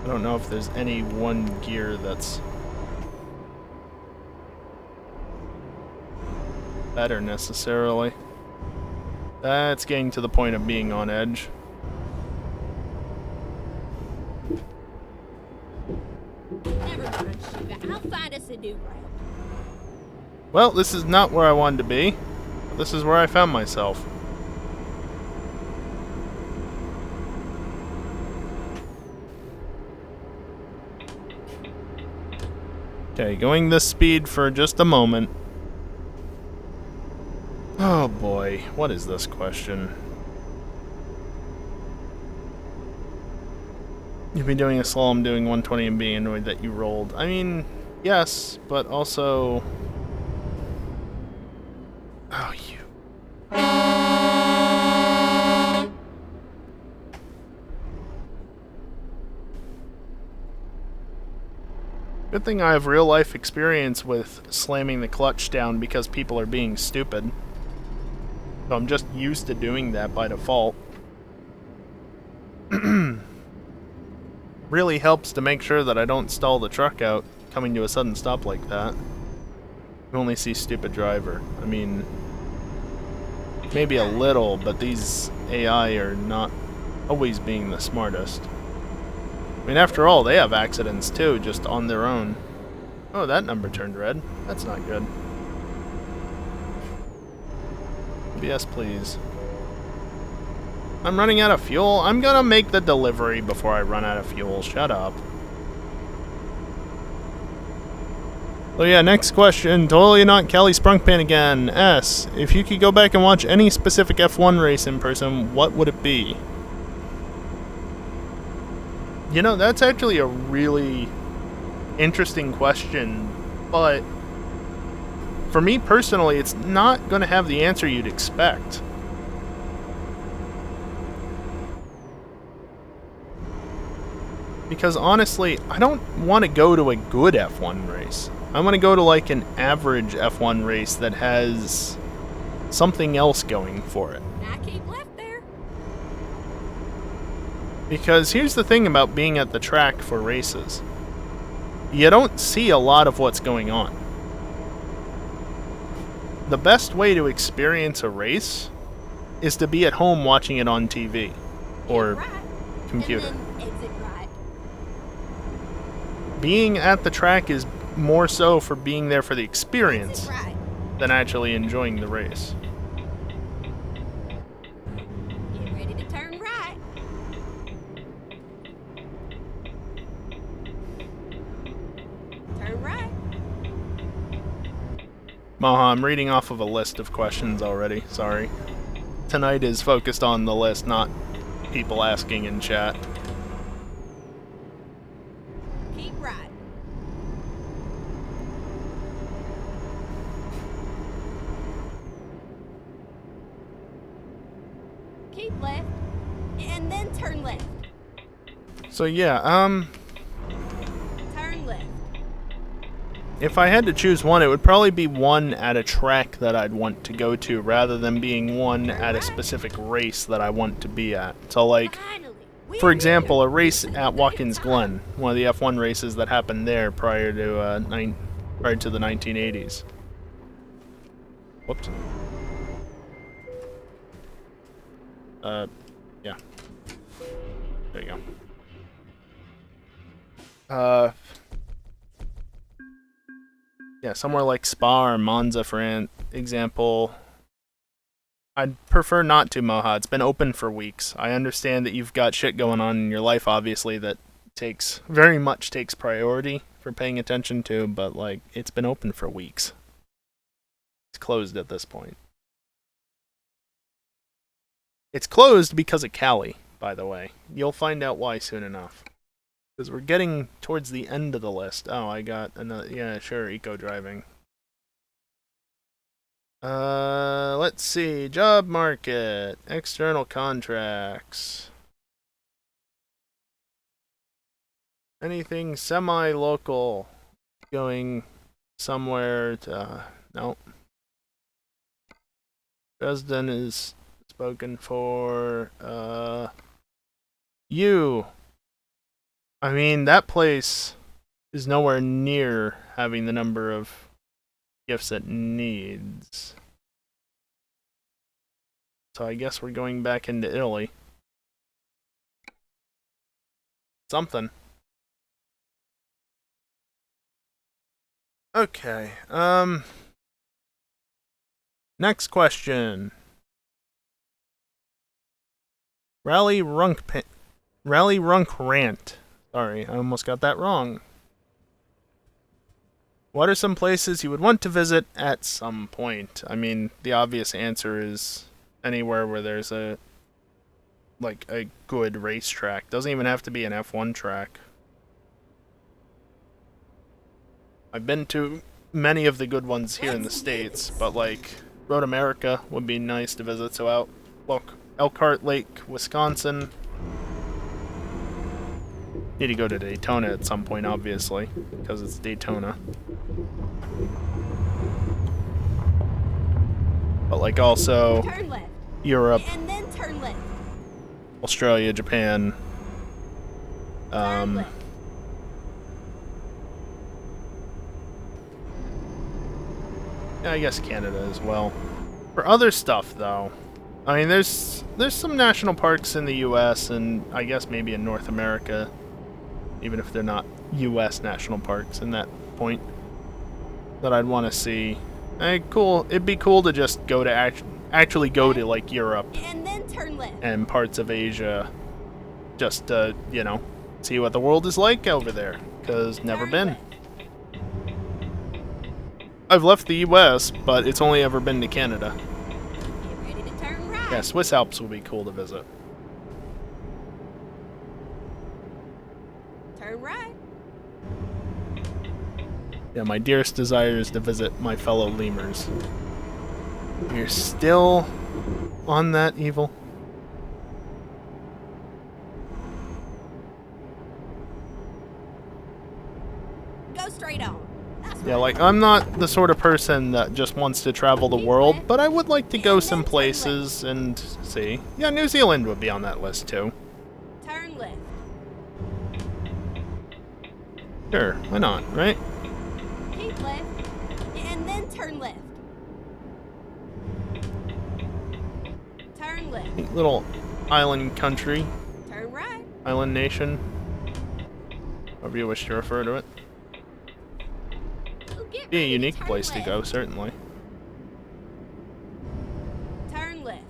I don't know if there's any one gear that's better necessarily. That's getting to the point of being on edge. Never mind, Shiva. I'll find us a new route. Well, this is not where I wanted to be. This is where I found myself. Okay, going this speed for just a moment. Oh boy, what is this question? You've been doing a slalom doing 120 and being annoyed that you rolled. I mean, yes, but also... Oh, you... Good thing I have real life experience with slamming the clutch down because people are being stupid. So I'm just used to doing that by default. Really helps to make sure that I don't stall the truck out coming to a sudden stop like that. You only see stupid driver. I mean, maybe a little, but these AI are not always being the smartest. I mean, after all, they have accidents too, just on their own. Oh, that number turned red. That's not good. BS, please. I'm running out of fuel. I'm gonna make the delivery before I run out of fuel. Shut up. So yeah, next question. Totally not Kelly Sprunkpan again. S. If you could go back and watch any specific F1 race in person, what would it be? You know, that's actually a really interesting question, but for me personally, it's not going to have the answer you'd expect. Because honestly, I don't want to go to a good F1 race. I want to go to like an average F1 race that has something else going for it. I keep left there. Because here's the thing about being at the track for races. You don't see a lot of what's going on. The best way to experience a race is to be at home watching it on TV or Right. computer. And then exit right. Being at the track is more so for being there for the experience Exit right. than actually enjoying the race. Get ready to turn right. Turn right. Maha, I'm reading off of a list of questions already. Sorry. Tonight is focused on the list, not people asking in chat. Keep right. Keep left, and then turn left. So yeah, Turn left. if I had to choose one, it would probably be one at a track that I'd want to go to, rather than being one at a specific race that I want to be at. So like, Finally. for example, a race at Watkins Glen, one of the F1 races that happened there prior to the 1980s. Whoops. Yeah. There you go. Yeah, somewhere like Spa or Monza, for example. I'd prefer not to, Moha. It's been open for weeks. I understand that you've got shit going on in your life, obviously, that very much takes priority for paying attention to, but, like, it's been open for weeks. It's closed at this point. It's closed because of Cali, by the way. You'll find out why soon enough. Because we're getting towards the end of the list. Oh, I got another... Yeah, sure, eco-driving. Let's see. Job market. External contracts. Anything semi-local. Going somewhere to... Nope. Dresden is spoken for. You. I mean, that place is nowhere near having the number of gifts it needs. So I guess we're going back into Italy. Something. Okay, next question. Rally Runk Rant. Sorry, I almost got that wrong. What are some places you would want to visit at some point? I mean, the obvious answer is anywhere where there's a good racetrack. Doesn't even have to be an F1 track. I've been to many of the good ones here in the States, but like Road America would be nice to visit. So out, look, Elkhart Lake, Wisconsin. Need to go to Daytona at some point, obviously, because it's Daytona. But like also Turn left. Europe, And then turn left. Australia, Japan. Turn left. Yeah, I guess Canada as well. For other stuff, though, I mean, there's some national parks in the U.S. and I guess maybe in North America, even if they're not U.S. national parks in that point, that I'd want to see. Cool. It'd be cool to just go to actually go to like Europe And then turn left. and parts of Asia, just to see what the world is like over there. Cause never Turn been. left. I've left the U.S., but it's only ever been to Canada. Get ready to turn right. Yeah, Swiss Alps would be cool to visit. Turn right. Yeah, my dearest desire is to visit my fellow lemurs. You're still on that evil? Go straight on. That's Yeah, right. like, I'm not the sort of person that just wants to travel the world, but I would like to go some places and see. Yeah, New Zealand would be on that list, too. Turn left. Sure, why not, right? Keep left. And then turn left. Turn left. Neat little island country, Turn right. island nation, however you wish to refer to it. Ooh, get Be a ready unique turn place to left. go, certainly. Turn left.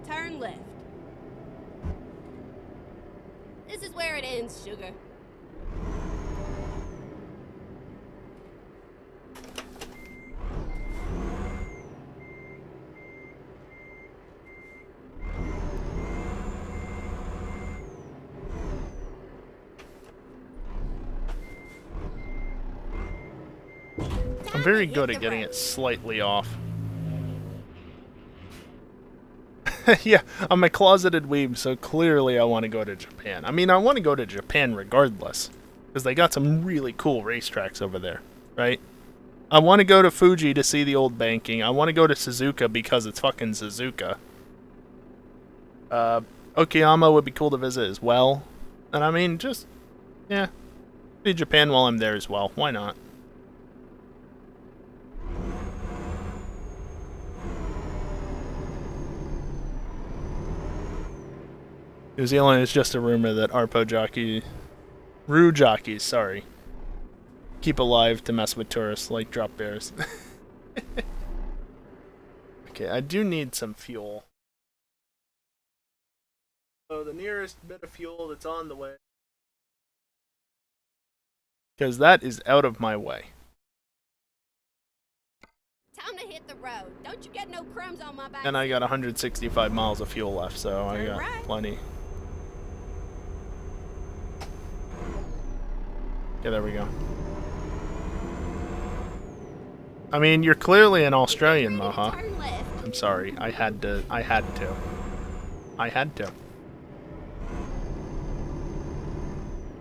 Turn left. This is where it ends, sugar. I'm very good at getting it slightly off. Yeah, I'm a closeted weeb, so clearly I want to go to Japan. I mean, I want to go to Japan regardless, because they got some really cool racetracks over there, right? I want to go to Fuji to see the old banking. I want to go to Suzuka because it's fucking Suzuka. Okayama would be cool to visit as well. And I mean, just, yeah, see Japan while I'm there as well. Why not? New Zealand is just a rumor that Roo jockeys, sorry, keep alive to mess with tourists like drop bears. Okay, I do need some fuel. So the nearest bit of fuel that's on the way, because that is out of my way. Time to hit the road. Don't you get no crumbs on my back. And I got 165 miles of fuel left, so I got plenty. Okay, there we go. I mean, you're clearly an Australian, Maha. I'm sorry, I had to.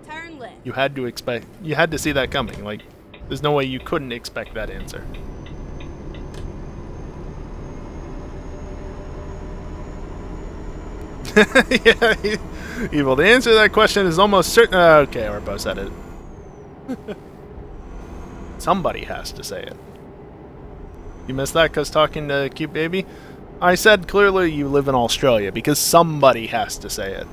Turn left. You had to see that coming. Like, there's no way you couldn't expect that answer. Yeah, Evil. The answer to that question is almost certain. Okay, Orpo said it. Somebody has to say it. You missed that because talking to Cute Baby? I said clearly you live in Australia because somebody has to say it.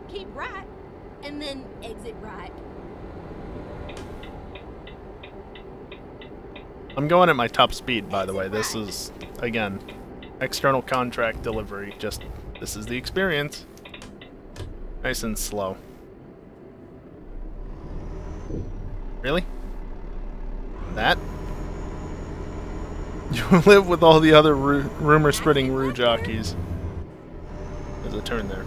Keep right, and then exit right. I'm going at my top speed, by the way. This is, again, external contract delivery. Just, this is the experience. Nice and slow. Really? That? You live with all the other rumor-spreading Roo jockeys. There's a turn there.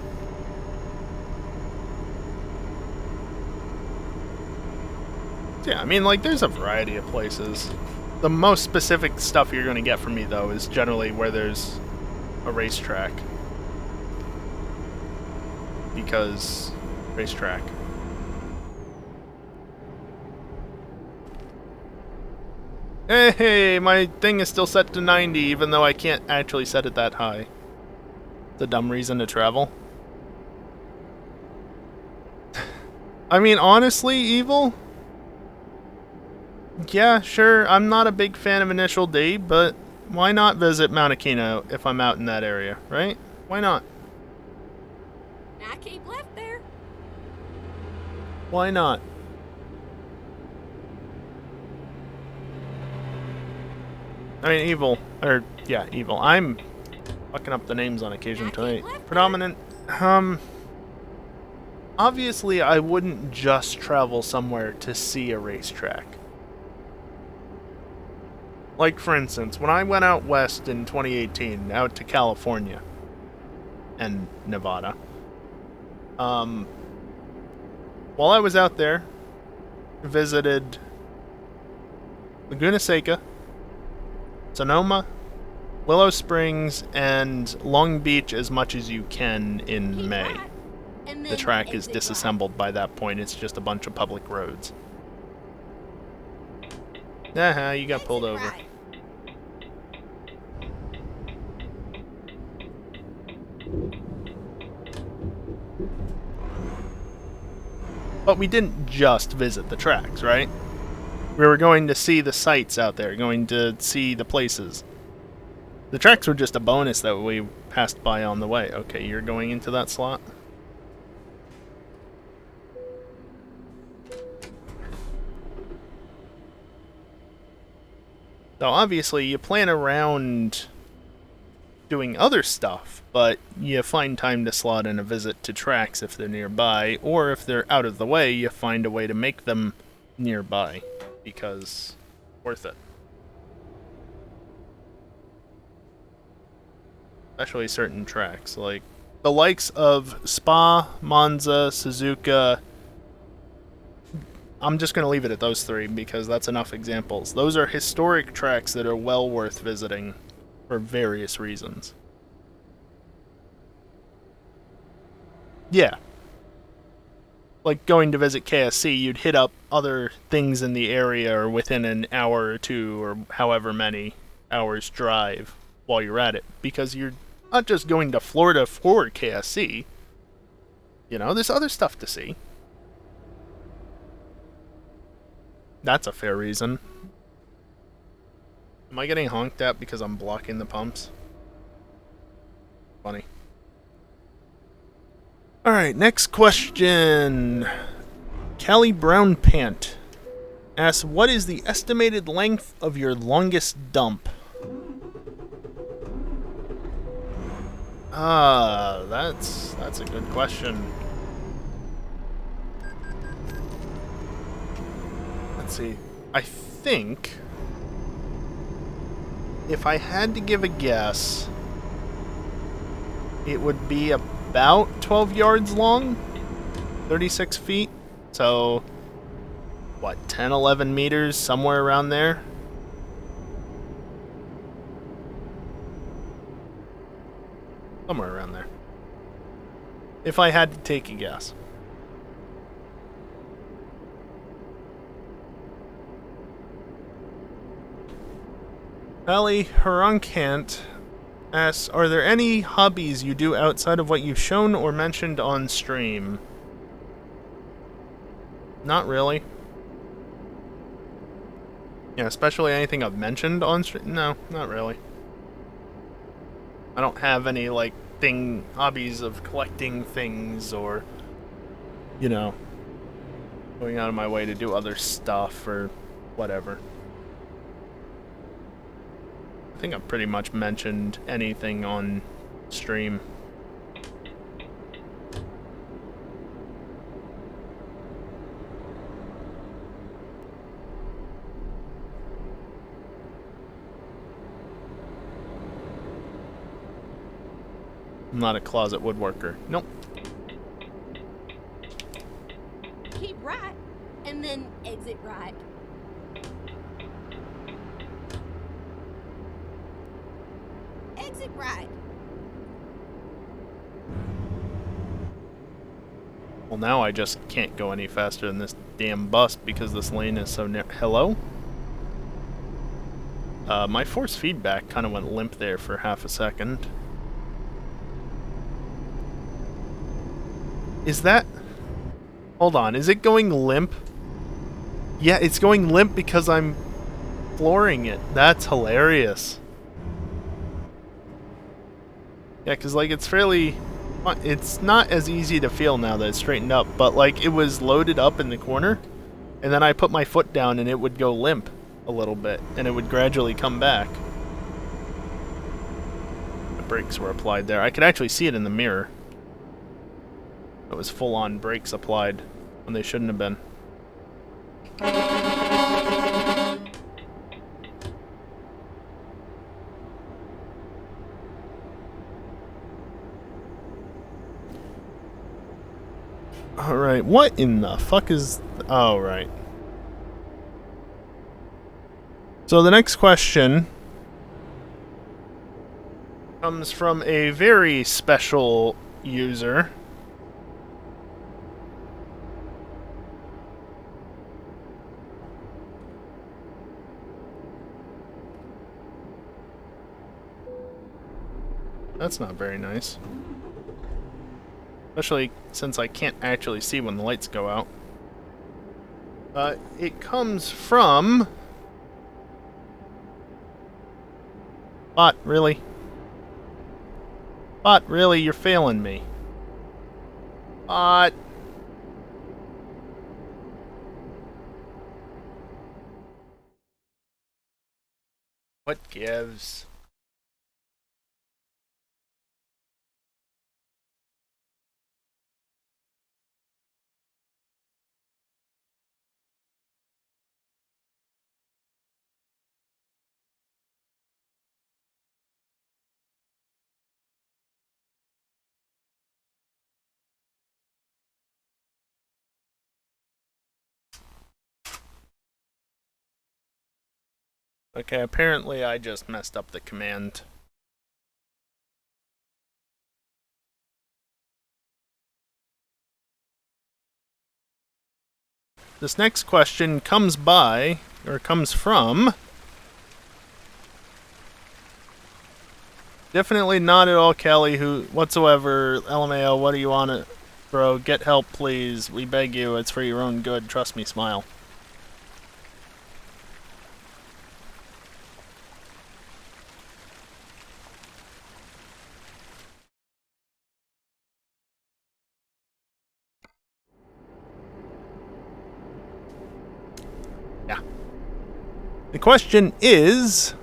Yeah, I mean, like, there's a variety of places. The most specific stuff you're going to get from me, though, is generally where there's a racetrack. Because racetrack. Hey, my thing is still set to 90, even though I can't actually set it that high. It's a dumb reason to travel. I mean, honestly, Evil? Yeah, sure, I'm not a big fan of Initial D, but why not visit Mount Aquino if I'm out in that area, right? Why not? Now keep left there. Why not? I mean, Evil. I'm fucking up the names on occasion tonight. Predominant, obviously I wouldn't just travel somewhere to see a racetrack. Like, for instance, when I went out west in 2018, out to California and Nevada, while I was out there, visited Laguna Seca, Sonoma, Willow Springs, and Long Beach as much as you can in May. The track is disassembled by that point, it's just a bunch of public roads. Aha, you got pulled over. But we didn't just visit the tracks, right? We were going to see the sights out there, going to see the places. The tracks were just a bonus that we passed by on the way. Okay, you're going into that slot? So obviously you plan around doing other stuff, but you find time to slot in a visit to tracks if they're nearby, or if they're out of the way, you find a way to make them nearby, because worth it. especially certain tracks, like the likes of Spa, Monza, Suzuka. I'm just going to leave it at those three because that's enough examples. Those are historic tracks that are well worth visiting for various reasons. Yeah. Like going to visit KSC, you'd hit up other things in the area or within an hour or two or however many hours drive while you're at it because you're not just going to Florida for KSC. You know, there's other stuff to see. That's a fair reason. Am I getting honked at because I'm blocking the pumps? Funny. Alright, next question. Callie Brown Pant asks, what is the estimated length of your longest dump? That's a good question. Let's see. I think if I had to give a guess, it would be about 12 yards long, 36 feet. So, what, 10, 11 meters, somewhere around there? Somewhere around there. If I had to take a guess. Ali Harankant asks, are there any hobbies you do outside of what you've shown or mentioned on stream? Not really. Yeah, especially anything I've mentioned on stream? No, not really. I don't have any, like, hobbies of collecting things or, you know, going out of my way to do other stuff or whatever. I think I've pretty much mentioned anything on stream. I'm not a closet woodworker. Nope. Keep right, and then exit right. Exit right. Well, now I just can't go any faster than this damn bus because this lane is so narrow. Hello? My force feedback kind of went limp there for half a second. Is that... Hold on, is it going limp? Yeah, it's going limp because I'm flooring it. That's hilarious. Yeah, because, like, it's fairly... It's not as easy to feel now that it's straightened up, but, like, it was loaded up in the corner, and then I put my foot down and it would go limp a little bit, and it would gradually come back. The brakes were applied there. I could actually see it in the mirror. It was full-on brakes applied when they shouldn't have been. Alright, what in the fuck is... Oh, right. So the next question comes from a very special user. That's not very nice. Especially since I can't actually see when the lights go out. It comes from... Bot, really? Bot, really? You're failing me. Bot. What gives? Okay, apparently I just messed up the command. This next question comes from... Definitely not at all Kelly, who whatsoever. LMAO, what do you want to... Bro, get help, please. We beg you. It's for your own good. Trust me, smile. Yeah. The question is...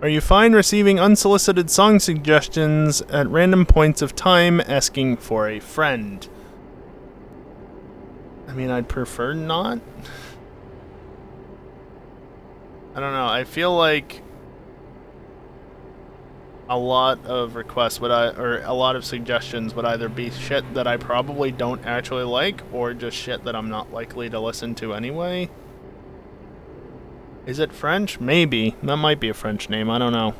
Are you fine receiving unsolicited song suggestions at random points of time asking for a friend? I mean, I'd prefer not. I don't know. I feel like a lot of requests or a lot of suggestions would either be shit that I probably don't actually like, or just shit that I'm not likely to listen to anyway. Is it French? Maybe. That might be a French name. I don't know.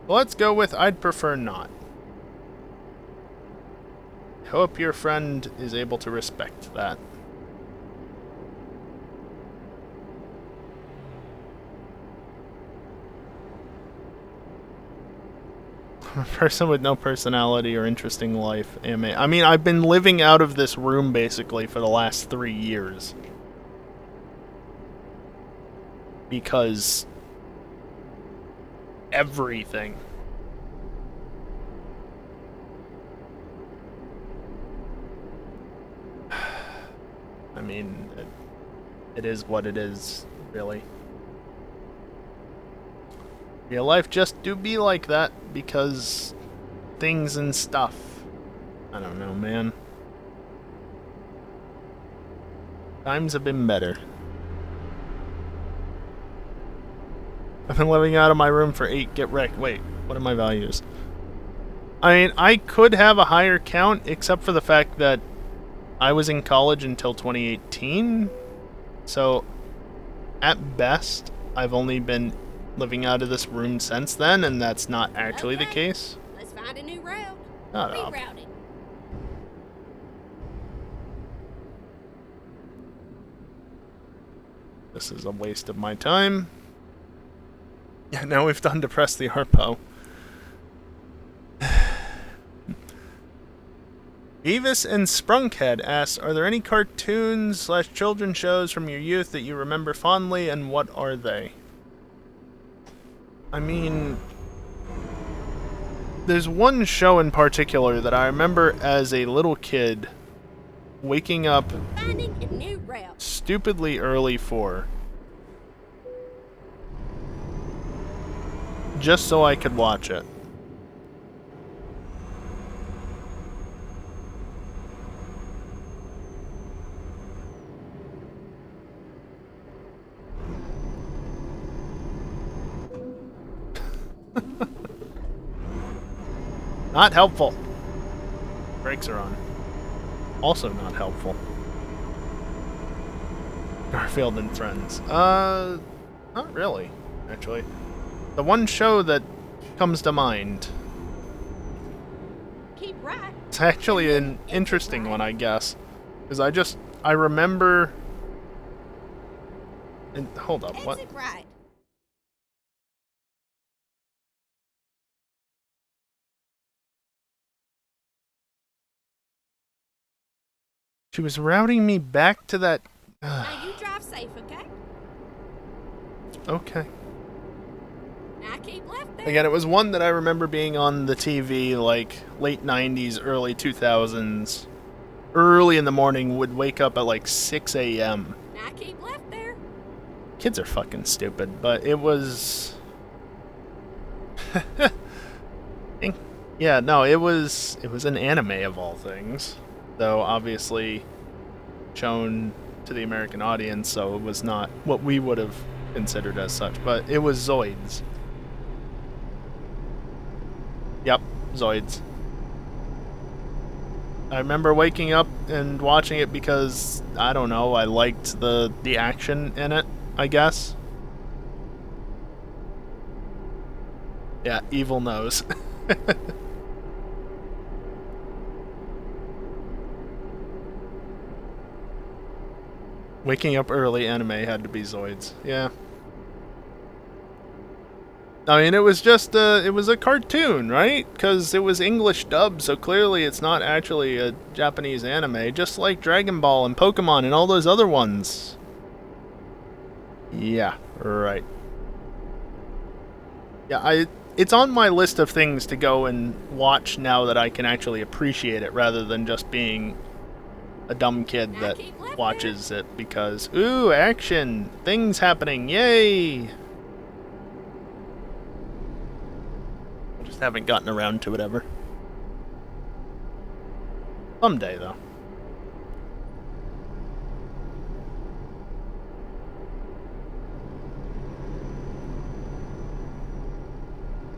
Let's go with I'd prefer not. Hope your friend is able to respect that. A person with no personality or interesting life. I mean, I've been living out of this room basically for the last 3 years. Because... everything. I mean, it is what it is, really. Real life just do be like that because things and stuff. I don't know, man. Times have been better. I've been living out of my room for 8. Get wrecked. Wait, what are my values? I mean, I could have a higher count, except for the fact that I was in college until 2018. So, at best, I've only been living out of this room since then, and that's not actually the case. Let's find a new route. Shut up. Rerouted. This is a waste of my time. Yeah, now we've done to press the Harpo. Beavis and Sprunkhead asks, are there any cartoons / children's shows from your youth that you remember fondly, and what are they? I mean, there's one show in particular that I remember as a little kid waking up Finding a new route. stupidly early for, just so I could watch it. Not helpful. Brakes are on. Also not helpful. Garfield and Friends. Not really, actually. The one show that comes to mind. Keep right. It's actually an interesting one, I guess. Because I remember... And, hold up, what? Exit right. She was routing me back to that... Now you drive safe, okay? Okay. Now keep left there. Again, it was one that I remember being on the TV, like, late 90s, early 2000s. Early in the morning, would wake up at like 6 a.m. Now keep left there. Kids are fucking stupid, but it was... yeah, no, it was an anime of all things. Though, obviously, shown to the American audience, so it was not what we would have considered as such. But it was Zoids. Yep, Zoids. I remember waking up and watching it because, I don't know, I liked the action in it, I guess. Yeah, evil knows. Waking up early anime had to be Zoids. Yeah. I mean, it was just it was a cartoon, right? Because it was English dub, so clearly it's not actually a Japanese anime, just like Dragon Ball and Pokemon and all those other ones. Yeah, right. Yeah, it's on my list of things to go and watch now that I can actually appreciate it rather than just being a dumb kid that watches it because, ooh, action, things happening, yay! Just haven't gotten around to it ever. Someday, though.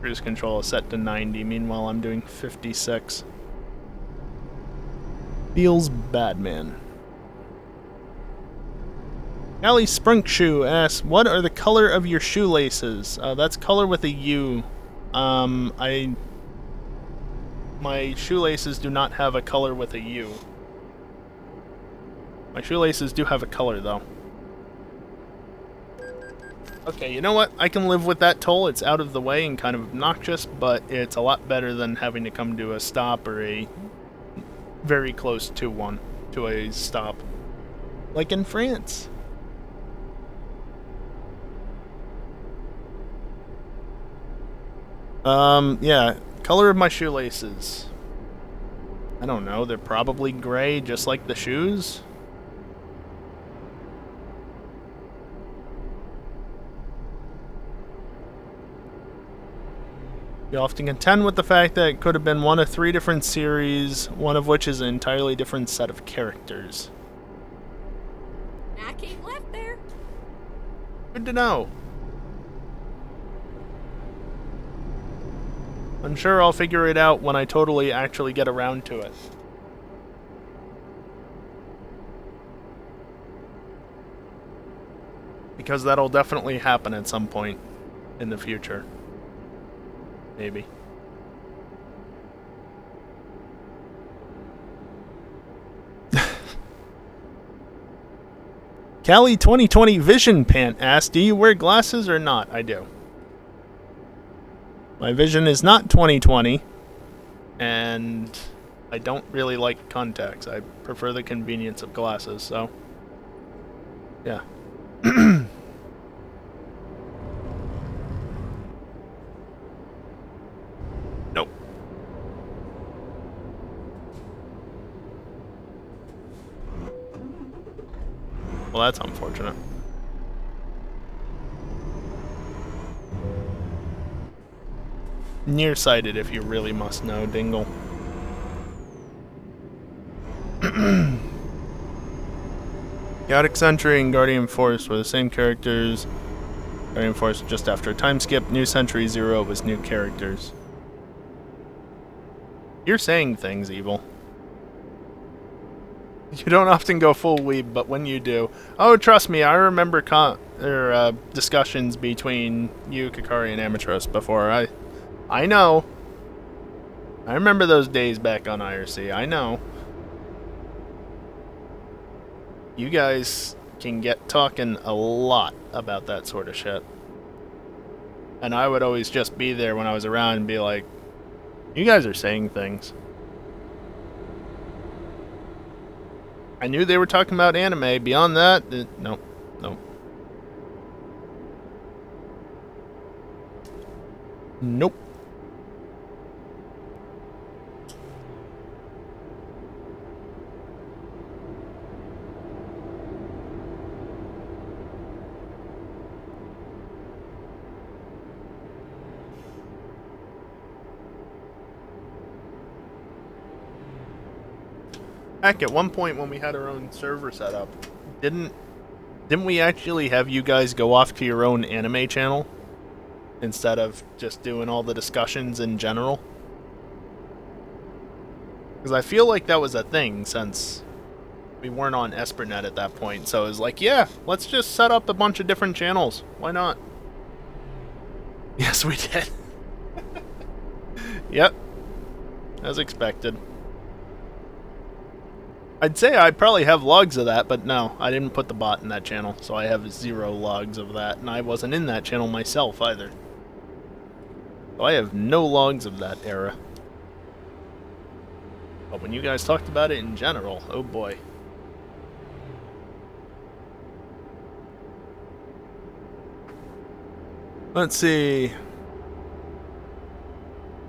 Cruise control is set to 90, meanwhile I'm doing 56. Feels bad, man. Allie Sprunkshoe asks, what are the color of your shoelaces? That's color with a U. My shoelaces do not have a color with a U. My shoelaces do have a color, though. Okay, you know what? I can live with that toll. It's out of the way and kind of obnoxious, but it's a lot better than having to come to a stop or a very close to one, to a stop. Like in France. Yeah, color of my shoelaces. I don't know, they're probably gray, just like the shoes. You often contend with the fact that it could have been one of 3 different series, one of which is an entirely different set of characters. I keep left there. Good to know. I'm sure I'll figure it out when I totally actually get around to it. Because that'll definitely happen at some point in the future. Maybe. Cali 2020 Vision Pant asks, do you wear glasses or not? I do. My vision is not 2020, and I don't really like contacts. I prefer the convenience of glasses, so yeah. Nope. Well, that's unfortunate. Nearsighted, if you really must know, Dingle. Chaotic Century and Guardian Force were the same characters. Guardian Force just after a time skip. New Century Zero was new characters. You're saying things, Evil. You don't often go full weeb, but when you do... Oh, trust me, I remember discussions between you, Kakari, and Amatros before. I know. I remember those days back on IRC. I know. You guys can get talking a lot about that sort of shit. And I would always just be there when I was around and be like, you guys are saying things. I knew they were talking about anime. Beyond that, nope. Nope. Nope. Heck, at one point when we had our own server set up, didn't we actually have you guys go off to your own anime channel instead of just doing all the discussions in general? Because I feel like that was a thing since we weren't on Espernet at that point. So it was like, yeah, let's just set up a bunch of different channels. Why not? Yes, we did. Yep. As expected. I'd say I probably have logs of that, but no, I didn't put the bot in that channel, so I have 0 logs of that, and I wasn't in that channel myself either. So I have no logs of that era. But when you guys talked about it in general, oh boy. Let's see.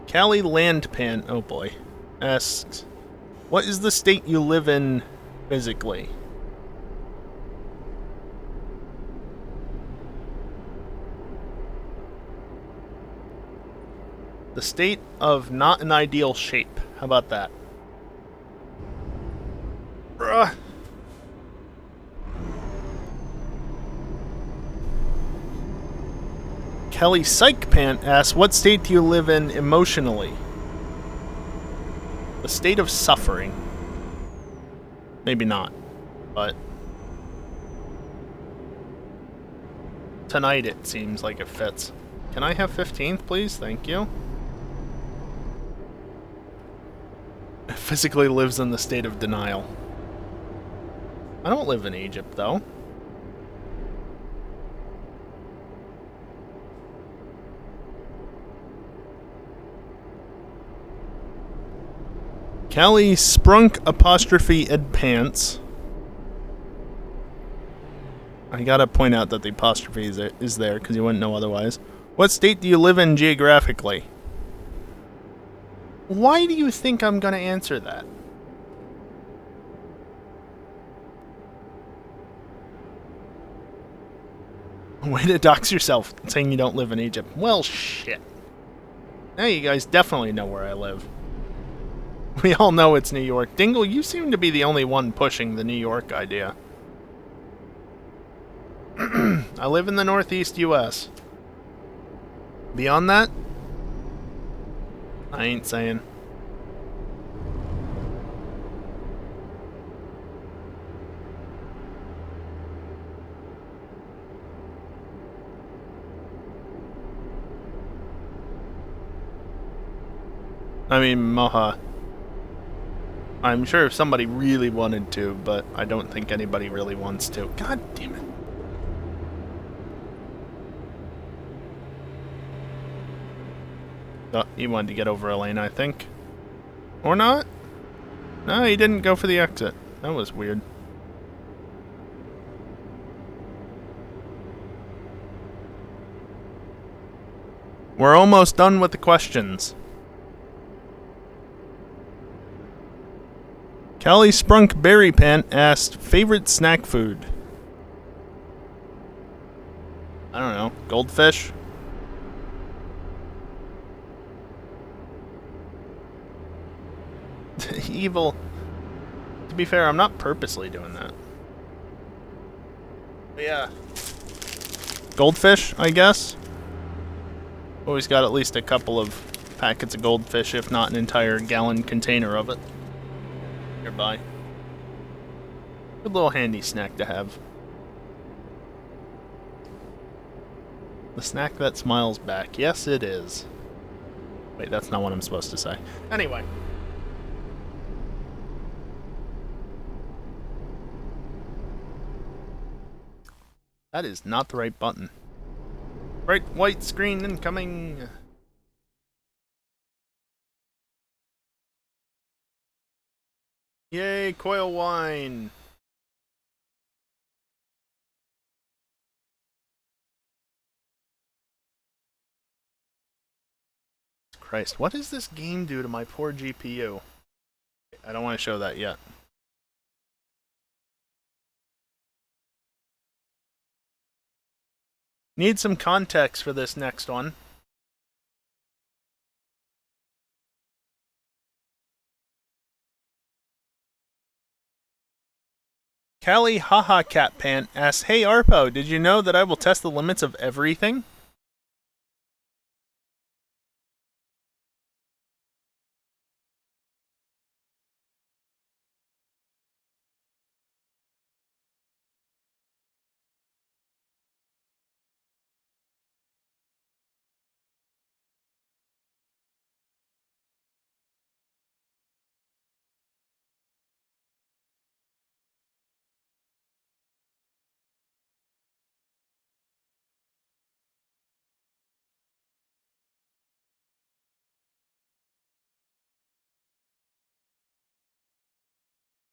Callie Landpan, oh boy, asks, what is the state you live in physically? The state of not an ideal shape. How about that? Bruh. Kelly Psychpant asks, what state do you live in emotionally? The state of suffering. Maybe not, but tonight it seems like it fits. Can I have 15th, please? Thank you. It physically lives in the state of denial. I don't live in Egypt, though. Callie Sprunk apostrophe Ed Pants. I gotta point out that the apostrophe is there because you wouldn't know otherwise. What state do you live in geographically? Why do you think I'm gonna answer that? Way to dox yourself saying you don't live in Egypt. Well, shit. Now you guys definitely know where I live. We all know it's New York. Dingle, you seem to be the only one pushing the New York idea. I live in the Northeast U.S. Beyond that, I ain't saying. I mean, Moha. I'm sure if somebody really wanted to, but I don't think anybody really wants to. God damn it. Oh, he wanted to get over a lane, I think. Or not? No, he didn't go for the exit. That was weird. We're almost done with the questions. Callie Sprunk Berry Pant asked, favorite snack food? I don't know. Goldfish? Evil. To be fair, I'm not purposely doing that. But yeah. Goldfish, I guess? Always got at least a couple of packets of goldfish, if not an entire gallon container of it. Nearby. Good little handy snack to have. The snack that smiles back. Yes, it is. Wait, that's not what I'm supposed to say. Anyway. That is not the right button. Bright white screen incoming. Yay, coil wine. Christ, what does this game do to my poor GPU? I don't want to show that yet. Need some context for this next one. Callie Haha Cat Pant asks, hey Arpo, did you know that I will test the limits of everything?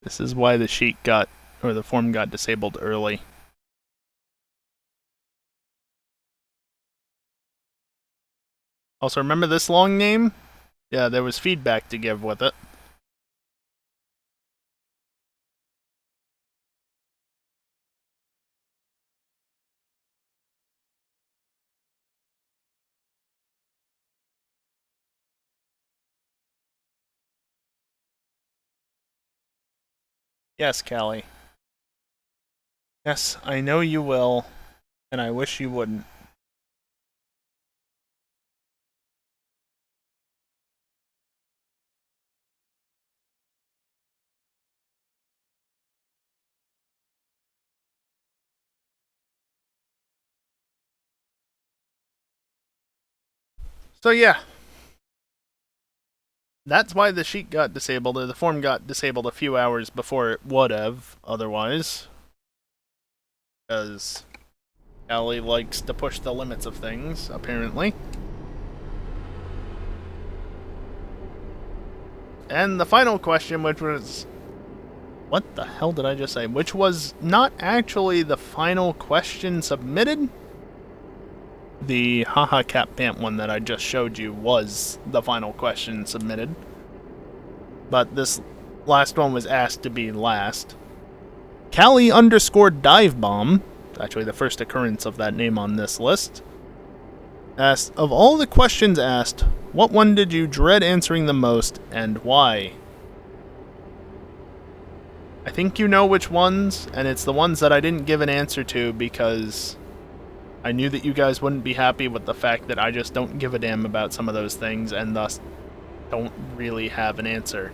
This is why the sheet got, or the form got disabled early. Also, remember this long name? Yeah, there was feedback to give with it. Yes, Callie. Yes, I know you will, and I wish you wouldn't. So yeah, that's why the sheet got disabled, or the form got disabled a few hours before it would have otherwise. Because Callie likes to push the limits of things, apparently. And the final question, which was... What the hell did I just say? Which was not actually the final question submitted. The Haha Cat Pant one that I just showed you was the final question submitted. But this last one was asked to be last. Callie _ Dive Bomb, actually the first occurrence of that name on this list, asked, of all the questions asked, what one did you dread answering the most, and why? I think you know which ones, and it's the ones that I didn't give an answer to because I knew that you guys wouldn't be happy with the fact that I just don't give a damn about some of those things, and thus don't really have an answer.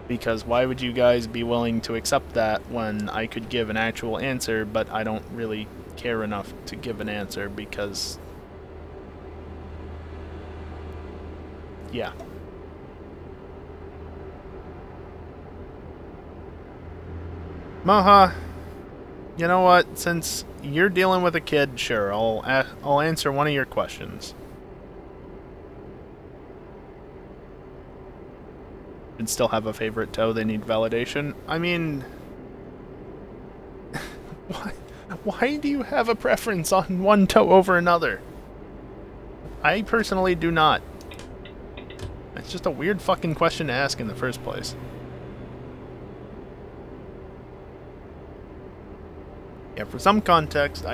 Because why would you guys be willing to accept that when I could give an actual answer, but I don't really care enough to give an answer because... yeah. Moha, you know what? Since you're dealing with a kid, sure, I'll answer one of your questions. And still have a favorite toe, they need validation. I mean... why do you have a preference on one toe over another? I personally do not. It's just a weird fucking question to ask in the first place. Yeah, for some context,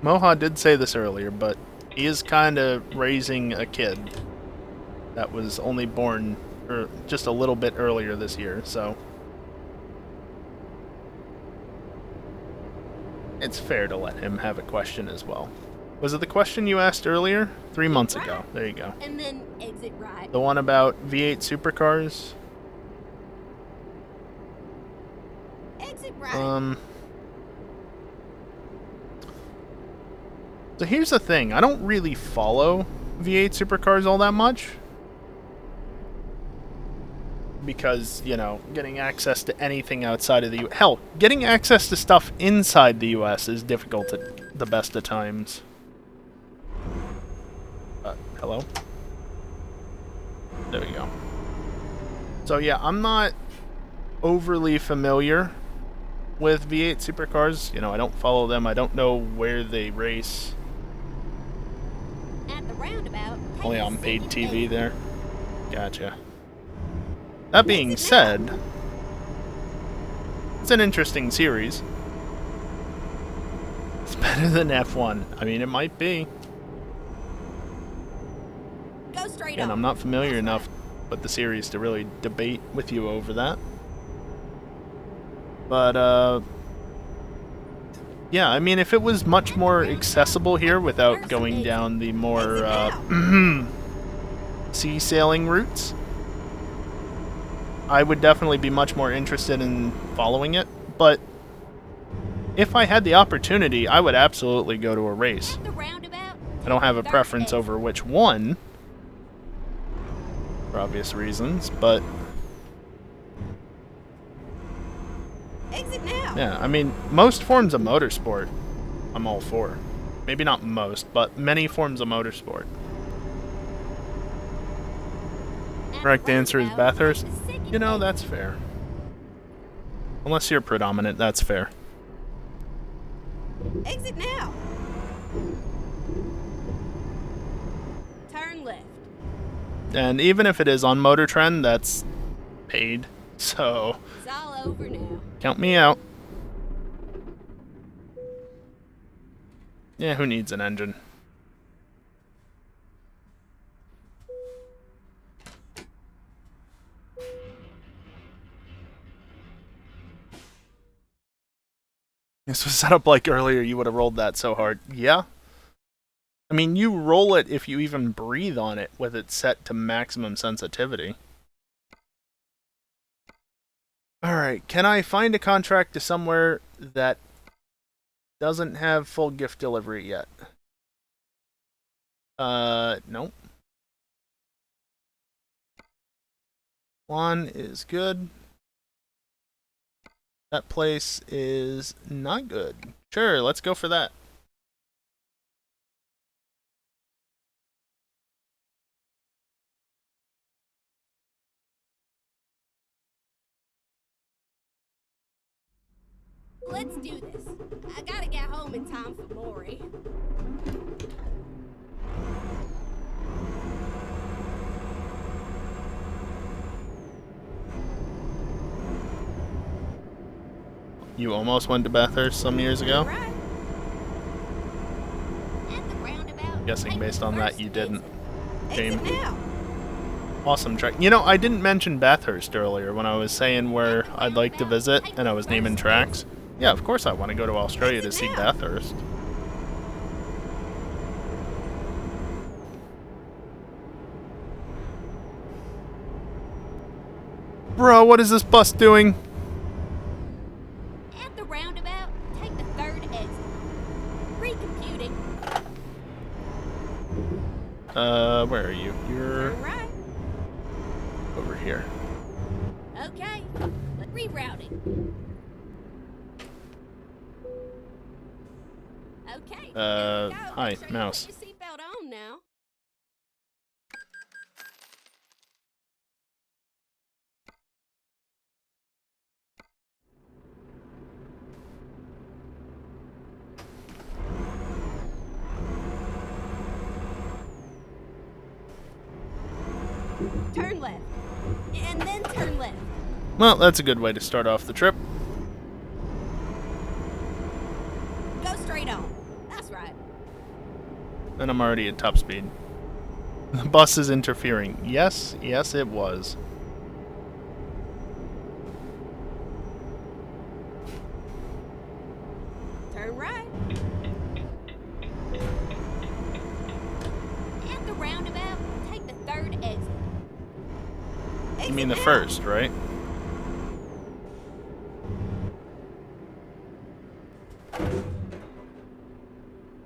Moha did say this earlier, but he is kind of raising a kid that was only born just a little bit earlier this year, so it's fair to let him have a question as well. Was it the question you asked earlier? 3 months ago. There you go. And then exit right. The one about V8 supercars? Exit right. So here's the thing. I don't really follow V8 supercars all that much. Because, you know, getting access to anything outside of the U.S. Hell, getting access to stuff inside the U.S. is difficult at the best of times. Hello? There we go. So yeah, I'm not overly familiar with V8 supercars. You know, I don't follow them. I don't know where they race. At the roundabout. Only on paid TV there. Gotcha. That being said, it's an interesting series. It's better than F1. I mean, it might be. Go straight And up. I'm not familiar enough with the series to really debate with you over that. But, yeah, I mean, if it was much more accessible here without going down the more, sea sailing routes, I would definitely be much more interested in following it. But if I had the opportunity, I would absolutely go to a race. At the roundabout. I don't have a preference over which one, for obvious reasons, but Exit now. yeah, I mean, most forms of motorsport, I'm all for. Maybe not most, but many forms of motorsport. Correct answer is Bathurst. Take the second You know, exit. that's fair. Unless you're predominant, that's fair. Exit now. Turn left. And even if it is on Motor Trend, that's paid. So, It's all over now. count me out. Yeah, who needs an engine? This was set up like earlier, you would have rolled that so hard. Yeah? I mean, you roll it if you even breathe on it with it set to maximum sensitivity. Alright, can I find a contract to somewhere that doesn't have full gift delivery yet? Nope. One is good. That place is not good. Sure, let's go for that. Let's do this. I gotta get home in time for Maury. You almost went to Bathurst some years ago? Right. At the roundabout. Guessing take based the on that first you didn't. exit. Shame. Exit now. Awesome track. You know, I didn't mention Bathurst earlier when I was saying where I'd like to visit and I was naming tracks. Yeah, of course I want to go to Australia to see Bathurst. Bro, what is this bus doing? At the roundabout, take the third exit. Recomputing. Where are you? You're Turn right. over here. Okay. Rerouting. Okay. here we go. Hi, Make sure you mouse. put your seatbelt on now. Turn left. And then turn left. Well, that's a good way to start off the trip. Go straight on. That's right. And I'm already at top speed. The bus is interfering. Yes, yes it was. Turn right. At the roundabout, take the third exit. You mean the Exit now. first, right?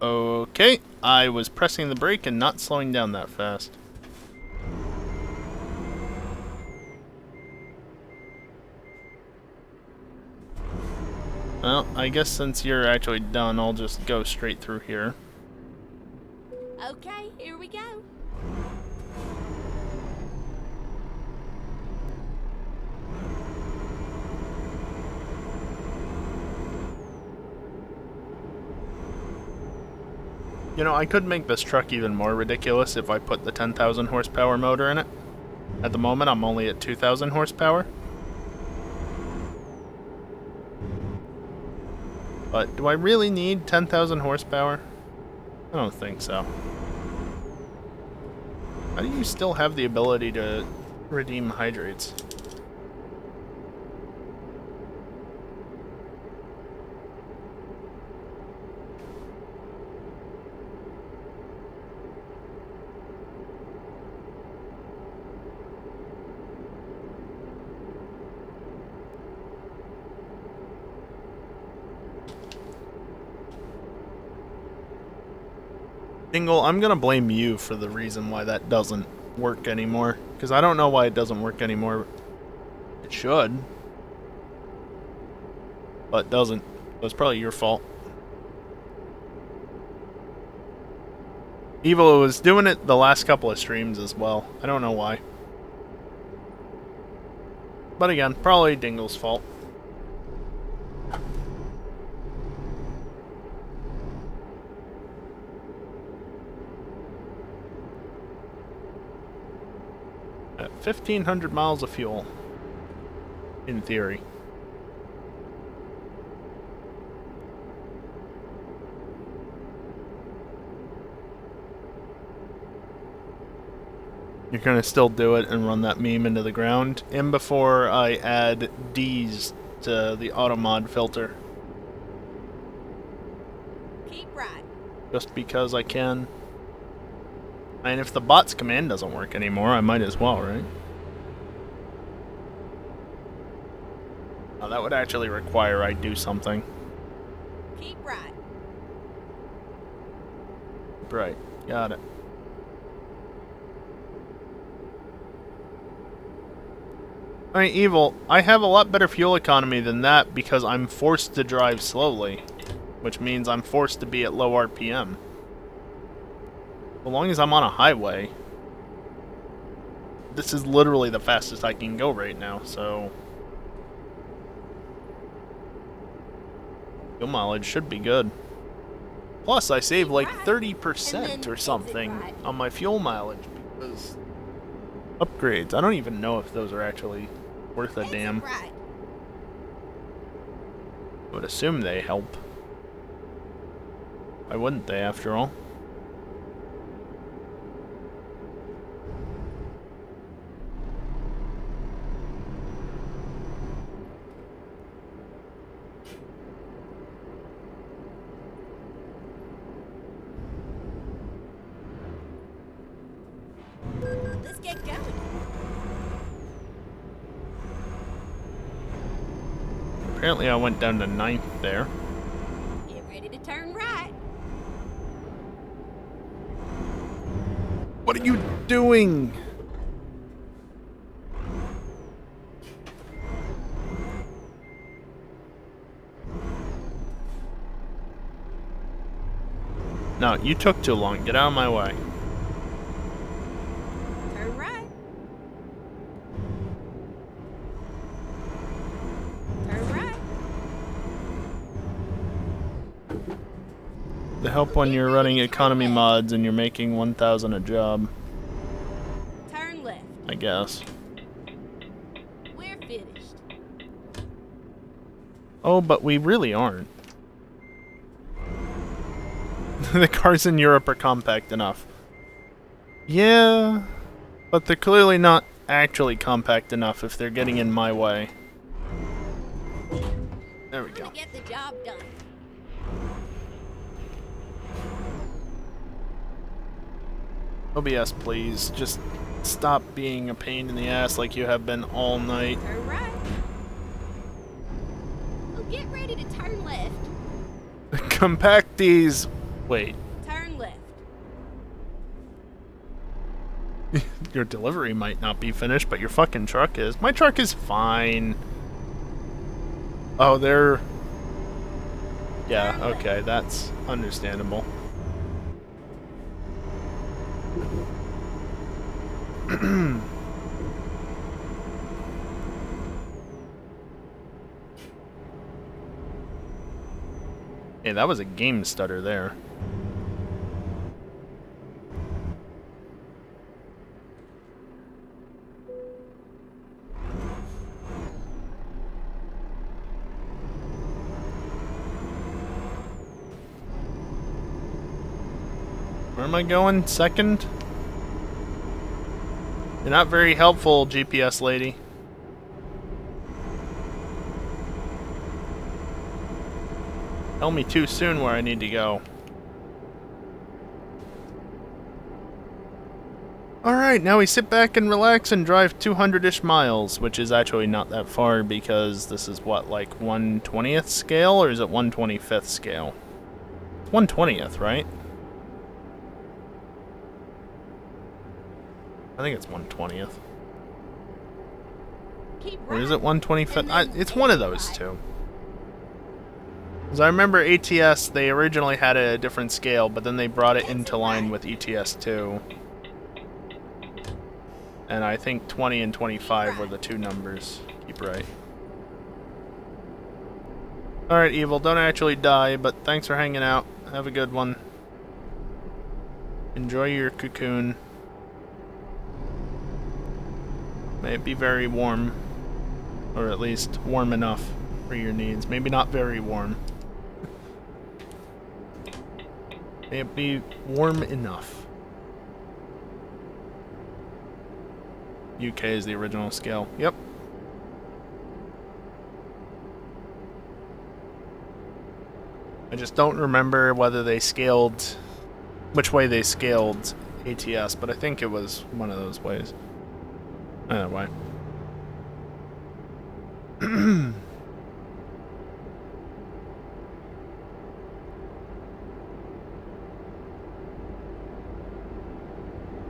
Okay, I was pressing the brake and not slowing down that fast. Well, I guess since you're actually done, I'll just go straight through here. Okay, here we go. You know, I could make this truck even more ridiculous if I put the 10,000 horsepower motor in it. At the moment, I'm only at 2,000 horsepower. But do I really need 10,000 horsepower? I don't think so. How do you still have the ability to redeem hydrates? Dingle, I'm gonna blame you for the reason why that doesn't work anymore. Because I don't know why it doesn't work anymore. It should. But it doesn't. So it's probably your fault. Evo was doing it the last couple of streams as well. I don't know why. But again, probably Dingle's fault. At 1,500 miles of fuel. In theory. You're gonna still do it and run that meme into the ground. And before I add D's to the auto mod filter. Keep right. Just because I can. And if the bot's command doesn't work anymore, I might as well, right? Oh, that would actually require I do something. Keep right. Right, got it. I mean, Evil, I have a lot better fuel economy than that because I'm forced to drive slowly. Which means I'm forced to be at low RPM. As long as I'm on a highway. This is literally the fastest I can go right now, so... fuel mileage should be good. Plus, I save like 30% or something on my fuel mileage because... upgrades. I don't even know if those are actually worth a damn. Right. I would assume they help. Why wouldn't they, after all? Let's get going. Apparently I went down to 9th there. Get ready to turn right. What are you doing? No, you took too long. Get out of my way. Turn right. Turn right. The help when you're running economy mods and you're making 1,000 a job, Turn left. I guess. We're finished. Oh, but we really aren't. The cars in Europe are compact enough. Yeah, but they're clearly not actually compact enough if they're getting in my way. There we go. Get the job done. OBS, please. Just stop being a pain in the ass like you have been all night. Turn right. Oh, get ready to turn left. Compact these. Wait. Turn left. Your delivery might not be finished, but your fucking truck is. My truck is fine. Oh, they're... yeah, okay, that's understandable. Hey, that was a game stutter there. Where am I going? Second? You're not very helpful, GPS lady. Tell me too soon where I need to go. Alright, now we sit back and relax and drive 200-ish miles, which is actually not that far because this is what, like 1/20th scale, or is it 1/25th scale? It's 1/20th, right? I think it's 1/20th. Keep Or right. is it 1/25th? It's one of those two. Because I remember ATS, they originally had a different scale, but then they brought it into line with ETS2. And I think 20 and 25 were the two numbers. Keep right. Alright, Evil, don't actually die, but thanks for hanging out. Have a good one. Enjoy your cocoon. May it be very warm. Or at least warm enough for your needs. Maybe not very warm. May it be warm enough. UK is the original scale. Yep. I just don't remember whether they scaled, which way they scaled ATS, but I think it was one of those ways. Either way.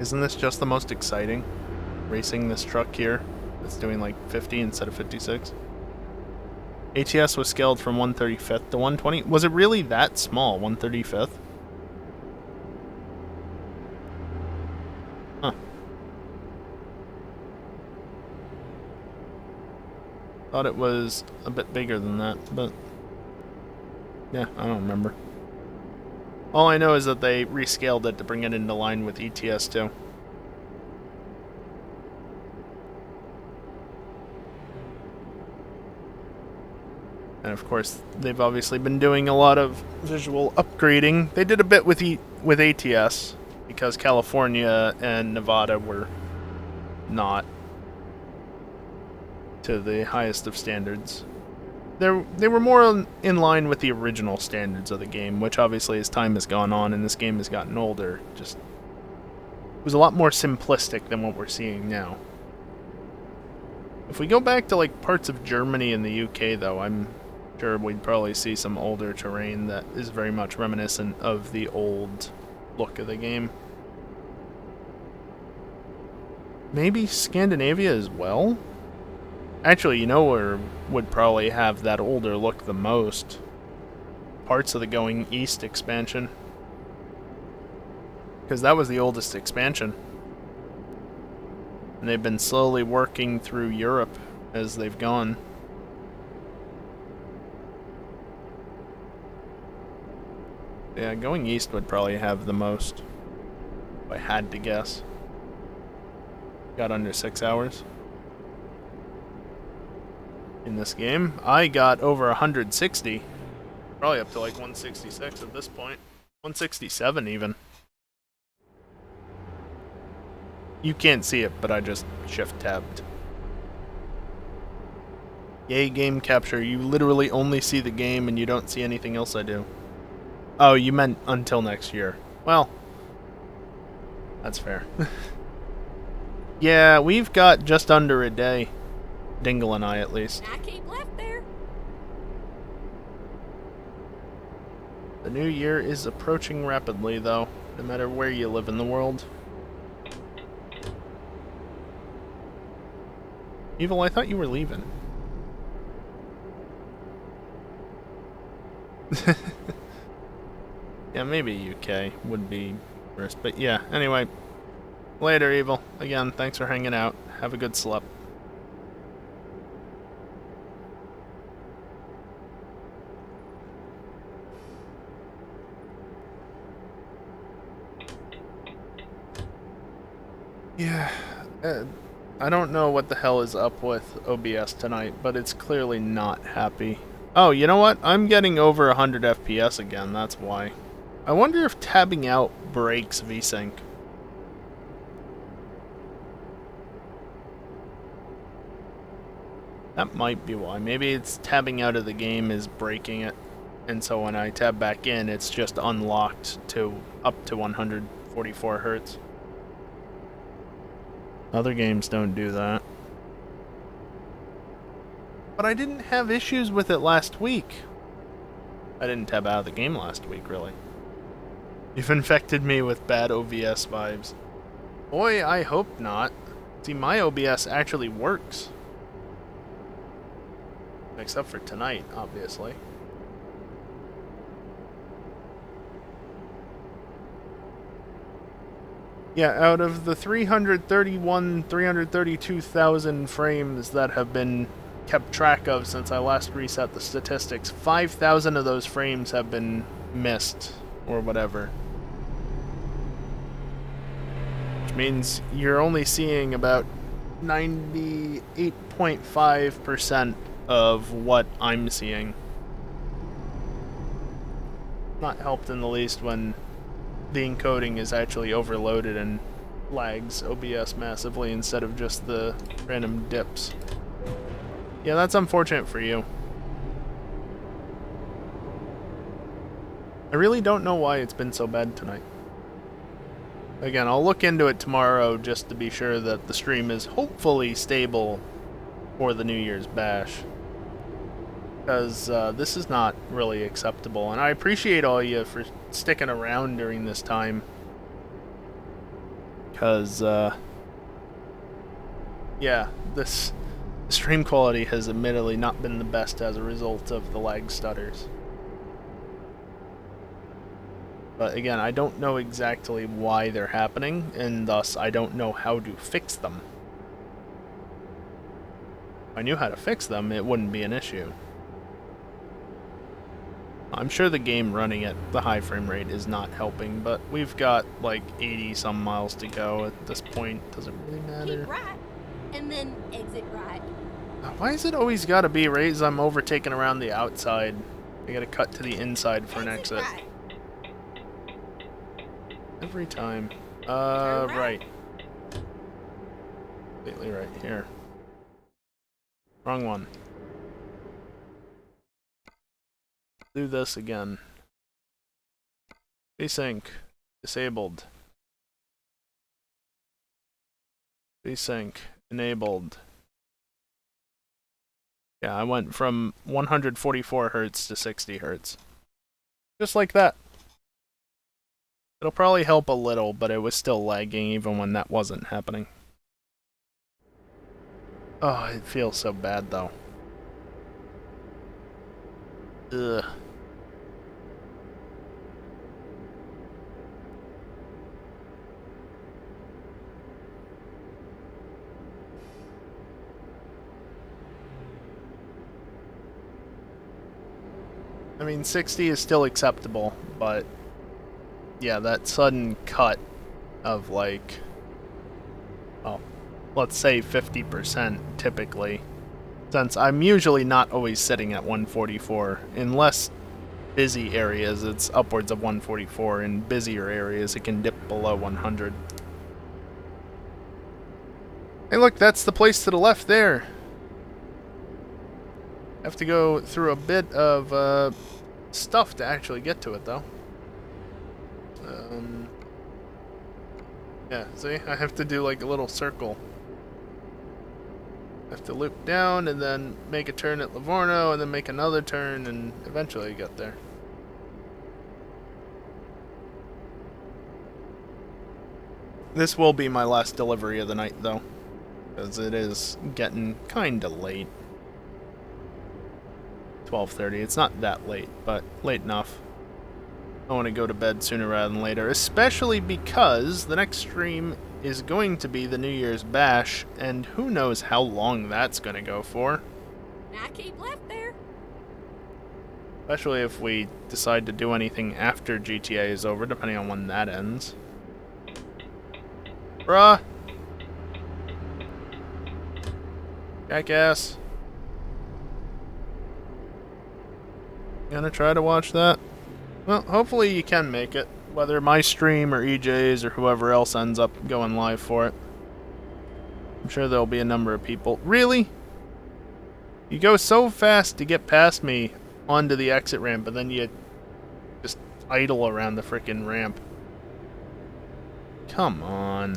Isn't this just the most exciting? Racing this truck here that's doing like 50 instead of 56. ATS was scaled from 135th to 120. Was it really that small, 135th? Huh. Thought it was a bit bigger than that, but yeah, I don't remember. All I know is that they rescaled it to bring it into line with ETS2. And of course, they've obviously been doing a lot of visual upgrading. They did a bit with ATS, because California and Nevada were not to the highest of standards. They were more in line with the original standards of the game, which obviously as time has gone on and this game has gotten older, just was a lot more simplistic than what we're seeing now. If we go back to like parts of Germany and the UK though, I'm sure we'd probably see some older terrain that is very much reminiscent of the old look of the game. Maybe Scandinavia as well? Actually, you know where would probably have that older look the most? Parts of the Going East expansion. Because that was the oldest expansion. And they've been slowly working through Europe as they've gone. Yeah, Going East would probably have the most, if I had to guess. Got under 6 hours in this game. I got over 160. Probably up to like 166 at this point. 167 even. You can't see it, but I just shift-tabbed. Yay, game capture. You literally only see the game and you don't see anything else I do. Oh, you meant until next year. Well, that's fair. Yeah, we've got just under a day. Dingle and I, at least. I keep left there. The new year is approaching rapidly, though, no matter where you live in the world. Evil, I thought you were leaving. Yeah, maybe UK would be worse, but yeah, anyway. Later, Evil. Again, thanks for hanging out. Have a good sleep. Yeah, I don't know what the hell is up with OBS tonight, but it's clearly not happy. Oh, you know what? I'm getting over 100 FPS again, that's why. I wonder if tabbing out breaks VSync. That might be why. Maybe it's tabbing out of the game is breaking it, and so when I tab back in, it's just unlocked to up to 144 Hertz. Other games don't do that. But I didn't have issues with it last week. I didn't tab out of the game last week, really. You've infected me with bad OBS vibes. Boy, I hope not. See, my OBS actually works. Except for tonight, obviously. Yeah, out of the 332,000 frames that have been kept track of since I last reset the statistics, 5,000 of those frames have been missed, or whatever. Which means you're only seeing about 98.5% of what I'm seeing. Not helped in the least when the encoding is actually overloaded and lags OBS massively instead of just the random dips. Yeah, that's unfortunate for you. I really don't know why it's been so bad tonight. Again, I'll look into it tomorrow just to be sure that the stream is hopefully stable for the New Year's bash. Because this is not really acceptable, and I appreciate all you for sticking around during this time. Because, yeah, this stream quality has admittedly not been the best as a result of the lag stutters. But again, I don't know exactly why they're happening, and thus I don't know how to fix them. If I knew how to fix them, it wouldn't be an issue. I'm sure the game running at the high frame rate is not helping, but we've got like 80 some miles to go at this point. Does it really matter? Keep right, and then exit right. Why is it always gotta be right as I'm overtaking around the outside? I gotta cut to the inside for an exit. Right. Every time. Turn Right. Completely right here. Wrong one. Do this again. Desync. Disabled. Desync. Enabled. Yeah, I went from 144 Hz to 60 Hz. Just like that. It'll probably help a little, but it was still lagging even when that wasn't happening. Oh, it feels so bad though. Ugh. I mean, 60 is still acceptable, but yeah, that sudden cut of like, well, let's say 50% typically, since I'm usually not always sitting at 144. In less busy areas, it's upwards of 144. In busier areas, it can dip below 100. Hey look, that's the place to the left there. Have to go through a bit of stuff to actually get to it, though. Yeah, see? I have to do like a little circle. I have to loop down and then make a turn at Livorno and then make another turn and eventually get there. This will be my last delivery of the night, though, because it is getting kinda late. 12:30. It's not that late, but late enough. I want to go to bed sooner rather than later, especially because the next stream is going to be the New Year's Bash, and who knows how long that's going to go for. Now keep left there. Especially if we decide to do anything after GTA is over, depending on when that ends. Bruh! Jackass. Gonna try to watch that? Well, hopefully you can make it, whether my stream or EJ's or whoever else ends up going live for it. I'm sure there'll be a number of people. Really? You go so fast to get past me onto the exit ramp, and then you just idle around the frickin' ramp. Come on.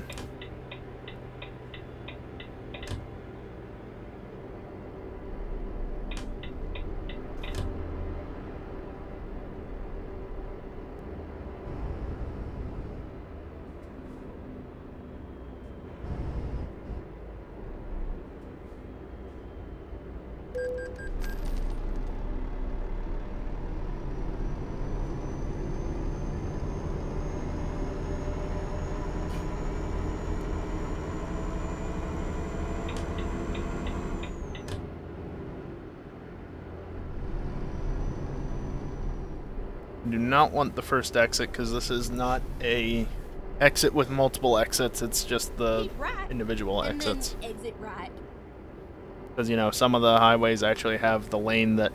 I do not want the first exit because this is not a exit with multiple exits. It's just the Keep right, individual and exits. then exit right. Because, you know, some of the highways actually have the lane that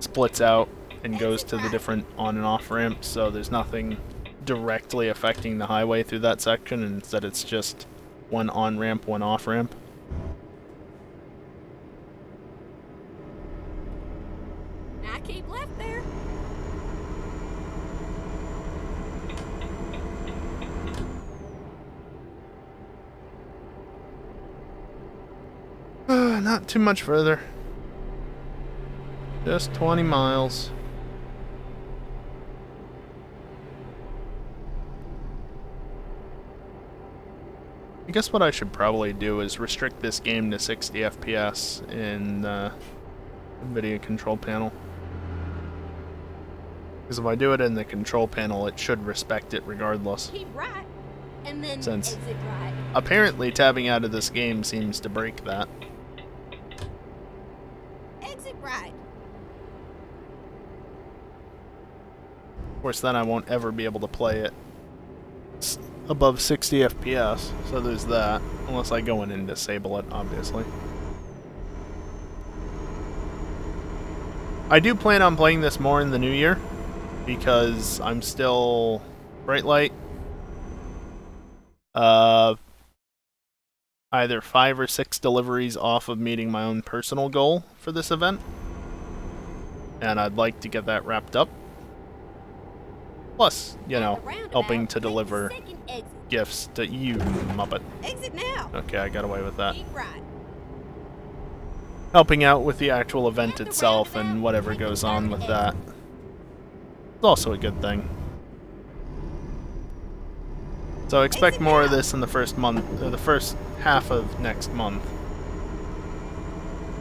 splits out and goes to the different on and off ramps, so there's nothing directly affecting the highway through that section, and instead it's just one on ramp, one off ramp. Now keep left there. Not too much further. Just 20 miles. I guess what I should probably do is restrict this game to 60 FPS in the video control panel. Because if I do it in the control panel, it should respect it regardless. Keep right, and then Since exit right. apparently tabbing out of this game seems to break that. Exit right. Of course, then I won't ever be able to play it above 60 FPS, so there's that. Unless I go in and disable it, obviously. I do plan on playing this more in the new year, because I'm still bright light. Either 5 or 6 deliveries off of meeting my own personal goal for this event. And I'd like to get that wrapped up. Plus, you know, helping to deliver gifts to you, Muppet. Exit now. Okay, I got away with that. Keep right. Helping out with the actual event itself and whatever goes on with that. It's also a good thing. So expect more of this in the first month, or the first half of next month.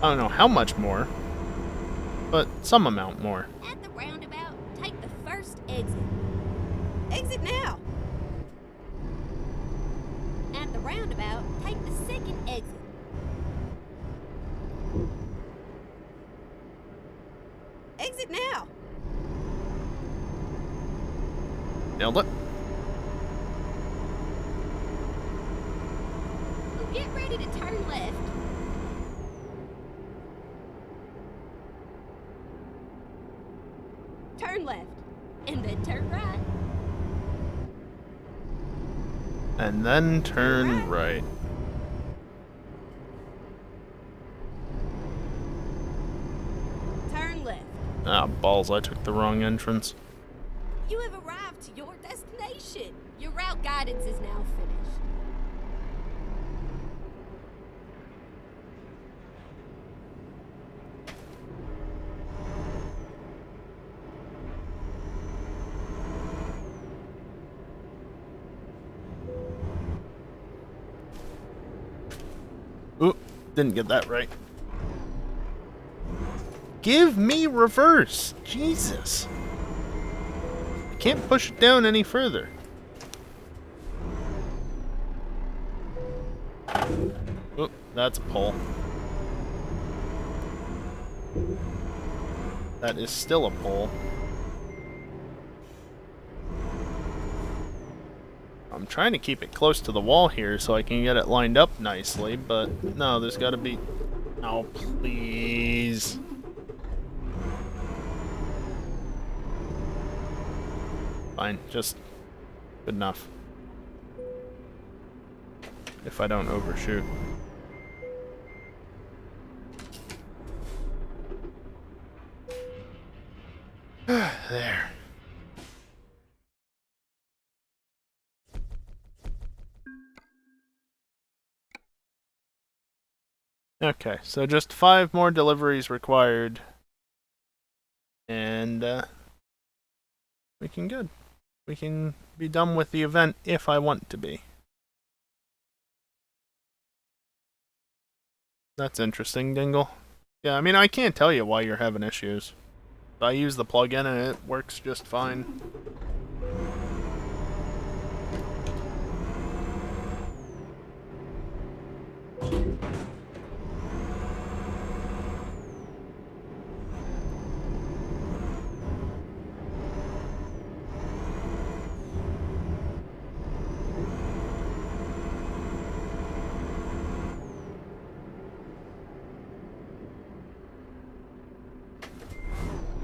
I don't know how much more, but some amount more. At the roundabout, take the first exit. Exit now. At the roundabout, take the second exit. Exit now. Nailed it. Well, get ready to turn left. Turn left, and then turn right. And then turn right. Turn left. Ah, balls, I took the wrong entrance. You have arrived to your destination. Your route guidance is now finished. Oop, didn't get that right. Give me reverse! Jesus! I can't push it down any further. Oop, that's a pole. That is still a pole. I'm trying to keep it close to the wall here so I can get it lined up nicely, but no, there's gotta be... Oh, please. Fine, just good enough. If I don't overshoot. There. Okay, so just 5 more deliveries required. And we can good. We can be done with the event if I want to be. That's interesting, Dingle. Yeah, I mean, I can't tell you why you're having issues. I use the plugin and it works just fine.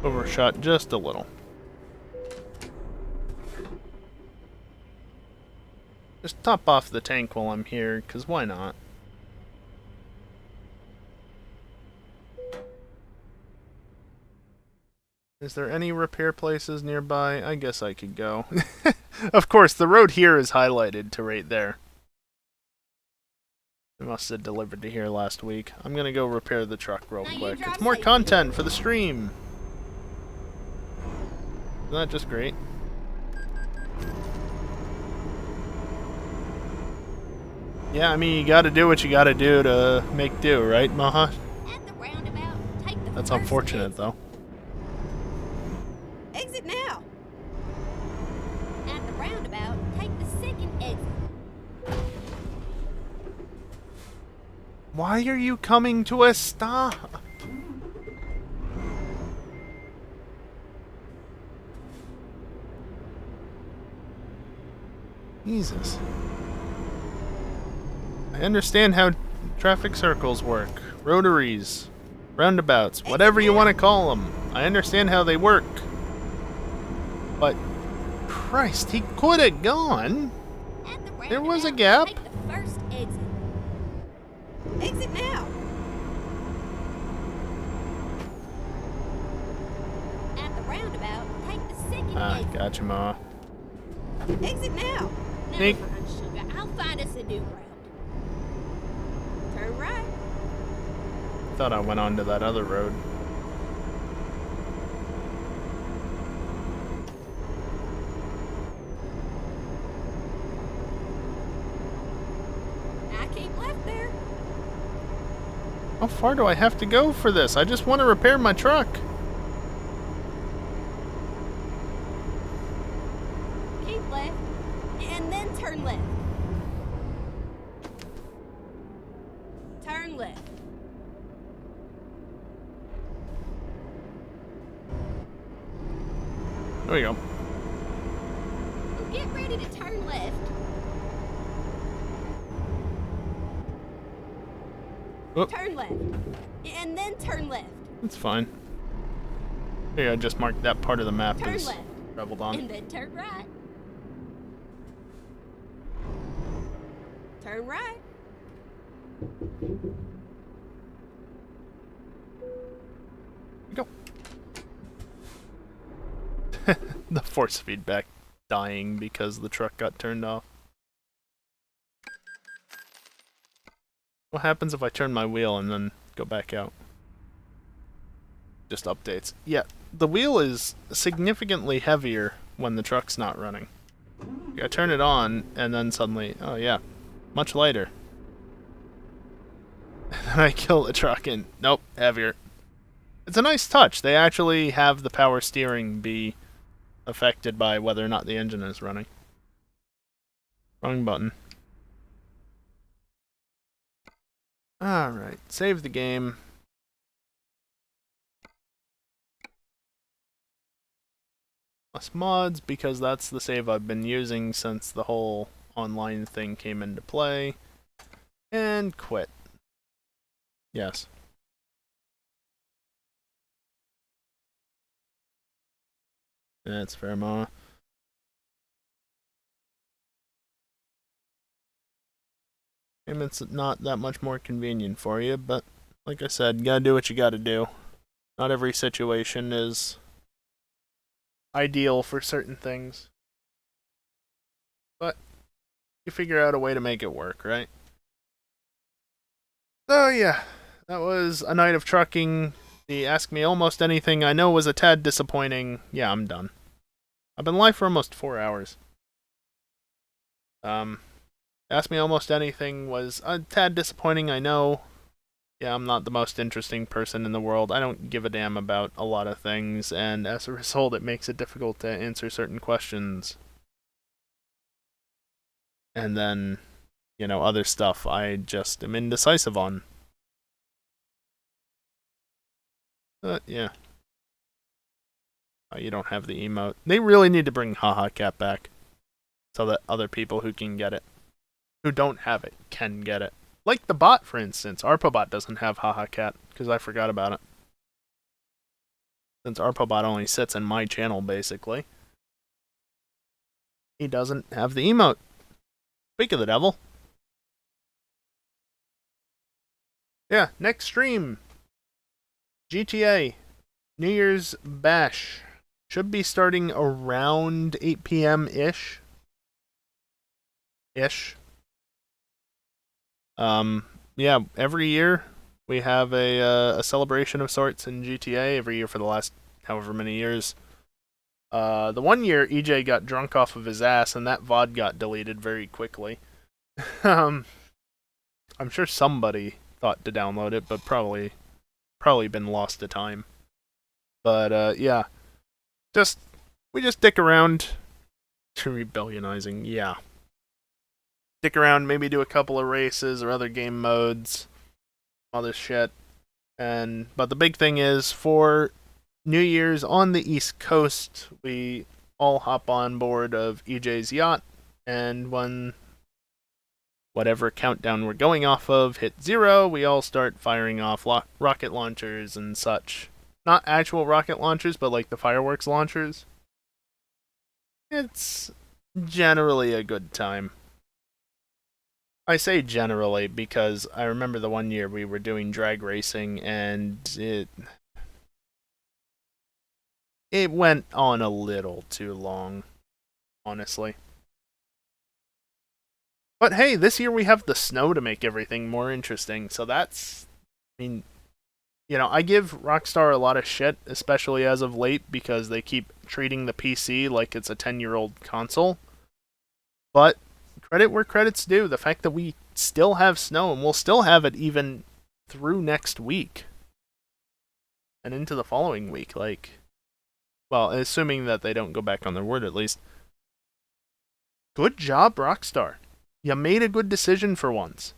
Overshot just a little. Just top off the tank while I'm here, because why not? Is there any repair places nearby? I guess I could go. Of course, the road here is highlighted to right there. I must have delivered to here last week. I'm gonna go repair the truck real quick. It's more content for the stream! Isn't that just great? Yeah, I mean, you gotta do what you gotta do to make do, right, Maha? At the roundabout, take the That's first unfortunate, exit. though. Exit now. At the roundabout, take the second exit. Why are you coming to a stop? Jesus. I understand how traffic circles work. Rotaries. Roundabouts. Whatever you want to call them. I understand how they work. But, Christ, he could have gone. At the There was a roundabout, gap. take the first exit. Exit now. At the roundabout, take the second exit. Gotcha, Ma. Exit now. Sneak. Never mind, sugar. I'll find us a new route. Turn right. Thought I went onto that other road. I keep left there. How far do I have to go for this? I just want to repair my truck. Keep left. And then turn left. Turn left. There we go. Well, get ready to turn left. Oop. Turn left. And then turn left. That's fine. Here, I just marked that part of the map Turn as left. traveled on. And then turn right. Turn right. Go. The force feedback dying because the truck got turned off. What happens if I turn my wheel and then go back out? Just updates. Yeah, the wheel is significantly heavier when the truck's not running. I turn it on and then suddenly, oh yeah, much lighter. And then I kill the truck and nope, heavier. It's a nice touch. They actually have the power steering be affected by whether or not the engine is running. Wrong button. Alright, save the game. Plus mods, because that's the save I've been using since the whole online thing came into play. And quit. Yes. That's fair, Ma. It's not that much more convenient for you, but like I said, you gotta do what you gotta do. Not every situation is ideal for certain things. But you figure out a way to make it work, right? So yeah, that was a night of trucking. The Ask Me Almost Anything I know was a tad disappointing. Yeah, I'm done. I've been live for almost 4 hours. Ask Me Almost Anything was a tad disappointing, I know. Yeah, I'm not the most interesting person in the world. I don't give a damn about a lot of things, and as a result, it makes it difficult to answer certain questions. And then, you know, other stuff I just am indecisive on. But, yeah. Oh, you don't have the emote. They really need to bring Haha Cat back, so that other people who can get it, who don't have it, can get it. Like the bot, for instance. ARPABot doesn't have Haha Cat, because I forgot about it. since Arpobot only sits in my channel, basically. He doesn't have the emote. Speak of the devil. Yeah, next stream. GTA. New Year's Bash. Should be starting around 8 p.m.-ish. Yeah, every year we have a celebration of sorts in GTA, every year for the last however many years. The one year EJ got drunk off of his ass and that VOD got deleted very quickly. I'm sure somebody thought to download it, but probably been lost to time. But yeah, we just stick around to rebellionizing. Yeah, stick around, maybe do a couple of races or other game modes, other shit. But the big thing is for New Year's on the East Coast, we all hop on board of EJ's yacht, and when whatever countdown we're going off of hit 0, we all start firing off rocket launchers and such. Not actual rocket launchers, but like the fireworks launchers. It's generally a good time. I say generally because I remember the one year we were doing drag racing and it went on a little too long, honestly. But hey, this year we have the snow to make everything more interesting, so that's... I mean, you know, I give Rockstar a lot of shit, especially as of late, because they keep treating the PC like it's a 10-year-old console. But credit where credit's due, the fact that we still have snow, and we'll still have it even through next week. And into the following week, like... Well, assuming that they don't go back on their word at least. Good job, Rockstar. You made a good decision for once.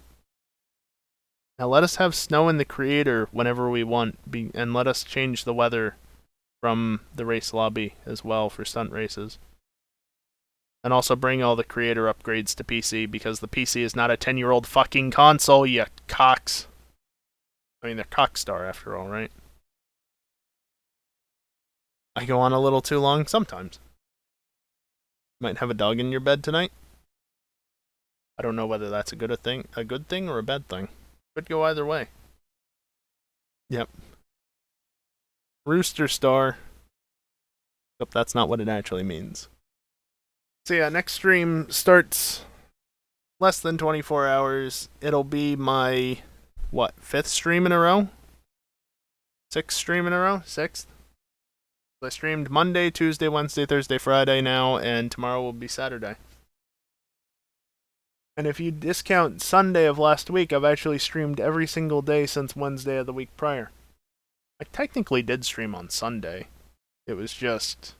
Now let us have snow in the creator whenever we want, and let us change the weather from the race lobby as well for stunt races. And also bring all the creator upgrades to PC, because the PC is not a 10-year-old fucking console, you cocks. I mean, they're Cockstar after all, right? I go on a little too long sometimes. Might have a dog in your bed tonight? I don't know whether that's a good thing or a bad thing. Could go either way. Yep. Rooster Star. Except that's not what it actually means. So yeah, next stream starts less than 24 hours. It'll be my, 5th stream in a row? 6th stream in a row? 6th? I streamed Monday, Tuesday, Wednesday, Thursday, Friday now, and tomorrow will be Saturday. And if you discount Sunday of last week, I've actually streamed every single day since Wednesday of the week prior. I technically did stream on Sunday. It was just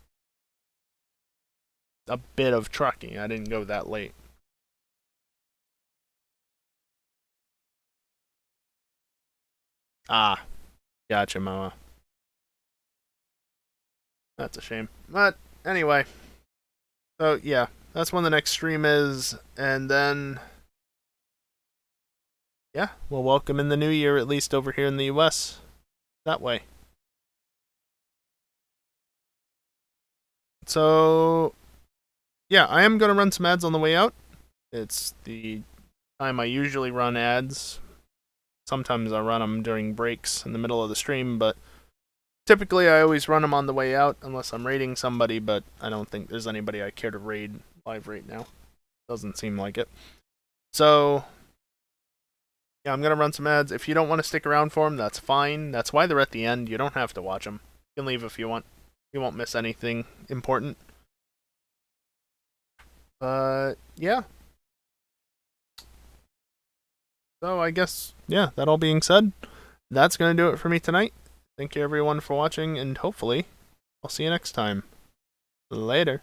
a bit of trucking. I didn't go that late. Ah, gotcha, Mama. That's a shame. But anyway. So yeah, that's when the next stream is, and then yeah, we'll welcome in the new year, at least over here in the US. That way. So yeah, I am gonna run some ads on the way out. It's the time I usually run ads. Sometimes I run them during breaks in the middle of the stream, but typically I always run them on the way out, unless I'm raiding somebody, but I don't think there's anybody I care to raid live right now. Doesn't seem like it. So yeah, I'm gonna run some ads. If you don't want to stick around for them, that's fine. That's why they're at the end. You don't have to watch them. You can leave if you want. You won't miss anything important. But yeah. So I guess, yeah, that all being said, that's gonna do it for me tonight. Thank you everyone for watching, and hopefully I'll see you next time. Later.